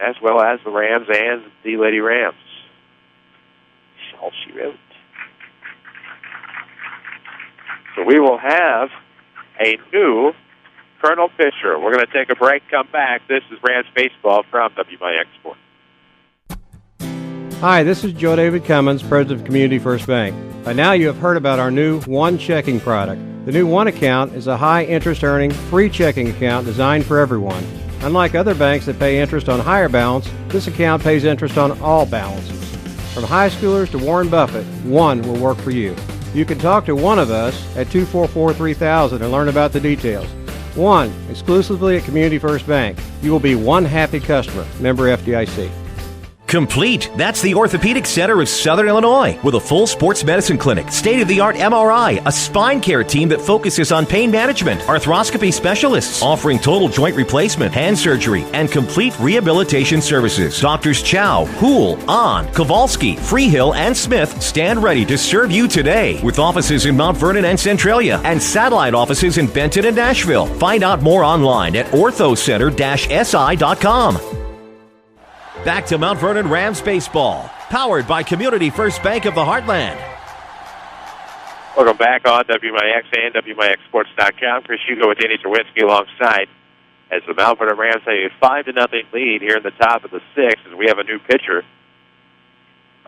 C: as well as the Rams and the Lady Rams.
G: All she wrote.
C: So we will have a new Colonel pitcher. We're going to take a break, come back. This is Rams Baseball from WMIX Sports.
D: Hi, this is Joe David Cummins, President of Community First Bank. By now you have heard about our new One Checking product. The new One Account is a high-interest earning, free checking account designed for everyone. Unlike other banks that pay interest on higher balance, this account pays interest on all balances. From high schoolers to Warren Buffett, One will work for you. You can talk to one of us at 244-3000 and learn about the details. One, exclusively at Community First Bank. You will be one happy customer. Member FDIC.
A: Complete. That's the Orthopedic Center of Southern Illinois with a full sports medicine clinic, state-of-the-art MRI, a spine care team that focuses on pain management, arthroscopy specialists offering total joint replacement, hand surgery, and complete rehabilitation services. Doctors Chow, Hool, Ahn, Kowalski, Freehill, and Smith stand ready to serve you today with offices in Mount Vernon and Centralia and satellite offices in Benton and Nashville. Find out more online at orthocenter-si.com. Back to Mount Vernon Rams Baseball, powered by Community First Bank of the Heartland.
C: Welcome back on WMIX and WMIXSports.com. Chris Hugo with Danny Czerwinski alongside as the Mount Vernon Rams have a 5-0 lead here in the top of the 6th, as we have a new pitcher,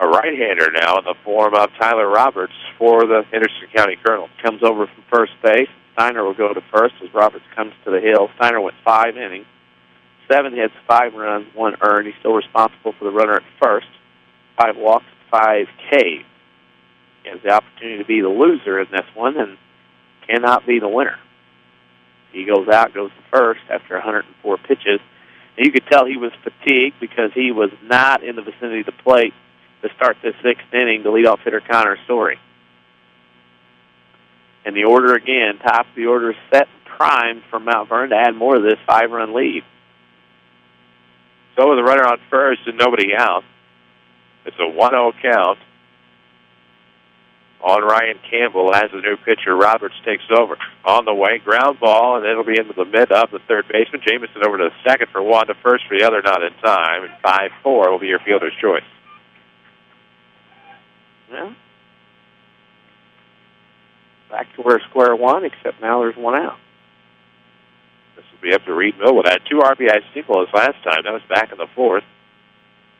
C: a right-hander now in the form of Tyler Roberts for the Henderson County Colonels.
G: Comes over from first base. Steiner will go to first as Roberts comes to the hill. Steiner went 5 innings. 7 hits, 5 runs, 1 earned. He's still responsible for the runner at first. 5 walks, 5 Ks. He has the opportunity to be the loser in this one and cannot be the winner. He goes out, goes to first after 104 pitches. And you could tell he was fatigued because he was not in the vicinity of the plate to start this 6th inning to leadoff hitter Connor Story. And the order again, top of the order is set and primed for Mount Vernon to add more to this 5-run lead. So with the runner on first and nobody out, it's a 1-0 count on Ryan Campbell as the new pitcher Roberts takes over. On the way, ground ball, and it'll be into the mid of the third baseman. Jamison over to second for one, to first for the other, not in time. And 5-4 will be your fielder's choice. Well, back to where square one, except now there's 1 out. This will be up to Reed Millwood. Had 2 RBI singles last time. That was back in the 4th.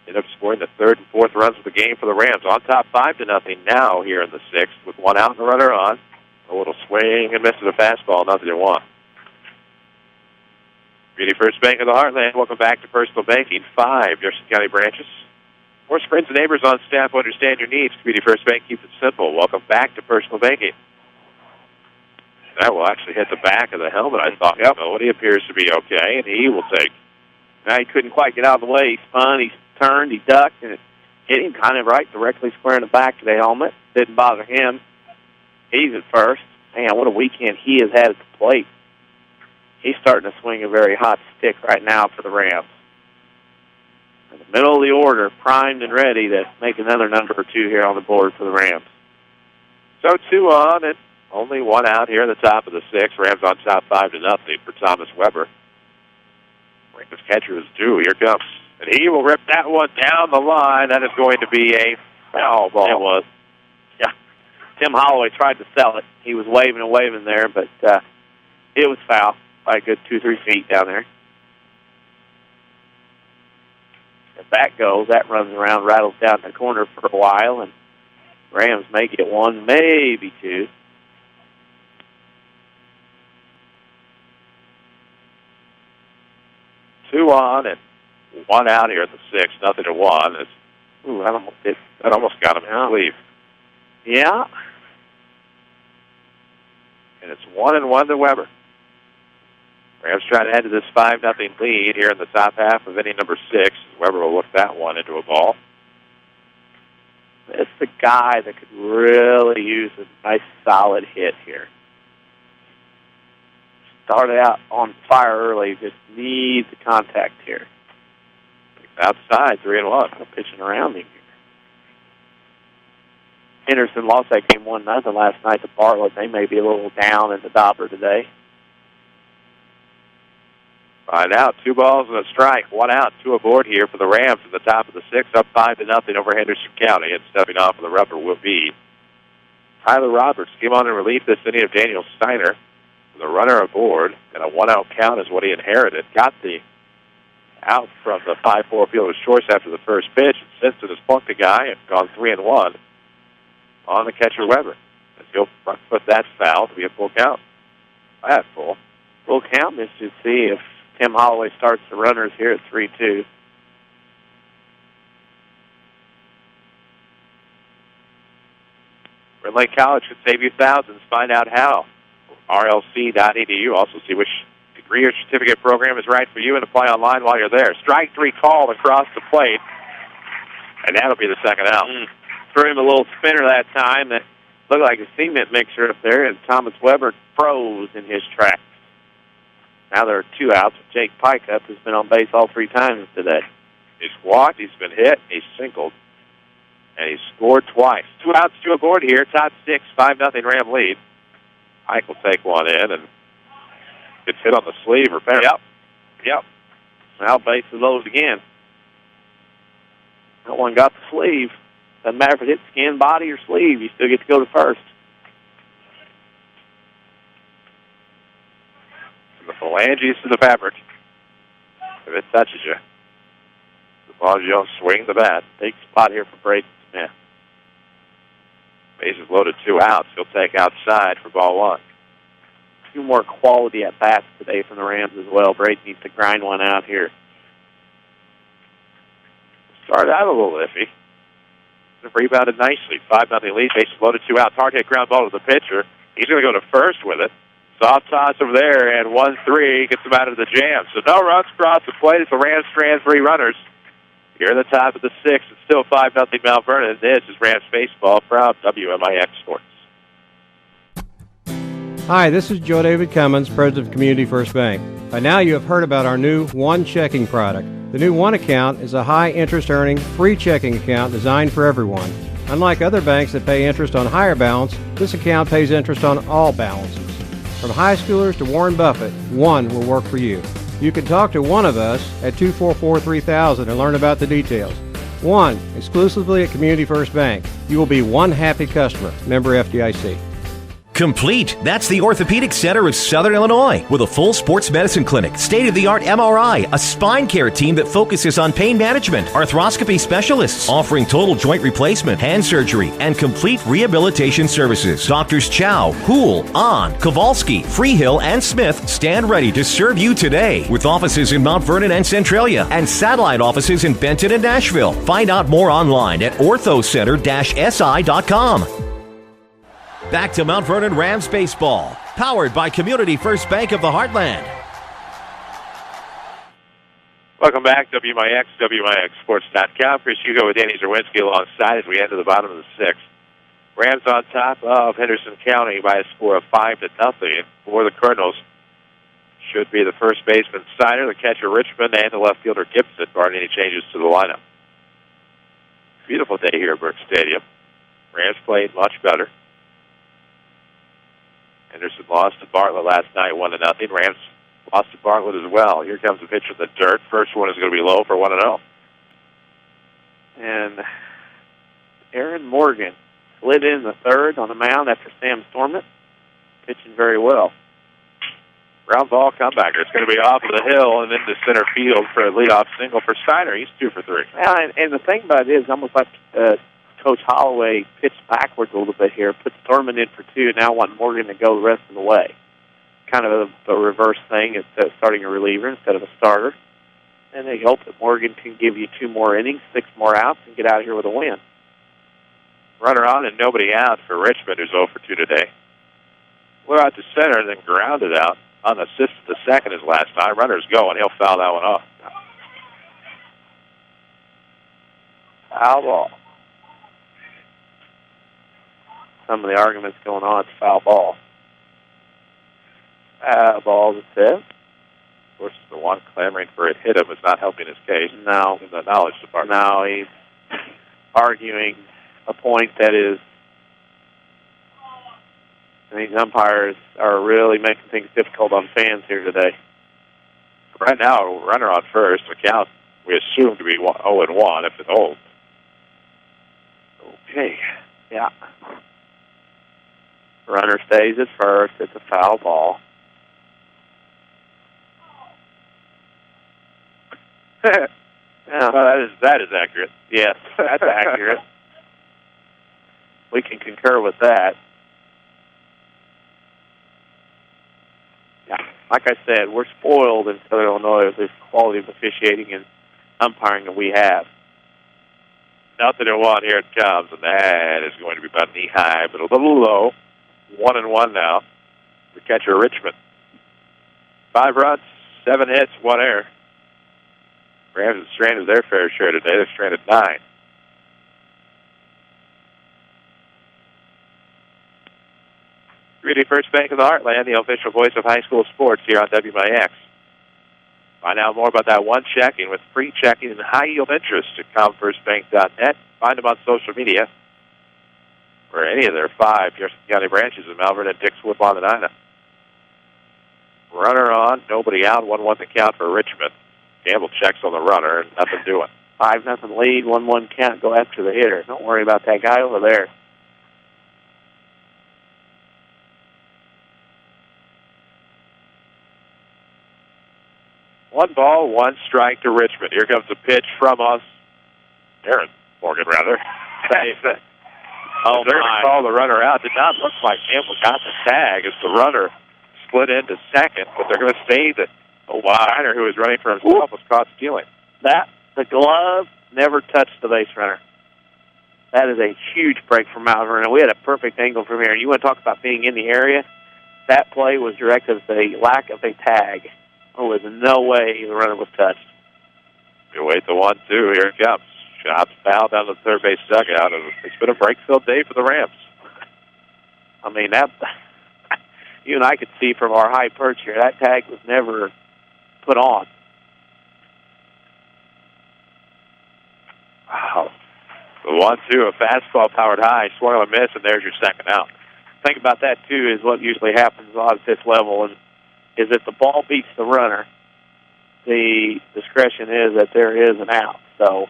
G: Ended up scoring the 3rd and 4th runs of the game for the Rams. On top 5-0 now here in the 6th with 1 out and a runner on. A little swing and miss of the fastball, 0-1. Community First Bank of the Heartland. Welcome back to Personal Banking. 5 Jefferson County branches. More friends and neighbors on staff who understand your needs. Community First Bank keeps it simple. Welcome back to Personal Banking. That will actually hit the back of the helmet, I thought. Yep. So he appears to be okay, and he will take. Now he couldn't quite get out of the way. He spun, he turned, he ducked, and it hit him kind of right directly square in the back of the helmet. Didn't bother him. He's at first. Man, what a weekend he has had at the plate. He's starting to swing a very hot stick right now for the Rams. in the middle of the order, primed and ready to make another number or two here on the board for the Rams.
C: So 2 on and only 1 out here in the top of the 6th. Rams on top 5-0 for Thomas Weber. Rams catcher is due. Here comes. And he will rip that one down the line. That is going to be a foul ball.
G: It was. Yeah. Tim Holloway tried to sell it. He was waving and waving there, but it was foul by a good 2-3 feet down there. If that goes, that runs around, rattles down the corner for a while, and Rams may get 1, maybe 2.
C: Two on and 1 out here at the 6th. 0-1. That almost got him in the sleeve.
G: Yeah.
C: And it's 1-1 to Weber. Rams trying to head to this 5-0 lead here in the top half of inning number 6. Weber will look that one into a ball.
G: It's the guy that could really use a nice solid hit here. Started out on fire early, just needs the contact here.
C: Outside, 3-1.
G: No pitching around him here. Henderson lost that game 1-0 last night to Bartlett. They may be a little down in the Dobber today.
C: Find out. 2 balls and a strike. 1 out, 2 aboard here for the Rams at the top of the 6th, up 5-0 over Henderson County. And stepping off of the rubber will be Tyler Roberts. Came on in relief this inning of Daniel Steiner. The runner aboard, and a 1-out count is what he inherited. Got the out from the 5-4 fielder's choice after the first pitch. And since it has plunked the guy and gone 3-1 on the catcher Weber. And he'll front foot that foul to be a full count. That's full.
G: Full count is to see if Tim Holloway starts the runners here at 3-2.
C: Red Lake College could save you thousands. Find out how. RLC.edu. Also see which degree or certificate program is right for you and apply online while you're there. Strike 3 called across the plate. And that'll be the 2nd out.
G: Threw him a little spinner that time that looked like a cement mixer up there, and Thomas Weber froze in his tracks. Now there are 2 outs. Jake Pickup has been on base all 3 times today.
C: He's walked, he's been hit, he's singled, and he's scored twice. 2 outs, 2 aboard here. Top 6, 5-0 Ram lead. Ike will take one in and gets hit on the sleeve or better.
G: Yep. Now base is loaded again. That one got the sleeve. Doesn't matter if it hits skin, body, or sleeve. You still get to go to first.
C: From the phalanges to the fabric. If it touches you, as long as you don't swing the bat.
G: Big spot here for Braden Smith.
C: Bases loaded, 2 outs. He'll take outside for ball 1.
G: 2 more quality at-bats today from the Rams as well. Brady needs to grind one out here.
C: Started out a little iffy. Rebounded nicely. 5-0 lead. Bases loaded, 2 outs. Hard hit ground ball to the pitcher. He's going to go to first with it. Soft toss over there, and 1-3 gets him out of the jam. So no runs across the plate as the Rams strand 3 runners. Here in the top of the 6th, it's still 5-0 Mount Vernon. This is Rams Baseball from WMIX Sports.
D: Hi, this is Joe David Cummins, President of Community First Bank. By now you have heard about our new One Checking product. The new One Account is a high-interest earning, free checking account designed for everyone. Unlike other banks that pay interest on higher balance, this account pays interest on all balances. From high schoolers to Warren Buffett, One will work for you. You can talk to one of us at 244-3000 and learn about the details. One, exclusively at Community First Bank. You will be one happy customer. Member FDIC.
A: Complete. That's the Orthopedic Center of Southern Illinois with a full sports medicine clinic, state-of-the-art MRI, a spine care team that focuses on pain management, arthroscopy specialists offering total joint replacement, hand surgery, and complete rehabilitation services. Doctors Chow, Hool, Ahn, Kowalski, Freehill, and Smith stand ready to serve you today with offices in Mount Vernon and Centralia and satellite offices in Benton and Nashville. Find out more online at orthocenter-si.com. Back to Mount Vernon Rams Baseball, powered by Community First Bank of the Heartland.
C: Welcome back, WMIX, WMIXSports.com. Chris Hugo with Danny Czerwinski alongside as we head to the bottom of the 6th. Rams on top of Henderson County by a score of 5-0 for the Colonels. should be the first baseman Steiner, the catcher Richmond, and the left fielder Gibson, barring any changes to the lineup. Beautiful day here at Brooks Stadium. Rams played much better. Henderson lost to Bartlett last night, 1-0. Rams lost to Bartlett as well. Here comes a pitch from the dirt. First one is going to be low for 1-0.
G: And Aaron Morgan slid in the third on the mound after Sam Stormont, pitching very well.
C: Ground ball comebacker. It's going to be off of the hill and into center field for a leadoff single for Steiner. He's 2 for 3.
G: Well, and the thing about it is, almost like Coach Holloway pitched backwards a little bit here, put Stormont in for 2, now want Morgan to go the rest of the way. Kind of a reverse thing, instead of starting a reliever instead of a starter. And they hope that Morgan can give you 2 more innings, 6 more outs, and get out of here with a win.
C: Runner on and nobody out for Richmond, who's 0 for 2 today. We're out to center and then grounded out. On the assist to second his last time. Runner's going. He'll foul that one off.
G: Foul ball. Some of the arguments going on, it's foul ball. Foul ball, it says.
C: Of course, the one clamoring for it hit him is not helping his case.
G: No.
C: In the knowledge department.
G: No, he's arguing a point that is, these umpires are really making things difficult on fans here today.
C: Right now, runner on first. The count, we assume to be 0-1 if it holds.
G: Okay, yeah. Runner stays at first. It's a foul ball.
C: Yeah. Well, that is accurate.
G: Yes, that's accurate. We can concur with that. Yeah, like I said, we're spoiled in Southern Illinois with this quality of officiating and umpiring that we have.
C: 0-1, here it comes, and that is going to be about knee-high, but a little low. 1-1 now for catcher Richmond. 5 runs, 7 hits, 1 error. Rams have stranded their fair share today. They've stranded 9. Community First Bank of the Heartland, the official voice of high school sports here on WMIX. Find out more about that one checking with free checking and high-yield interest at comfirstbank.net. Find them on social media or any of their 5 Jefferson County branches in Malvern and Dixwood, Waukenaina. Runner on, nobody out, 1-1 the count for Richmond. Gamble checks on the runner and nothing doing.
G: 5-0 lead, 1-1 count, go after the hitter. Don't worry about that guy over there.
C: One ball, 1 strike to Richmond. Here comes a pitch from us. Aaron Morgan, rather.
G: Oh, my.
C: Call the runner out. Did not look like Campbell got the tag as the runner split into second, but they're going to say that Steiner, who was running for himself, was caught stealing.
G: The glove never touched the base runner. That is a huge break for Mount Vernon. We had a perfect angle from here. You want to talk about being in the area? That play was directed at the lack of a tag. There was no way the runner was touched.
C: You wait the 1-2. Here it comes. Shots foul down to the third base dugout. It's been a break-filled day for the Rams.
G: I mean, that you and I could see from our high perch here, that tag was never put on.
C: Wow. The 1-2, a fastball powered high, swung and miss, and there's your second out.
G: Think about that, too, is what usually happens a lot at this level, and is if the ball beats the runner, the discretion is that there is an out. So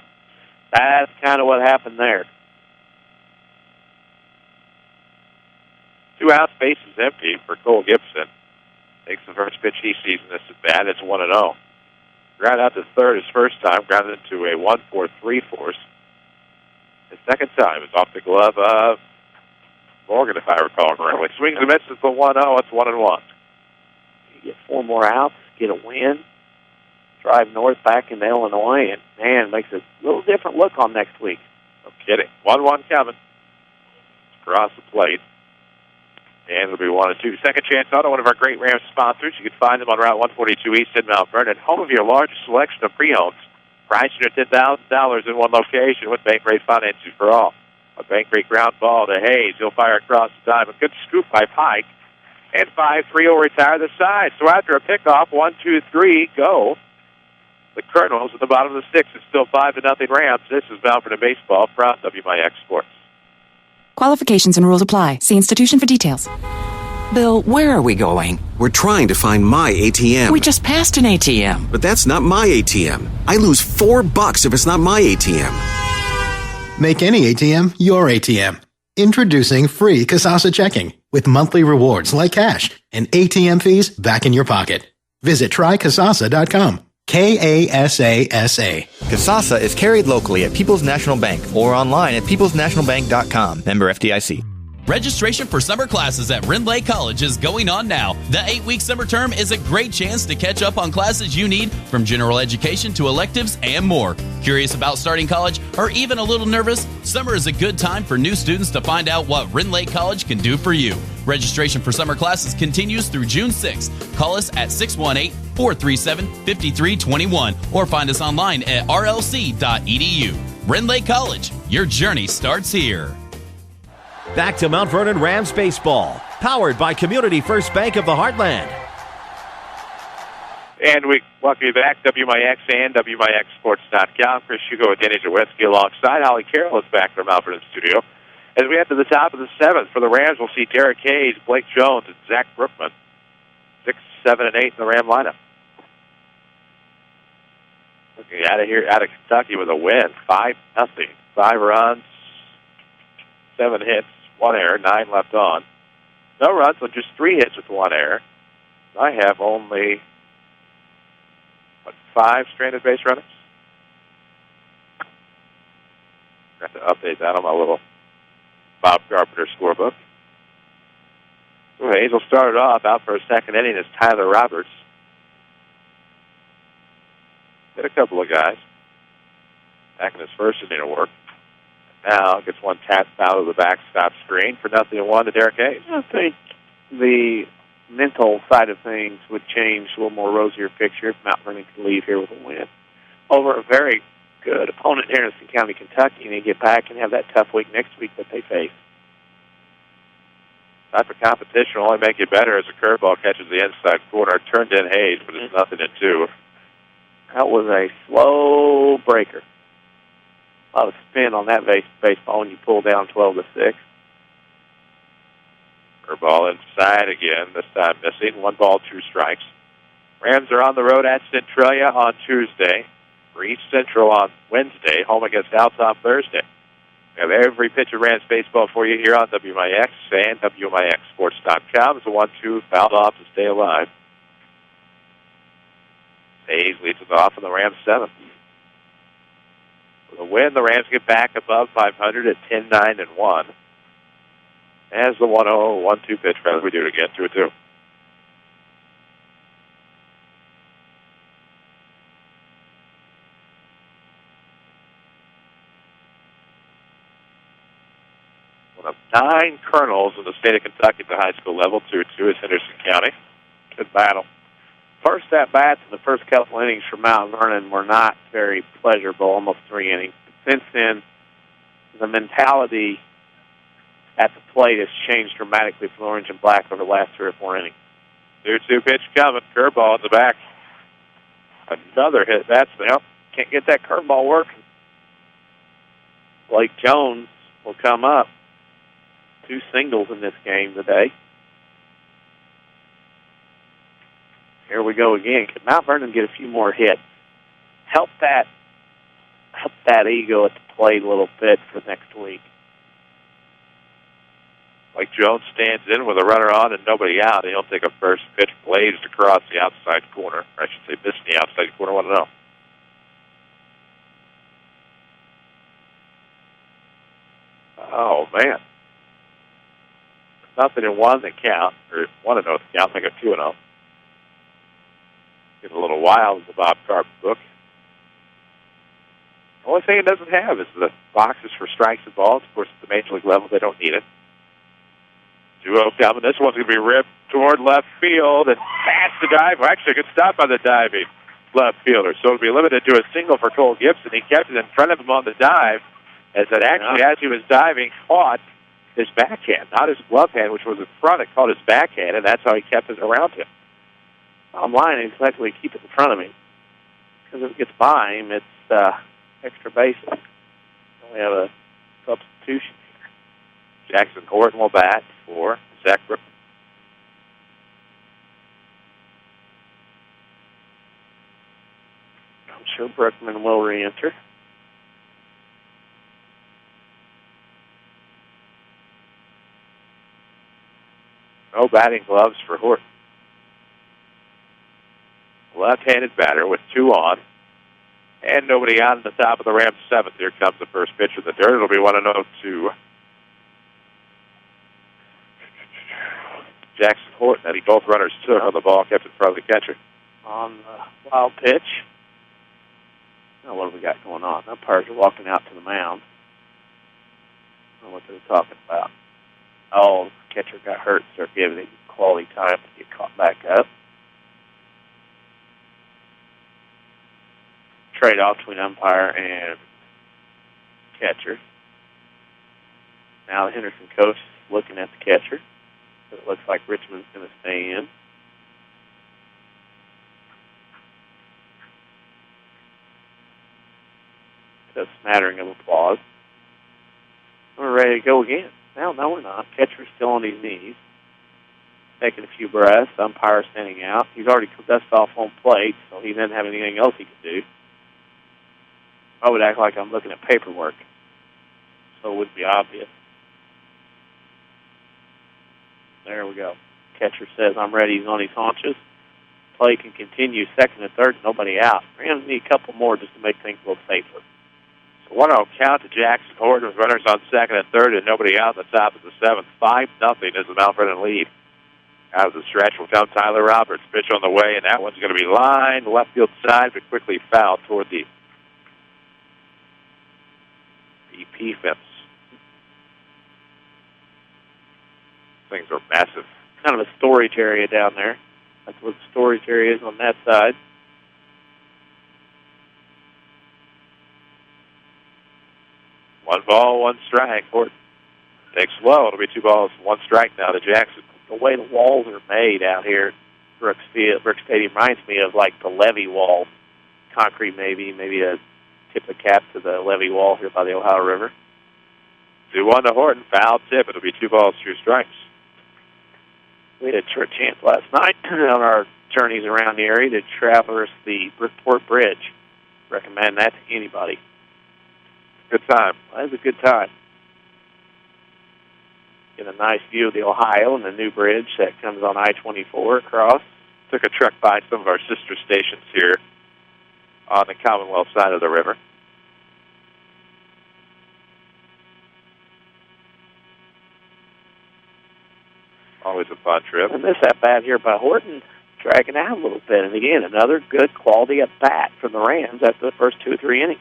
G: that's kind of what happened there.
C: 2 outs, base is empty for Cole Gibson. Takes the first pitch he sees in this at bat. It's 1-0. Ground out to third his first time, grounded into a 1-4-3 force. His second time is off the glove of Morgan, if I recall correctly. Swings and misses for 1-0. It's 1-1.
G: You get 4 more outs, get a win, drive north back into Illinois, and, man, makes a little different look on next week.
C: No kidding. 1-1 coming. Across the plate. And it'll be 1-2. Second Chance Auto, one of our great Rams sponsors. You can find them on Route 142 East in Mount Vernon, home of your largest selection of pre-owns. Priced at $10,000 in one location with bank rate financing for all. A bank rate ground ball to Hayes. He'll fire across the dive. A good scoop by Pike. And 5-3 will retire the side. So after a pickoff, 1, 2, 3, go. The Colonels at the bottom of the sixth. It's still 5-0 Rams. This is Mount Vernon Baseball from WMIX Sports.
M: Qualifications and rules apply. See institution for details.
U: Bill, where are we going?
N: We're trying to find my ATM.
U: We just passed an ATM.
N: But that's not my ATM. I lose $4 if it's not my ATM.
P: Make any ATM your ATM. Introducing free Kasasa Checking with monthly rewards like cash and ATM fees back in your pocket. Visit trykasasa.com. Kasasa.
Q: Kasasa is carried locally at People's National Bank or online at peoplesnationalbank.com. Member FDIC.
E: Registration for summer classes at Rindley College is going on now. The 8-week summer term is a great chance to catch up on classes you need, from general education to electives and more. Curious about starting college or even a little nervous? Summer is a good time for new students to find out what Rindley College can do for you. Registration for summer classes continues through June 6th. Call us at 618-437-5321 or find us online at rlc.edu. Rindley College, your journey starts here.
A: Back to Mount Vernon Rams Baseball, powered by Community First Bank of the Heartland.
C: And we welcome you back, WMIX and WMIXSports.com. Chris Hugo and Danny Czerwinski alongside. Holly Carroll is back from Mount Vernon studio. As we head to the top of the seventh, for the Rams, we'll see Derek Hayes, Blake Jones, and Zach Brookman. 6, 7, and 8 in the Ram lineup. Looking out of Kentucky with a win, 5-0. 5 runs, 7 hits, 1 error, 9 left on. No runs, but just 3 hits with 1 error. I have only, 5 stranded base runners? I have to update that on my little Bob Carpenter scorebook. Hazel started off out for a second inning as Tyler Roberts. Hit a couple of guys back in his first inning of work. Now gets one tapped out of the backstop screen for 0-1 to Derek Hayes.
G: I think the mental side of things would change, a little more rosier picture if Mount Vernon can leave here with a win over a very good opponent, Henderson County, Kentucky, and they get back and have that tough week next week that they face.
C: Type of competition will only make you better as a curveball catches the inside corner, turned in Hayes, but it's 0-2.
G: That was a slow breaker. A lot of spin on that baseball when you pull down 12-6.
C: Curveball inside again, this time missing. 1 ball, 2 strikes. Rams are on the road at Centralia on Tuesday. For East Central on Wednesday. Home against Alta on Thursday. We have every pitch of Rams baseball for you here on WMIX and WMIXSports.com. It's a 1-2 fouled off to stay alive. Hayes leads us off in the Rams 7th. With a win, the Rams get back above 500 at 10-9-1. As the 1-0-1-2 pitch, as we do it again, 2-2. One of 9 Colonels in the state of Kentucky at the high school level, 2-2 is Henderson County. Good battle.
G: First at-bats in the first couple innings for Mount Vernon were not very pleasurable, almost 3 innings. Since then, the mentality at the plate has changed dramatically from orange and black over the last 3 or 4 innings.
C: 2-2 pitch coming, curveball in the back. Another hit. That's can't get that curveball working.
G: Blake Jones will come up. 2 singles in this game today. Here we go again. Could Mount Vernon get a few more hits? Help that ego at the plate a little bit for next week.
C: Like Jones stands in with a runner on and nobody out, and he'll take a first pitch blazed across the outside corner. Or I should say missed the outside corner, 1-0. Oh, man. 0-1 the count, or 1-0 the count, make it 2-0. Getting a little wild in the Bob Carp book. The only thing it doesn't have is the boxes for strikes and balls. Of course, at the major league level, they don't need it. 2-0 coming. This one's going to be ripped toward left field and past the dive. Well, actually, a good stop by the diving left fielder. So it'll be limited to a single for Cole Gibson. He kept it in front of him on the dive. As he was diving, caught his backhand, not his glove hand, which was in front. It caught his backhand, and that's how he kept it around him. I'm lying exactly keep it in front of me. Because if it gets by him, it's extra bases. We have a substitution here. Jackson Horton will bat for Zach Brookman. I'm sure Brookman will re-enter. No batting gloves for Horton. Left-handed batter with 2 on. And nobody out at the top of the Rams' 7th. Here comes the first pitch of the dirt. It'll be 1-0 Jackson Horton. I think both runners took on the ball, kept in front of the catcher. On the wild pitch. Now, what have we got going on? Umpires are walking out to the mound. I don't know what they're talking about. Oh, the catcher got hurt, so they're giving him quality time to get caught back up. Trade-off between umpire and catcher. Now the Henderson coach is looking at the catcher. It looks like Richmond's going to stay in. A smattering of applause. We're ready to go again. No, we're not. Catcher's still on his knees. Taking a few breaths. Umpire standing out. He's already dusted off home plate, so he doesn't have anything else he can do. I would act like I'm looking at paperwork, so it wouldn't be obvious. There we go. Catcher says, I'm ready. He's on his haunches. Play can continue second and third, nobody out. Rams need a couple more just to make things a little safer. So 1-0 count to Jackson Horton with runners on second and third and nobody out at the top of the 7th. 5-0 is the Mount Vernon lead. Out of the stretch will come Tyler Roberts. Pitch on the way, and that one's going to be lined left field side, but quickly fouled toward the BP fence. Things are massive. Kind of a storage area down there. That's what the storage area is on that side. One ball, one strike. Horton takes low. It'll be 2 balls, 1 strike now to Jackson. The way the walls are made out here, Brooks Stadium reminds me of like the levee wall. Concrete maybe a tip the cap to the levee wall here by the Ohio River. 2-1 to Horton. Foul tip. It'll be 2 balls, 2 strikes. We had a chance last night on our journeys around the area to traverse the Brookport Bridge. Recommend that to anybody. Good time. Well, that was a good time. Get a nice view of the Ohio and the new bridge that comes on I-24 across. Took a trek by some of our sister stations here on the Commonwealth side of the river. Always a fun trip. And this at-bat here by Horton dragging out a little bit. And again, another good quality at-bat from the Rams after the first 2 or 3 innings.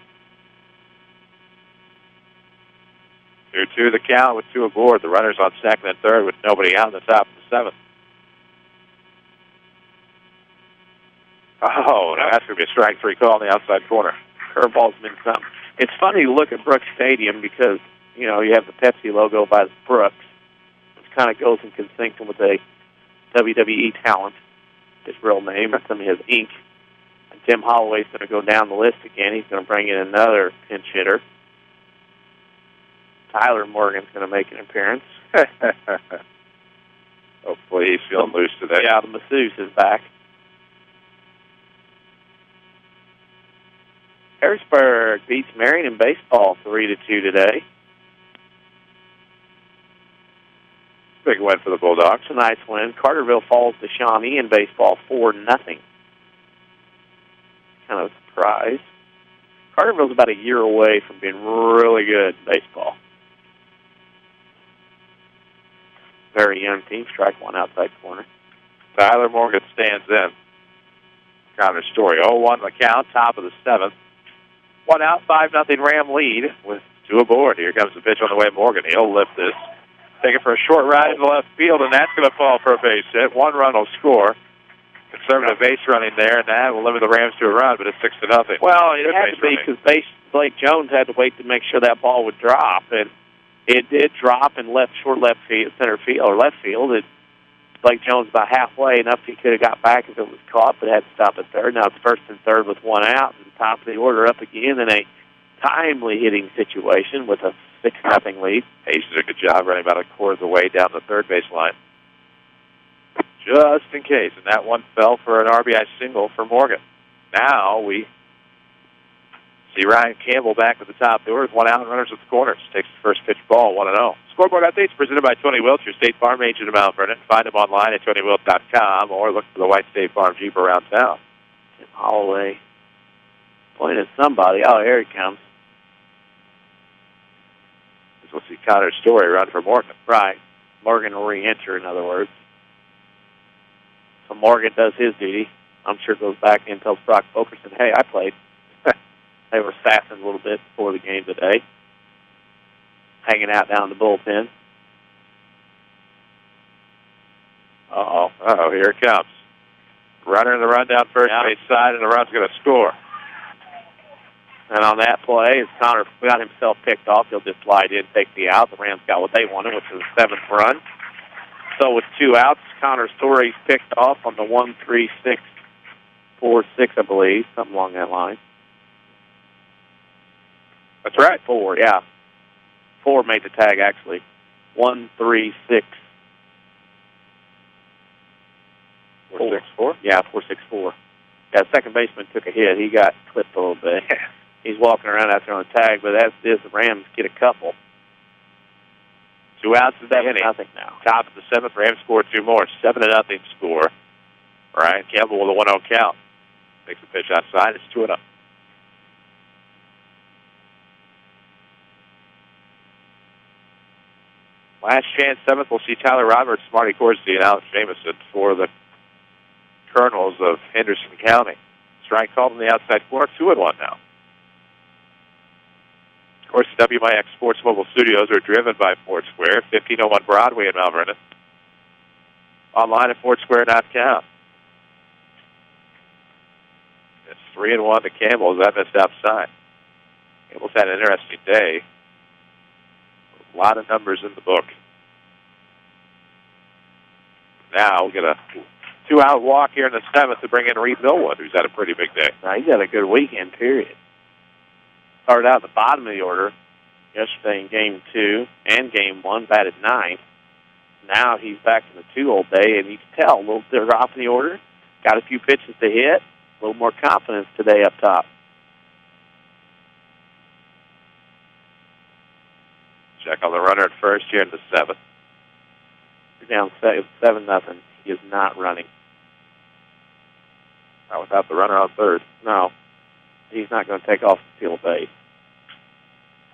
C: 2-2 the count with 2 aboard. The runners on second and third with nobody out in the top of the 7th. Oh, that's going to be a strike 3 call on the outside corner. Curveball's been something. It's funny to look at Brooks Stadium because, you have the Pepsi logo by Brooks, which kind of goes in conjunction with a WWE talent, his real name. I mean, his Inc. And Tim Holloway's going to go down the list again. He's going to bring in another pinch hitter. Tyler Morgan's going to make an appearance. Hopefully he's feeling loose today. Yeah, the masseuse is back. Harrisburg beats Marion in baseball 3-2 today. Big win for the Bulldogs. A nice win. Carterville falls to Shawnee in baseball 4-0. Kind of a surprise. Carterville's about a year away from being really good in baseball. Very young team. Strike 1 outside corner. Tyler Morgan stands in. Counter Story. 0-1 the count. Top of the 7th. 1 out, 5-0 Ram lead with 2 aboard. Here comes the pitch on the way. Morgan. He'll lift this. Take it for a short ride to the left field, and that's going to fall for a base hit. 1 run will score. Conservative base running there, and that will limit the Rams to a run, but it's 6-0. Well, it had to be because Blake Jones had to wait to make sure that ball would drop, and
G: It did drop in short left field, center field, or left field. Blake Jones about halfway, enough he could have got back if it was caught, but had to stop at third. Now it's first and third with one out, and top of the order up again in a timely hitting situation with a 6-0 lead.
C: Hayes did a good job running about a quarter of the way down the third base line, just in case, and that one fell for an RBI single for Morgan. Now we see Ryan Campbell back at the top of the order with one out and runners at the corners. Takes the first pitch ball, 1-0. Scoreboard updates presented by Tony Wilt, your State Farm agent in Mount Vernon. Find him online at TonyWilt.com or look for the white State Farm Jeep around town.
G: Tim Holloway pointing at somebody. Oh, here he comes.
C: We'll see Connor Story run for Morgan.
G: Right. Morgan will re-enter, in other words. So Morgan does his duty. I'm sure goes back and tells Brock Fulkerson, hey, I played. They were sassing a little bit before the game today. Hanging out down in the bullpen.
C: Uh-oh, here it comes. Runner in the run down first base side, and the run's going to score.
G: And on that play, as Connor got himself picked off, he'll just slide in, take the out. The Rams got what they wanted, which was a 7th run. So with 2 outs, Connor Story's picked off on the 1-3-6-4-6, I believe, something along that line.
C: That's right.
G: 4, yeah. 4 made the tag, actually. 1-3-6.
C: 4-6-4?
G: Yeah, 4-6-4. Yeah, second baseman took a hit. He got clipped a little bit. He's walking around out there on the tag, but as it is, the Rams get a couple.
C: 2 outs in the inning.
G: Nothing now.
C: Top of the 7th, Rams scored 2 more. 7-0 score. Ryan Campbell with a 1-0 count. Takes the pitch outside. It's 2-0. Last chance, 7th, we'll see Tyler Roberts, Marty Corsi, and Alex Jamison for the Colonels of Henderson County. Strike called in the outside corner, 2-1 now. Of course, the WMIX Sports Mobile Studios are driven by Ford Square, 1501 Broadway in Mount Vernon. Online at FordSquare.com. It's 3-1 to Campbell as that missed outside. Campbell's had an interesting day. A lot of numbers in the book. Now we'll get a 2-out walk here in the 7th to bring in Reed Millwood, who's had a pretty big day.
G: Now, he's had a good weekend, period. Started out at the bottom of the order yesterday in Game 2 and Game 1, batted 9th. Now he's back in the 2 all day, and you can tell a little bit off in the order. Got a few pitches to hit. A little more confidence today up top.
C: Check on the runner at first here in the 7th.
G: You're down 7-0. He is not running.
C: Not without the runner on third.
G: No. He's not going to take off the field base.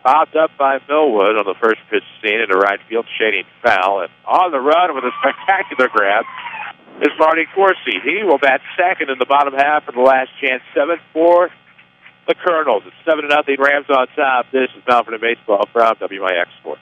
C: Popped up by Millwood on the first pitch seen into right field, shading foul. And on the run with a spectacular grab is Marty Corsi. He will bat second in the bottom half of the last chance 7 for the Colonels. It's 7-0 Rams on top. This is Mount Vernon Baseball from WMIX Sports.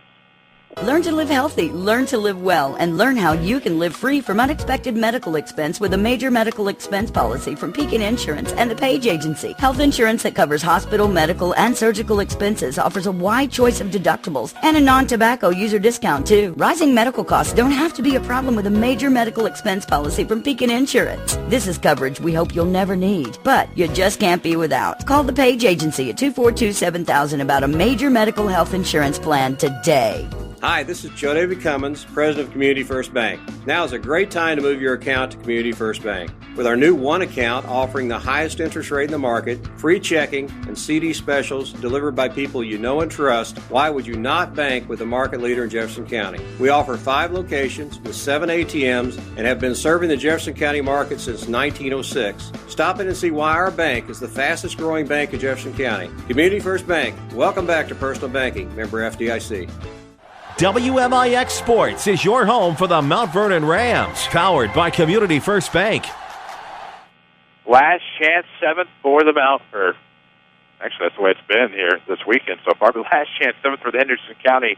B: Learn to live healthy, learn to live well, and learn how you can live free from unexpected medical expense with a major medical expense policy from Pekin Insurance and the Page Agency. Health insurance that covers hospital, medical, and surgical expenses offers a wide choice of deductibles and a non-tobacco user discount, too. Rising medical costs don't have to be a problem with a major medical expense policy from Pekin Insurance. This is coverage we hope you'll never need, but you just can't be without. Call the Page Agency at 242-7000 about a major medical health insurance plan today.
D: Hi, this is Joe David Cummins, President of Community First Bank. Now is a great time to move your account to Community First Bank. With our new One Account offering the highest interest rate in the market, free checking, and CD specials delivered by people you know and trust, why would you not bank with the market leader in Jefferson County? We offer 5 locations with 7 ATMs and have been serving the Jefferson County market since 1906. Stop in and see why our bank is the fastest growing bank in Jefferson County. Community First Bank. Welcome back to personal banking. Member FDIC.
A: WMIX Sports is your home for the Mount Vernon Rams, powered by Community First Bank.
C: Last chance 7th for the Mountford. Actually, that's the way it's been here this weekend so far. But last chance 7th for the Henderson County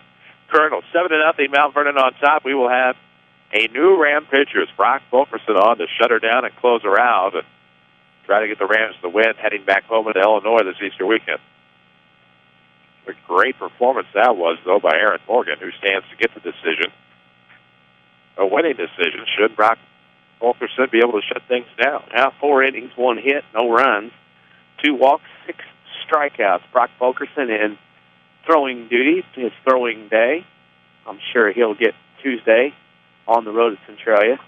C: Colonels. 7-0 Mount Vernon on top. We will have a new Ram pitcher. It's Brock Fulkerson on to shut her down and close her out and try to get the Rams the win heading back home into Illinois this Easter weekend. A great performance that was, though, by Aaron Morgan, who stands to get the decision. A winning decision. Should Brock Fulkerson be able to shut things down?
G: Now, 4 innings, 1 hit, no runs, 2 walks, 6 strikeouts. Brock Fulkerson in throwing duty, his throwing day. I'm sure he'll get Tuesday on the road at Centralia.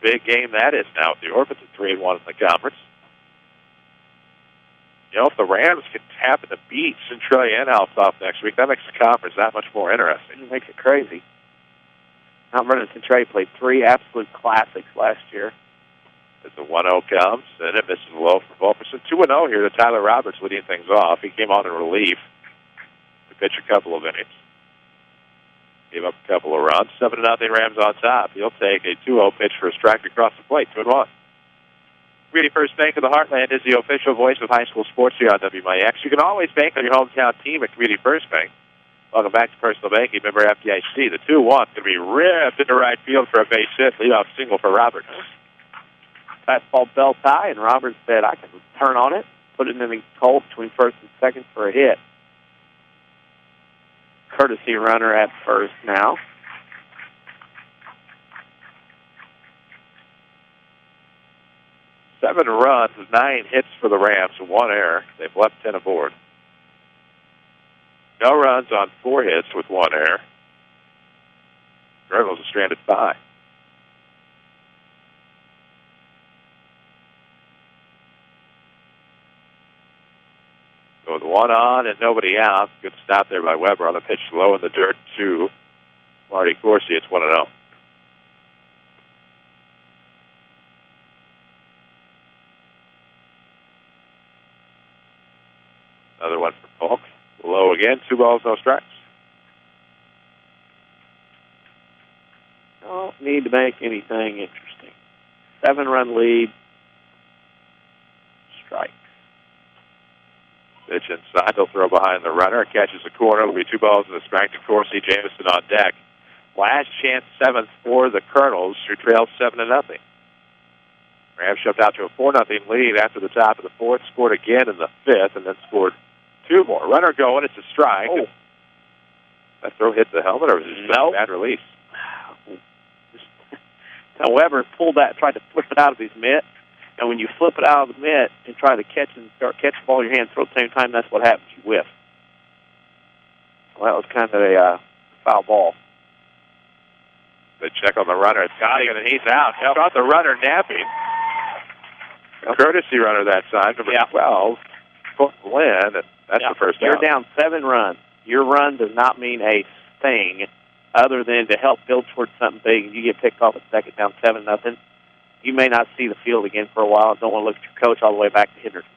C: Big game that is now with the Orbits at 3-1 in the conference. You know, if the Rams can happen to beat Centralia and Alsop next week, that makes the conference that much more interesting.
G: It makes it crazy. Mount Vernon and Centralia played 3 absolute classics last year.
C: As the 1-0 comes, and it misses low for Fulkerson. 2-0 here to Tyler Roberts leading things off. He came on in relief to pitch a couple of innings. Gave up a couple of runs. 7-0 Rams on top. He'll take a 2-0 pitch for a strike across the plate. 2-1. Community First Bank of the Heartland is the official voice of high school sports here on WMIX. You can always bank on your hometown team at Community First Bank. Welcome back to Personal Banking. Member FDIC. The 2-1 going to be ripped into right field for a base hit. Leadoff single for Roberts.
G: Fastball belt high, and Roberts said, I can turn on it, put it in the hole between first and second for a hit. Courtesy runner at first now.
C: Seven runs, 9 hits for the Rams, 1 error. They've left 10 aboard. No runs on 4 hits with 1 error. Colonels are stranded 5. So with 1 on and nobody out, good stop there by Weber on the pitch low in the dirt to Marty Corsi. It's 1-0. Another one for Polk. Low again, 2 balls, no strikes.
G: Don't need to make anything interesting. 7-run lead. Strike.
C: Pitch inside. He'll throw behind the runner. Catches the corner. It'll be 2 balls and a strike to Corsi. Jameson on deck. Last chance, 7th for the Colonels, who trailed 7-0. Rams shoved out to a 4-0 lead after the top of the 4th. Scored again in the 5th, and then scored 2 more. Runner going. It's a strike.
G: Oh.
C: That throw hit the helmet, or was it just a bad release?
G: Now Weber pulled that, tried to flip it out of his mitt. And when you flip it out of the mitt and try to catch the ball in your hand, throw at the same time, that's what happens. You whiff. Well, that was kind of a foul ball.
C: They check on the runner. It's got him, and he's out. Caught the runner napping. Courtesy runner that side, number 12, Glenn. That's the first
G: You're
C: out.
G: down 7 runs. Your run does not mean a thing other than to help build towards something big. And you get picked off at second down 7-0. You may not see the field again for a while. Don't want to look at your coach all the way back to Henderson.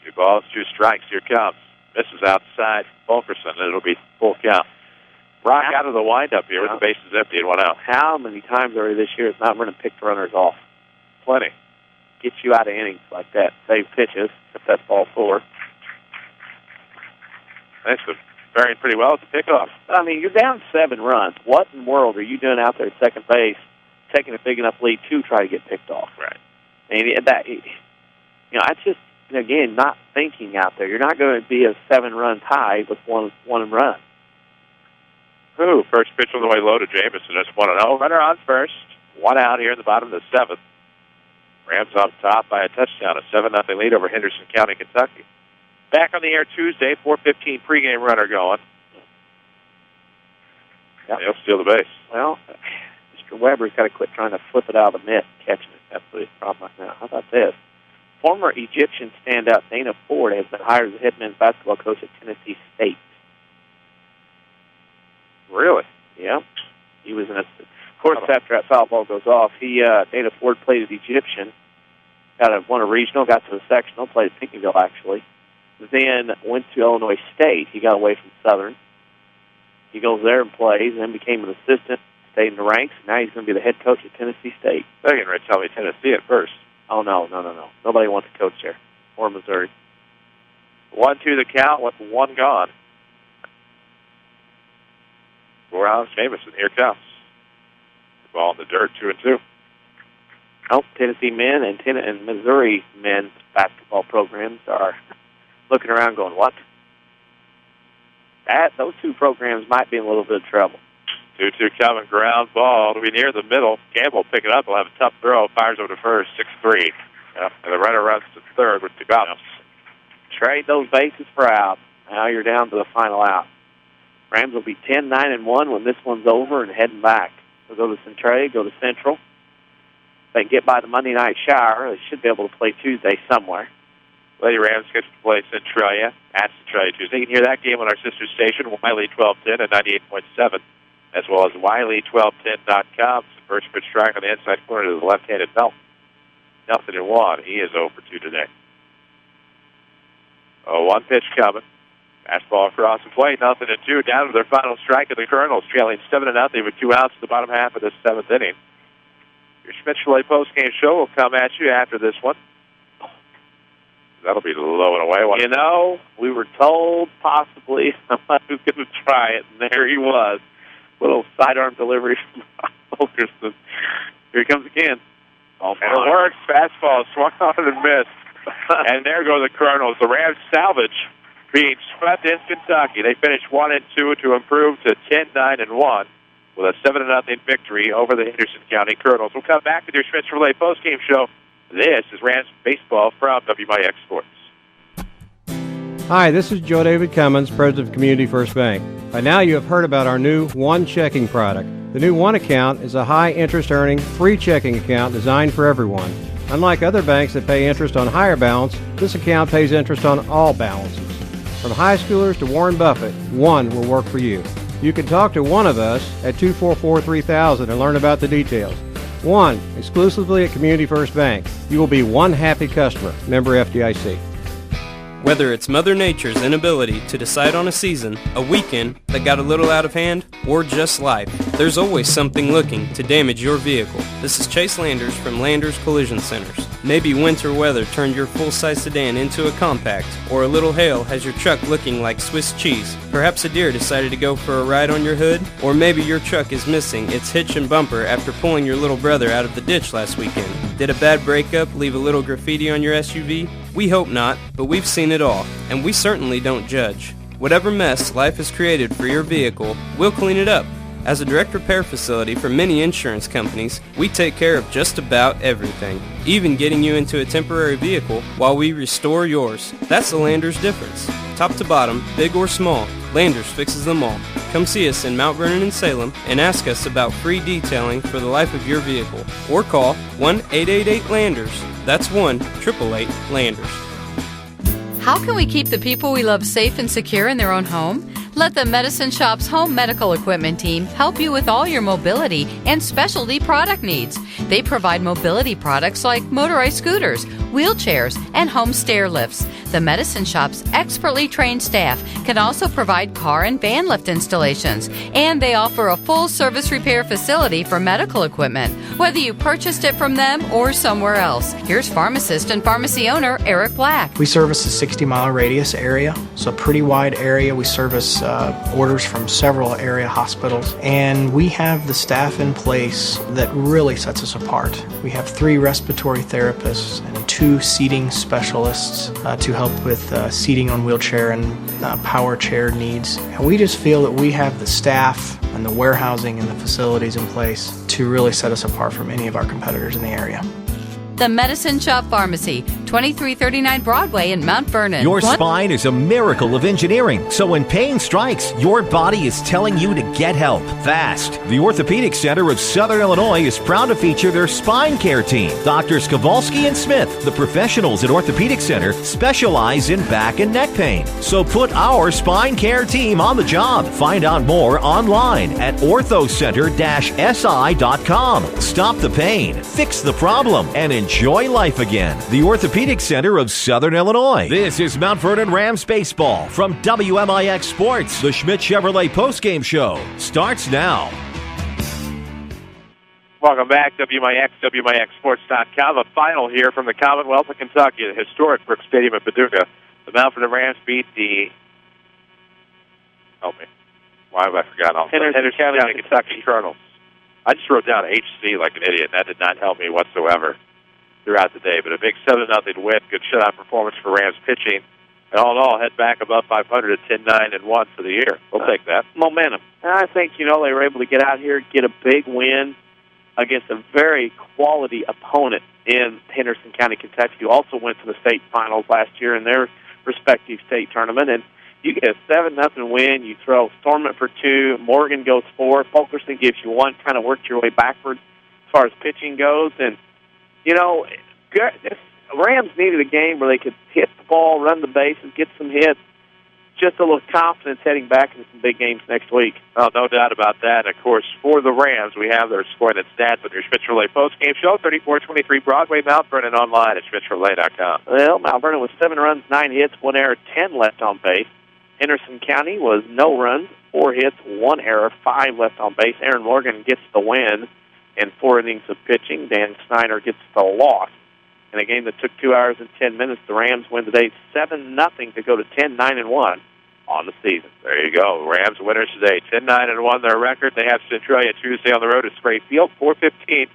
C: 2 balls, 2 strikes. Here comes. Misses outside Fulkerson, and it'll be full count. Brock out of the windup here with the bases empty and 1 out.
G: How many times already this year has Mount Vernon picked runners off?
C: Plenty.
G: Gets you out of innings like that. Save pitches, if that's ball 4.
C: That's faring pretty well at the pickoff.
G: I mean, you're down 7 runs. What in the world are you doing out there at second base, taking a big enough lead to try to get picked off?
C: Right.
G: And that, I just, again, not thinking out there. You're not going to be a 7-run tie with one run.
C: Ooh, first pitch on the way low to Jameson. That's 1-0. Runner on first. 1 out here in the bottom of the 7th. Rams on top by a touchdown. A 7-0 lead over Henderson County, Kentucky. Back on the air Tuesday, 4:15 pregame runner going. Yep. He'll steal the base.
G: Well, Mr. Weber's got to quit trying to flip it out of the mitt, catching it. That's the problem right now. How about this? Former Egyptian standout Dana Ford has been hired as the head men's basketball coach at Tennessee State.
C: Really?
G: Yeah. He was in a... Of course, after that foul ball goes off, Dana Ford played as Egyptian, won a regional, got to the sectional, played at Pinckneyville, actually. Then went to Illinois State. He got away from Southern. He goes there and plays, and then became an assistant, stayed in the ranks, and now he's going to be the head coach at Tennessee State.
C: They're going to tell me Tennessee at first.
G: Oh, no. Nobody wants to coach there. Or Missouri.
C: 1-2 the count with 1 gone. 4 outs, Jameson. Here comes. The ball in the dirt, 2-2.
G: Oh, Tennessee men and Missouri men's basketball programs are looking around going, what? those two programs might be in a little bit of trouble.
C: 2-2 coming, ground ball to be near the middle. Campbell pick it up. He'll have a tough throw. Fires over to first, 6-3. Yep. And the runner runs to third with 2 outs.
G: Trade those bases for outs. Now you're down to the final out. Rams will be 10-9-1 when this one's over and heading back. They'll go to Centralia, go to Central. They can get by the Monday night shower. They should be able to play Tuesday somewhere.
C: Lady Rams gets to play Centralia at Centralia Tuesday. You can hear that game on our sister station, Wiley 1210 at 98.7, as well as Wiley1210.com. First pitch strike on the inside corner to the left-handed belt. 0-1. He is 0 for 2 today. 1 pitch coming. Fastball across the plate, 0-2. Down to their final strike of the Colonels, trailing 7-0 with 2 outs in the bottom half of this 7th inning. Your Schmidt-Chalet postgame show will come at you after this one. That'll be the low and away one.
G: You know, we were told possibly somebody was going to try it, and there he was. Little sidearm delivery from Fulkerson. Here he comes again.
C: And it works. Fastball swung on and missed. And there go the Colonels. The Rams salvage being swept in Kentucky. They finished 1-2 to improve to 10-9-1 with a 7-0 victory over the Henderson County Colonels. We'll come back with your Schmidt-Chalet postgame show. This is Rams Baseball from WMIX Sports.
D: Hi, this is Joe David Cummins, President of Community First Bank. By now you have heard about our new One Checking product. The new One Account is a high-interest earning, free checking account designed for everyone. Unlike other banks that pay interest on higher balance, this account pays interest on all balances. From high schoolers to Warren Buffett, One will work for you. You can talk to one of us at 244-3000 and learn about the details. One, exclusively at Community First Bank. You will be one happy customer. Member FDIC.
F: Whether it's Mother Nature's inability to decide on a season, a weekend that got a little out of hand, or just life, there's always something looking to damage your vehicle. This is Chase Landers from Landers Collision Centers. Maybe winter weather turned your full-size sedan into a compact, or a little hail has your truck looking like Swiss cheese. Perhaps a deer decided to go for a ride on your hood, or maybe your truck is missing its hitch and bumper after pulling your little brother out of the ditch last weekend. Did a bad breakup leave a little graffiti on your SUV? We hope not, but we've seen it all, and we certainly don't judge. Whatever mess life has created for your vehicle, we'll clean it up. As a direct repair facility for many insurance companies, we take care of just about everything, even getting you into a temporary vehicle while we restore yours. That's the Landers difference. Top to bottom, big or small, Landers fixes them all. Come see us in Mount Vernon and Salem and ask us about free detailing for the life of your vehicle. Or call 1-888-LANDERS. That's 1-888-LANDERS.
S: How can we keep the people we love safe and secure in their own home? Let the Medicine Shop's home medical equipment team help you with all your mobility and specialty product needs. They provide mobility products like motorized scooters, wheelchairs, and home stair lifts. The Medicine Shop's expertly trained staff can also provide car and van lift installations, and they offer a full-service repair facility for medical equipment, whether you purchased it from them or somewhere else. Here's pharmacist and pharmacy owner Eric Black.
T: We service a 60-mile radius area, so a pretty wide area. We service orders from several area hospitals, and we have the staff in place that really sets us apart. We have 3 respiratory therapists and 2 seating specialists to help with seating on wheelchair and power chair needs. And we just feel that we have the staff and the warehousing and the facilities in place to really set us apart from any of our competitors in the area.
S: The Medicine Shop Pharmacy, 2339 Broadway in Mount Vernon.
A: Your spine is a miracle of engineering, so when pain strikes, your body is telling you to get help fast. The Orthopedic Center of Southern Illinois is proud to feature their spine care team. Doctors Kowalski and Smith, the professionals at Orthopedic Center, specialize in back and neck pain. So put our spine care team on the job. Find out more online at orthocenter-si.com. Stop the pain, fix the problem, and enjoy life again. The Orthopedic Center of Southern Illinois. This is Mount Vernon Rams Baseball from WMIX Sports. The Schmidt Chevrolet postgame show starts now.
C: Welcome back, WMIX, WMIXsports.com. A final here from the Commonwealth of Kentucky, the historic Brooks Stadium in Paducah. The Mount Vernon Rams beat the... Help me. Why have I forgotten all Henderson County Kentucky Colonels. I just wrote down HC like an idiot. That did not help me whatsoever throughout the day, but a big 7-0 win. Good shutout performance for Rams pitching. And all in all, head back above 500 at 10-9-1 for the year. We'll take that.
G: Momentum. And I think, they were able to get out here, get a big win against a very quality opponent in Henderson County, Kentucky, who also went to the state finals last year in their respective state tournament. And you get a 7-0 win. You throw Stormont for 2. Morgan goes 4. Fulkerson gives you 1. Kind of worked your way backward as far as pitching goes. And, Rams needed a game where they could hit the ball, run the bases, get some hits, just a little confidence heading back into some big games next week.
C: Oh, no doubt about that. Of course, for the Rams, we have their scoring and stats on your Schmitz Relay postgame show, 3423 Broadway, Mount Vernon, online at schmitzrelay.com.
G: Well, Mount Vernon was 7 runs, 9 hits, 1 error, 10 left on base. Henderson County was no runs, 4 hits, 1 error, 5 left on base. Aaron Morgan gets the win in 4 innings of pitching. Dan Snyder gets the loss. In a game that took 2 hours and 10 minutes, the Rams win today 7-0 to go to 10-9-1 on the season. There you go. Rams winners today, 10-9-1 their record. They have Centralia Tuesday on the road at Spray Field, 4:15.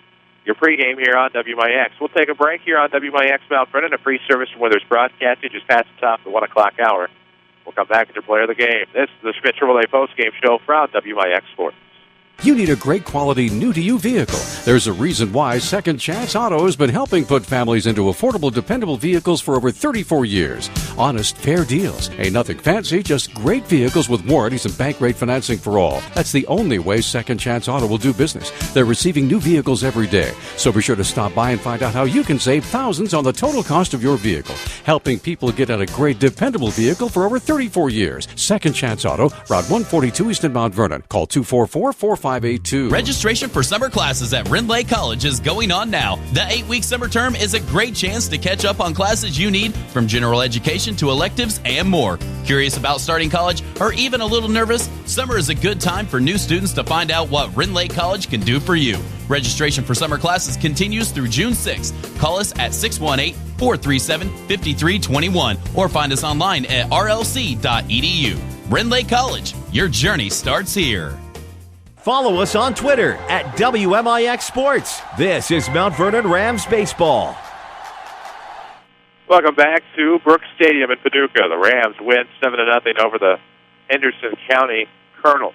G: Your pregame here on WMIX. We'll take a break here on WMIX Mount Vernon, a free service from Withers Broadcasting just past the top of the 1 o'clock hour. We'll come back at your player of the game. This is the Schmitz Relay postgame show from WMIX Sports.
L: You need a great quality new-to-you vehicle. There's a reason why Second Chance Auto has been helping put families into affordable, dependable vehicles for over 34 years. Honest, fair deals. Ain't nothing fancy, just great vehicles with warranties and bank rate financing for all. That's the only way Second Chance Auto will do business. They're receiving new vehicles every day. So be sure to stop by and find out how you can save thousands on the total cost of your vehicle. Helping people get out a great, dependable vehicle for over 34 years. Second Chance Auto, Route 142 East in Mount Vernon. Call 244-4582.
E: Registration for summer classes at Rindley College is going on now. The 8-week summer term is a great chance to catch up on classes you need, from general education to electives and more. Curious about starting college or even a little nervous? Summer is a good time for new students to find out what Rindley College can do for you. Registration for summer classes continues through June 6th. Call us at 618-437-5321 or find us online at rlc.edu. Rindley College, your journey starts here.
A: Follow us on Twitter at WMIX Sports. This is Mount Vernon Rams Baseball.
C: Welcome back to Brooks Stadium in Paducah. The Rams win 7-0 over the Henderson County Colonels.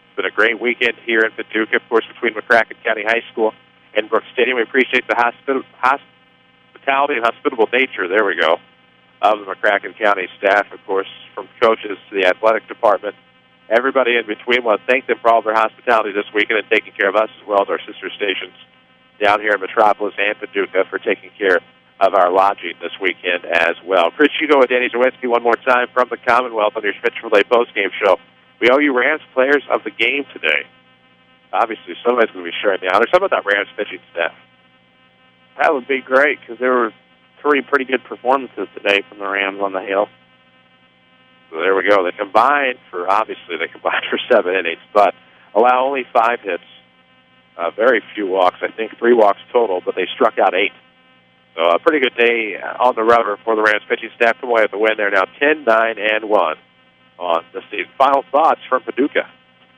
C: It's been a great weekend here in Paducah, of course, between McCracken County High School and Brooks Stadium. We appreciate the hospitality and hospitable nature, there we go, of the McCracken County staff, of course, from coaches to the athletic department. Everybody in between, want to thank them for all their hospitality this weekend and taking care of us, as well as our sister stations down here in Metropolis and Paducah for taking care of our lodging this weekend as well. Chris Hugo and Danny Czerwinski one more time from the Commonwealth on your Schmitz Relay postgame show. We owe you Rams players of the game today. Obviously, somebody's going to be sharing the honors. How about that Rams pitching staff?
G: That would be great, because there were 3 pretty good performances today from the Rams on the hill. So there we go. They combined for 7 innings, but allow only 5 hits. Very few walks. I think 3 walks total, but they struck out 8. So a pretty good day on the rubber for the Rams pitching staff. Come away with the win. They're now 10-9-1 on the season. Final thoughts from Paducah.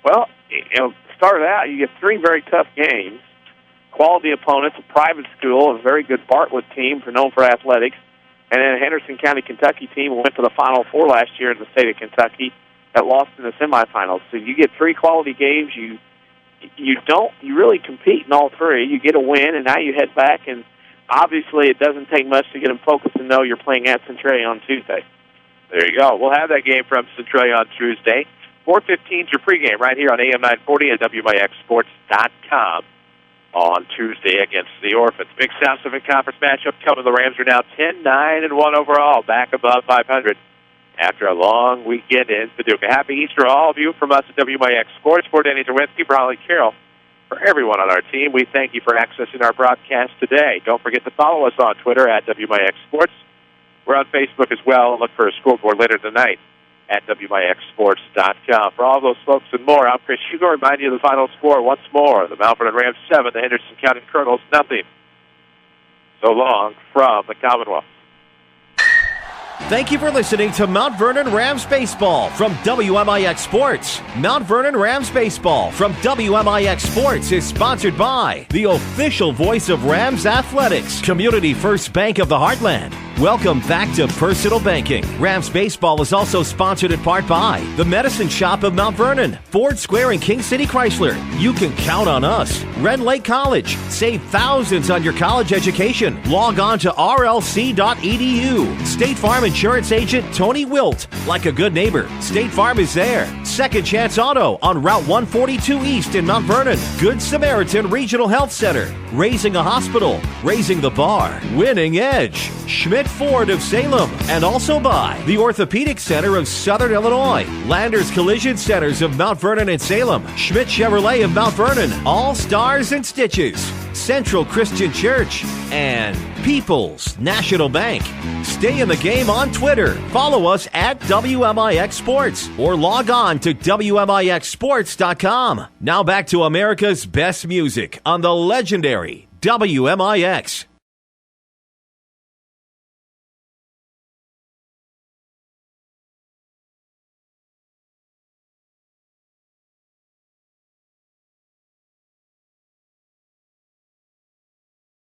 G: Well, started out, you get 3 very tough games. Quality opponents, a private school, a very good Bartlett team known for athletics. And then a Henderson County, Kentucky team went to the Final Four last year in the state of Kentucky that lost in the semifinals. So you get 3 quality games. You really compete in all 3. You get a win, and now you head back. And obviously, it doesn't take much to get them focused and know you're playing at Centralia on Tuesday. There you go. We'll have that game from Centralia on Tuesday. 4:15 is your pregame right here on AM 940 at WMIXsports.com. On Tuesday against the Orphans. Big South Pacific Conference matchup coming. The Rams are now 10-9-1 overall, back above 500 after a long weekend in Paducah. Happy Easter to all of you from us at WMIX Sports. For Danny Czerwinski, Brawley Carroll, for everyone on our team, we thank you for accessing our broadcast today. Don't forget to follow us on Twitter at WMIX Sports. We're on Facebook as well. Look for a scoreboard later tonight at WMIXsports.com. For all those folks and more, I'm Chris Hugo. Remind you of the final score once more. The Mount Vernon Rams 7, the Henderson County Colonels 0. So long from the Commonwealth.
A: Thank you for listening to Mount Vernon Rams Baseball from WMIX Sports. Mount Vernon Rams Baseball from WMIX Sports is sponsored by the official voice of Rams Athletics, Community First Bank of the Heartland, Welcome back to Personal Banking. Rams Baseball is also sponsored in part by the Medicine Shop of Mount Vernon, Ford Square and King City Chrysler. You can count on us. Red Lake College. Save thousands on your college education. Log on to rlc.edu. State Farm Insurance Agent Tony Wilt. Like a good neighbor, State Farm is there. Second Chance Auto on Route 142 East in Mount Vernon. Good Samaritan Regional Health Center. Raising a Hospital. Raising the Bar. Winning Edge. Schmidt Ford of Salem. And also by the Orthopedic Center of Southern Illinois. Landers Collision Centers of Mount Vernon and Salem. Schmidt Chevrolet of Mount Vernon. All Stars and Stitches. Central Christian Church. And People's National Bank. Stay in the game on Twitter. Follow us at WMIX Sports or log on to WMIXSports.com. Now back to America's best music on the legendary WMIX.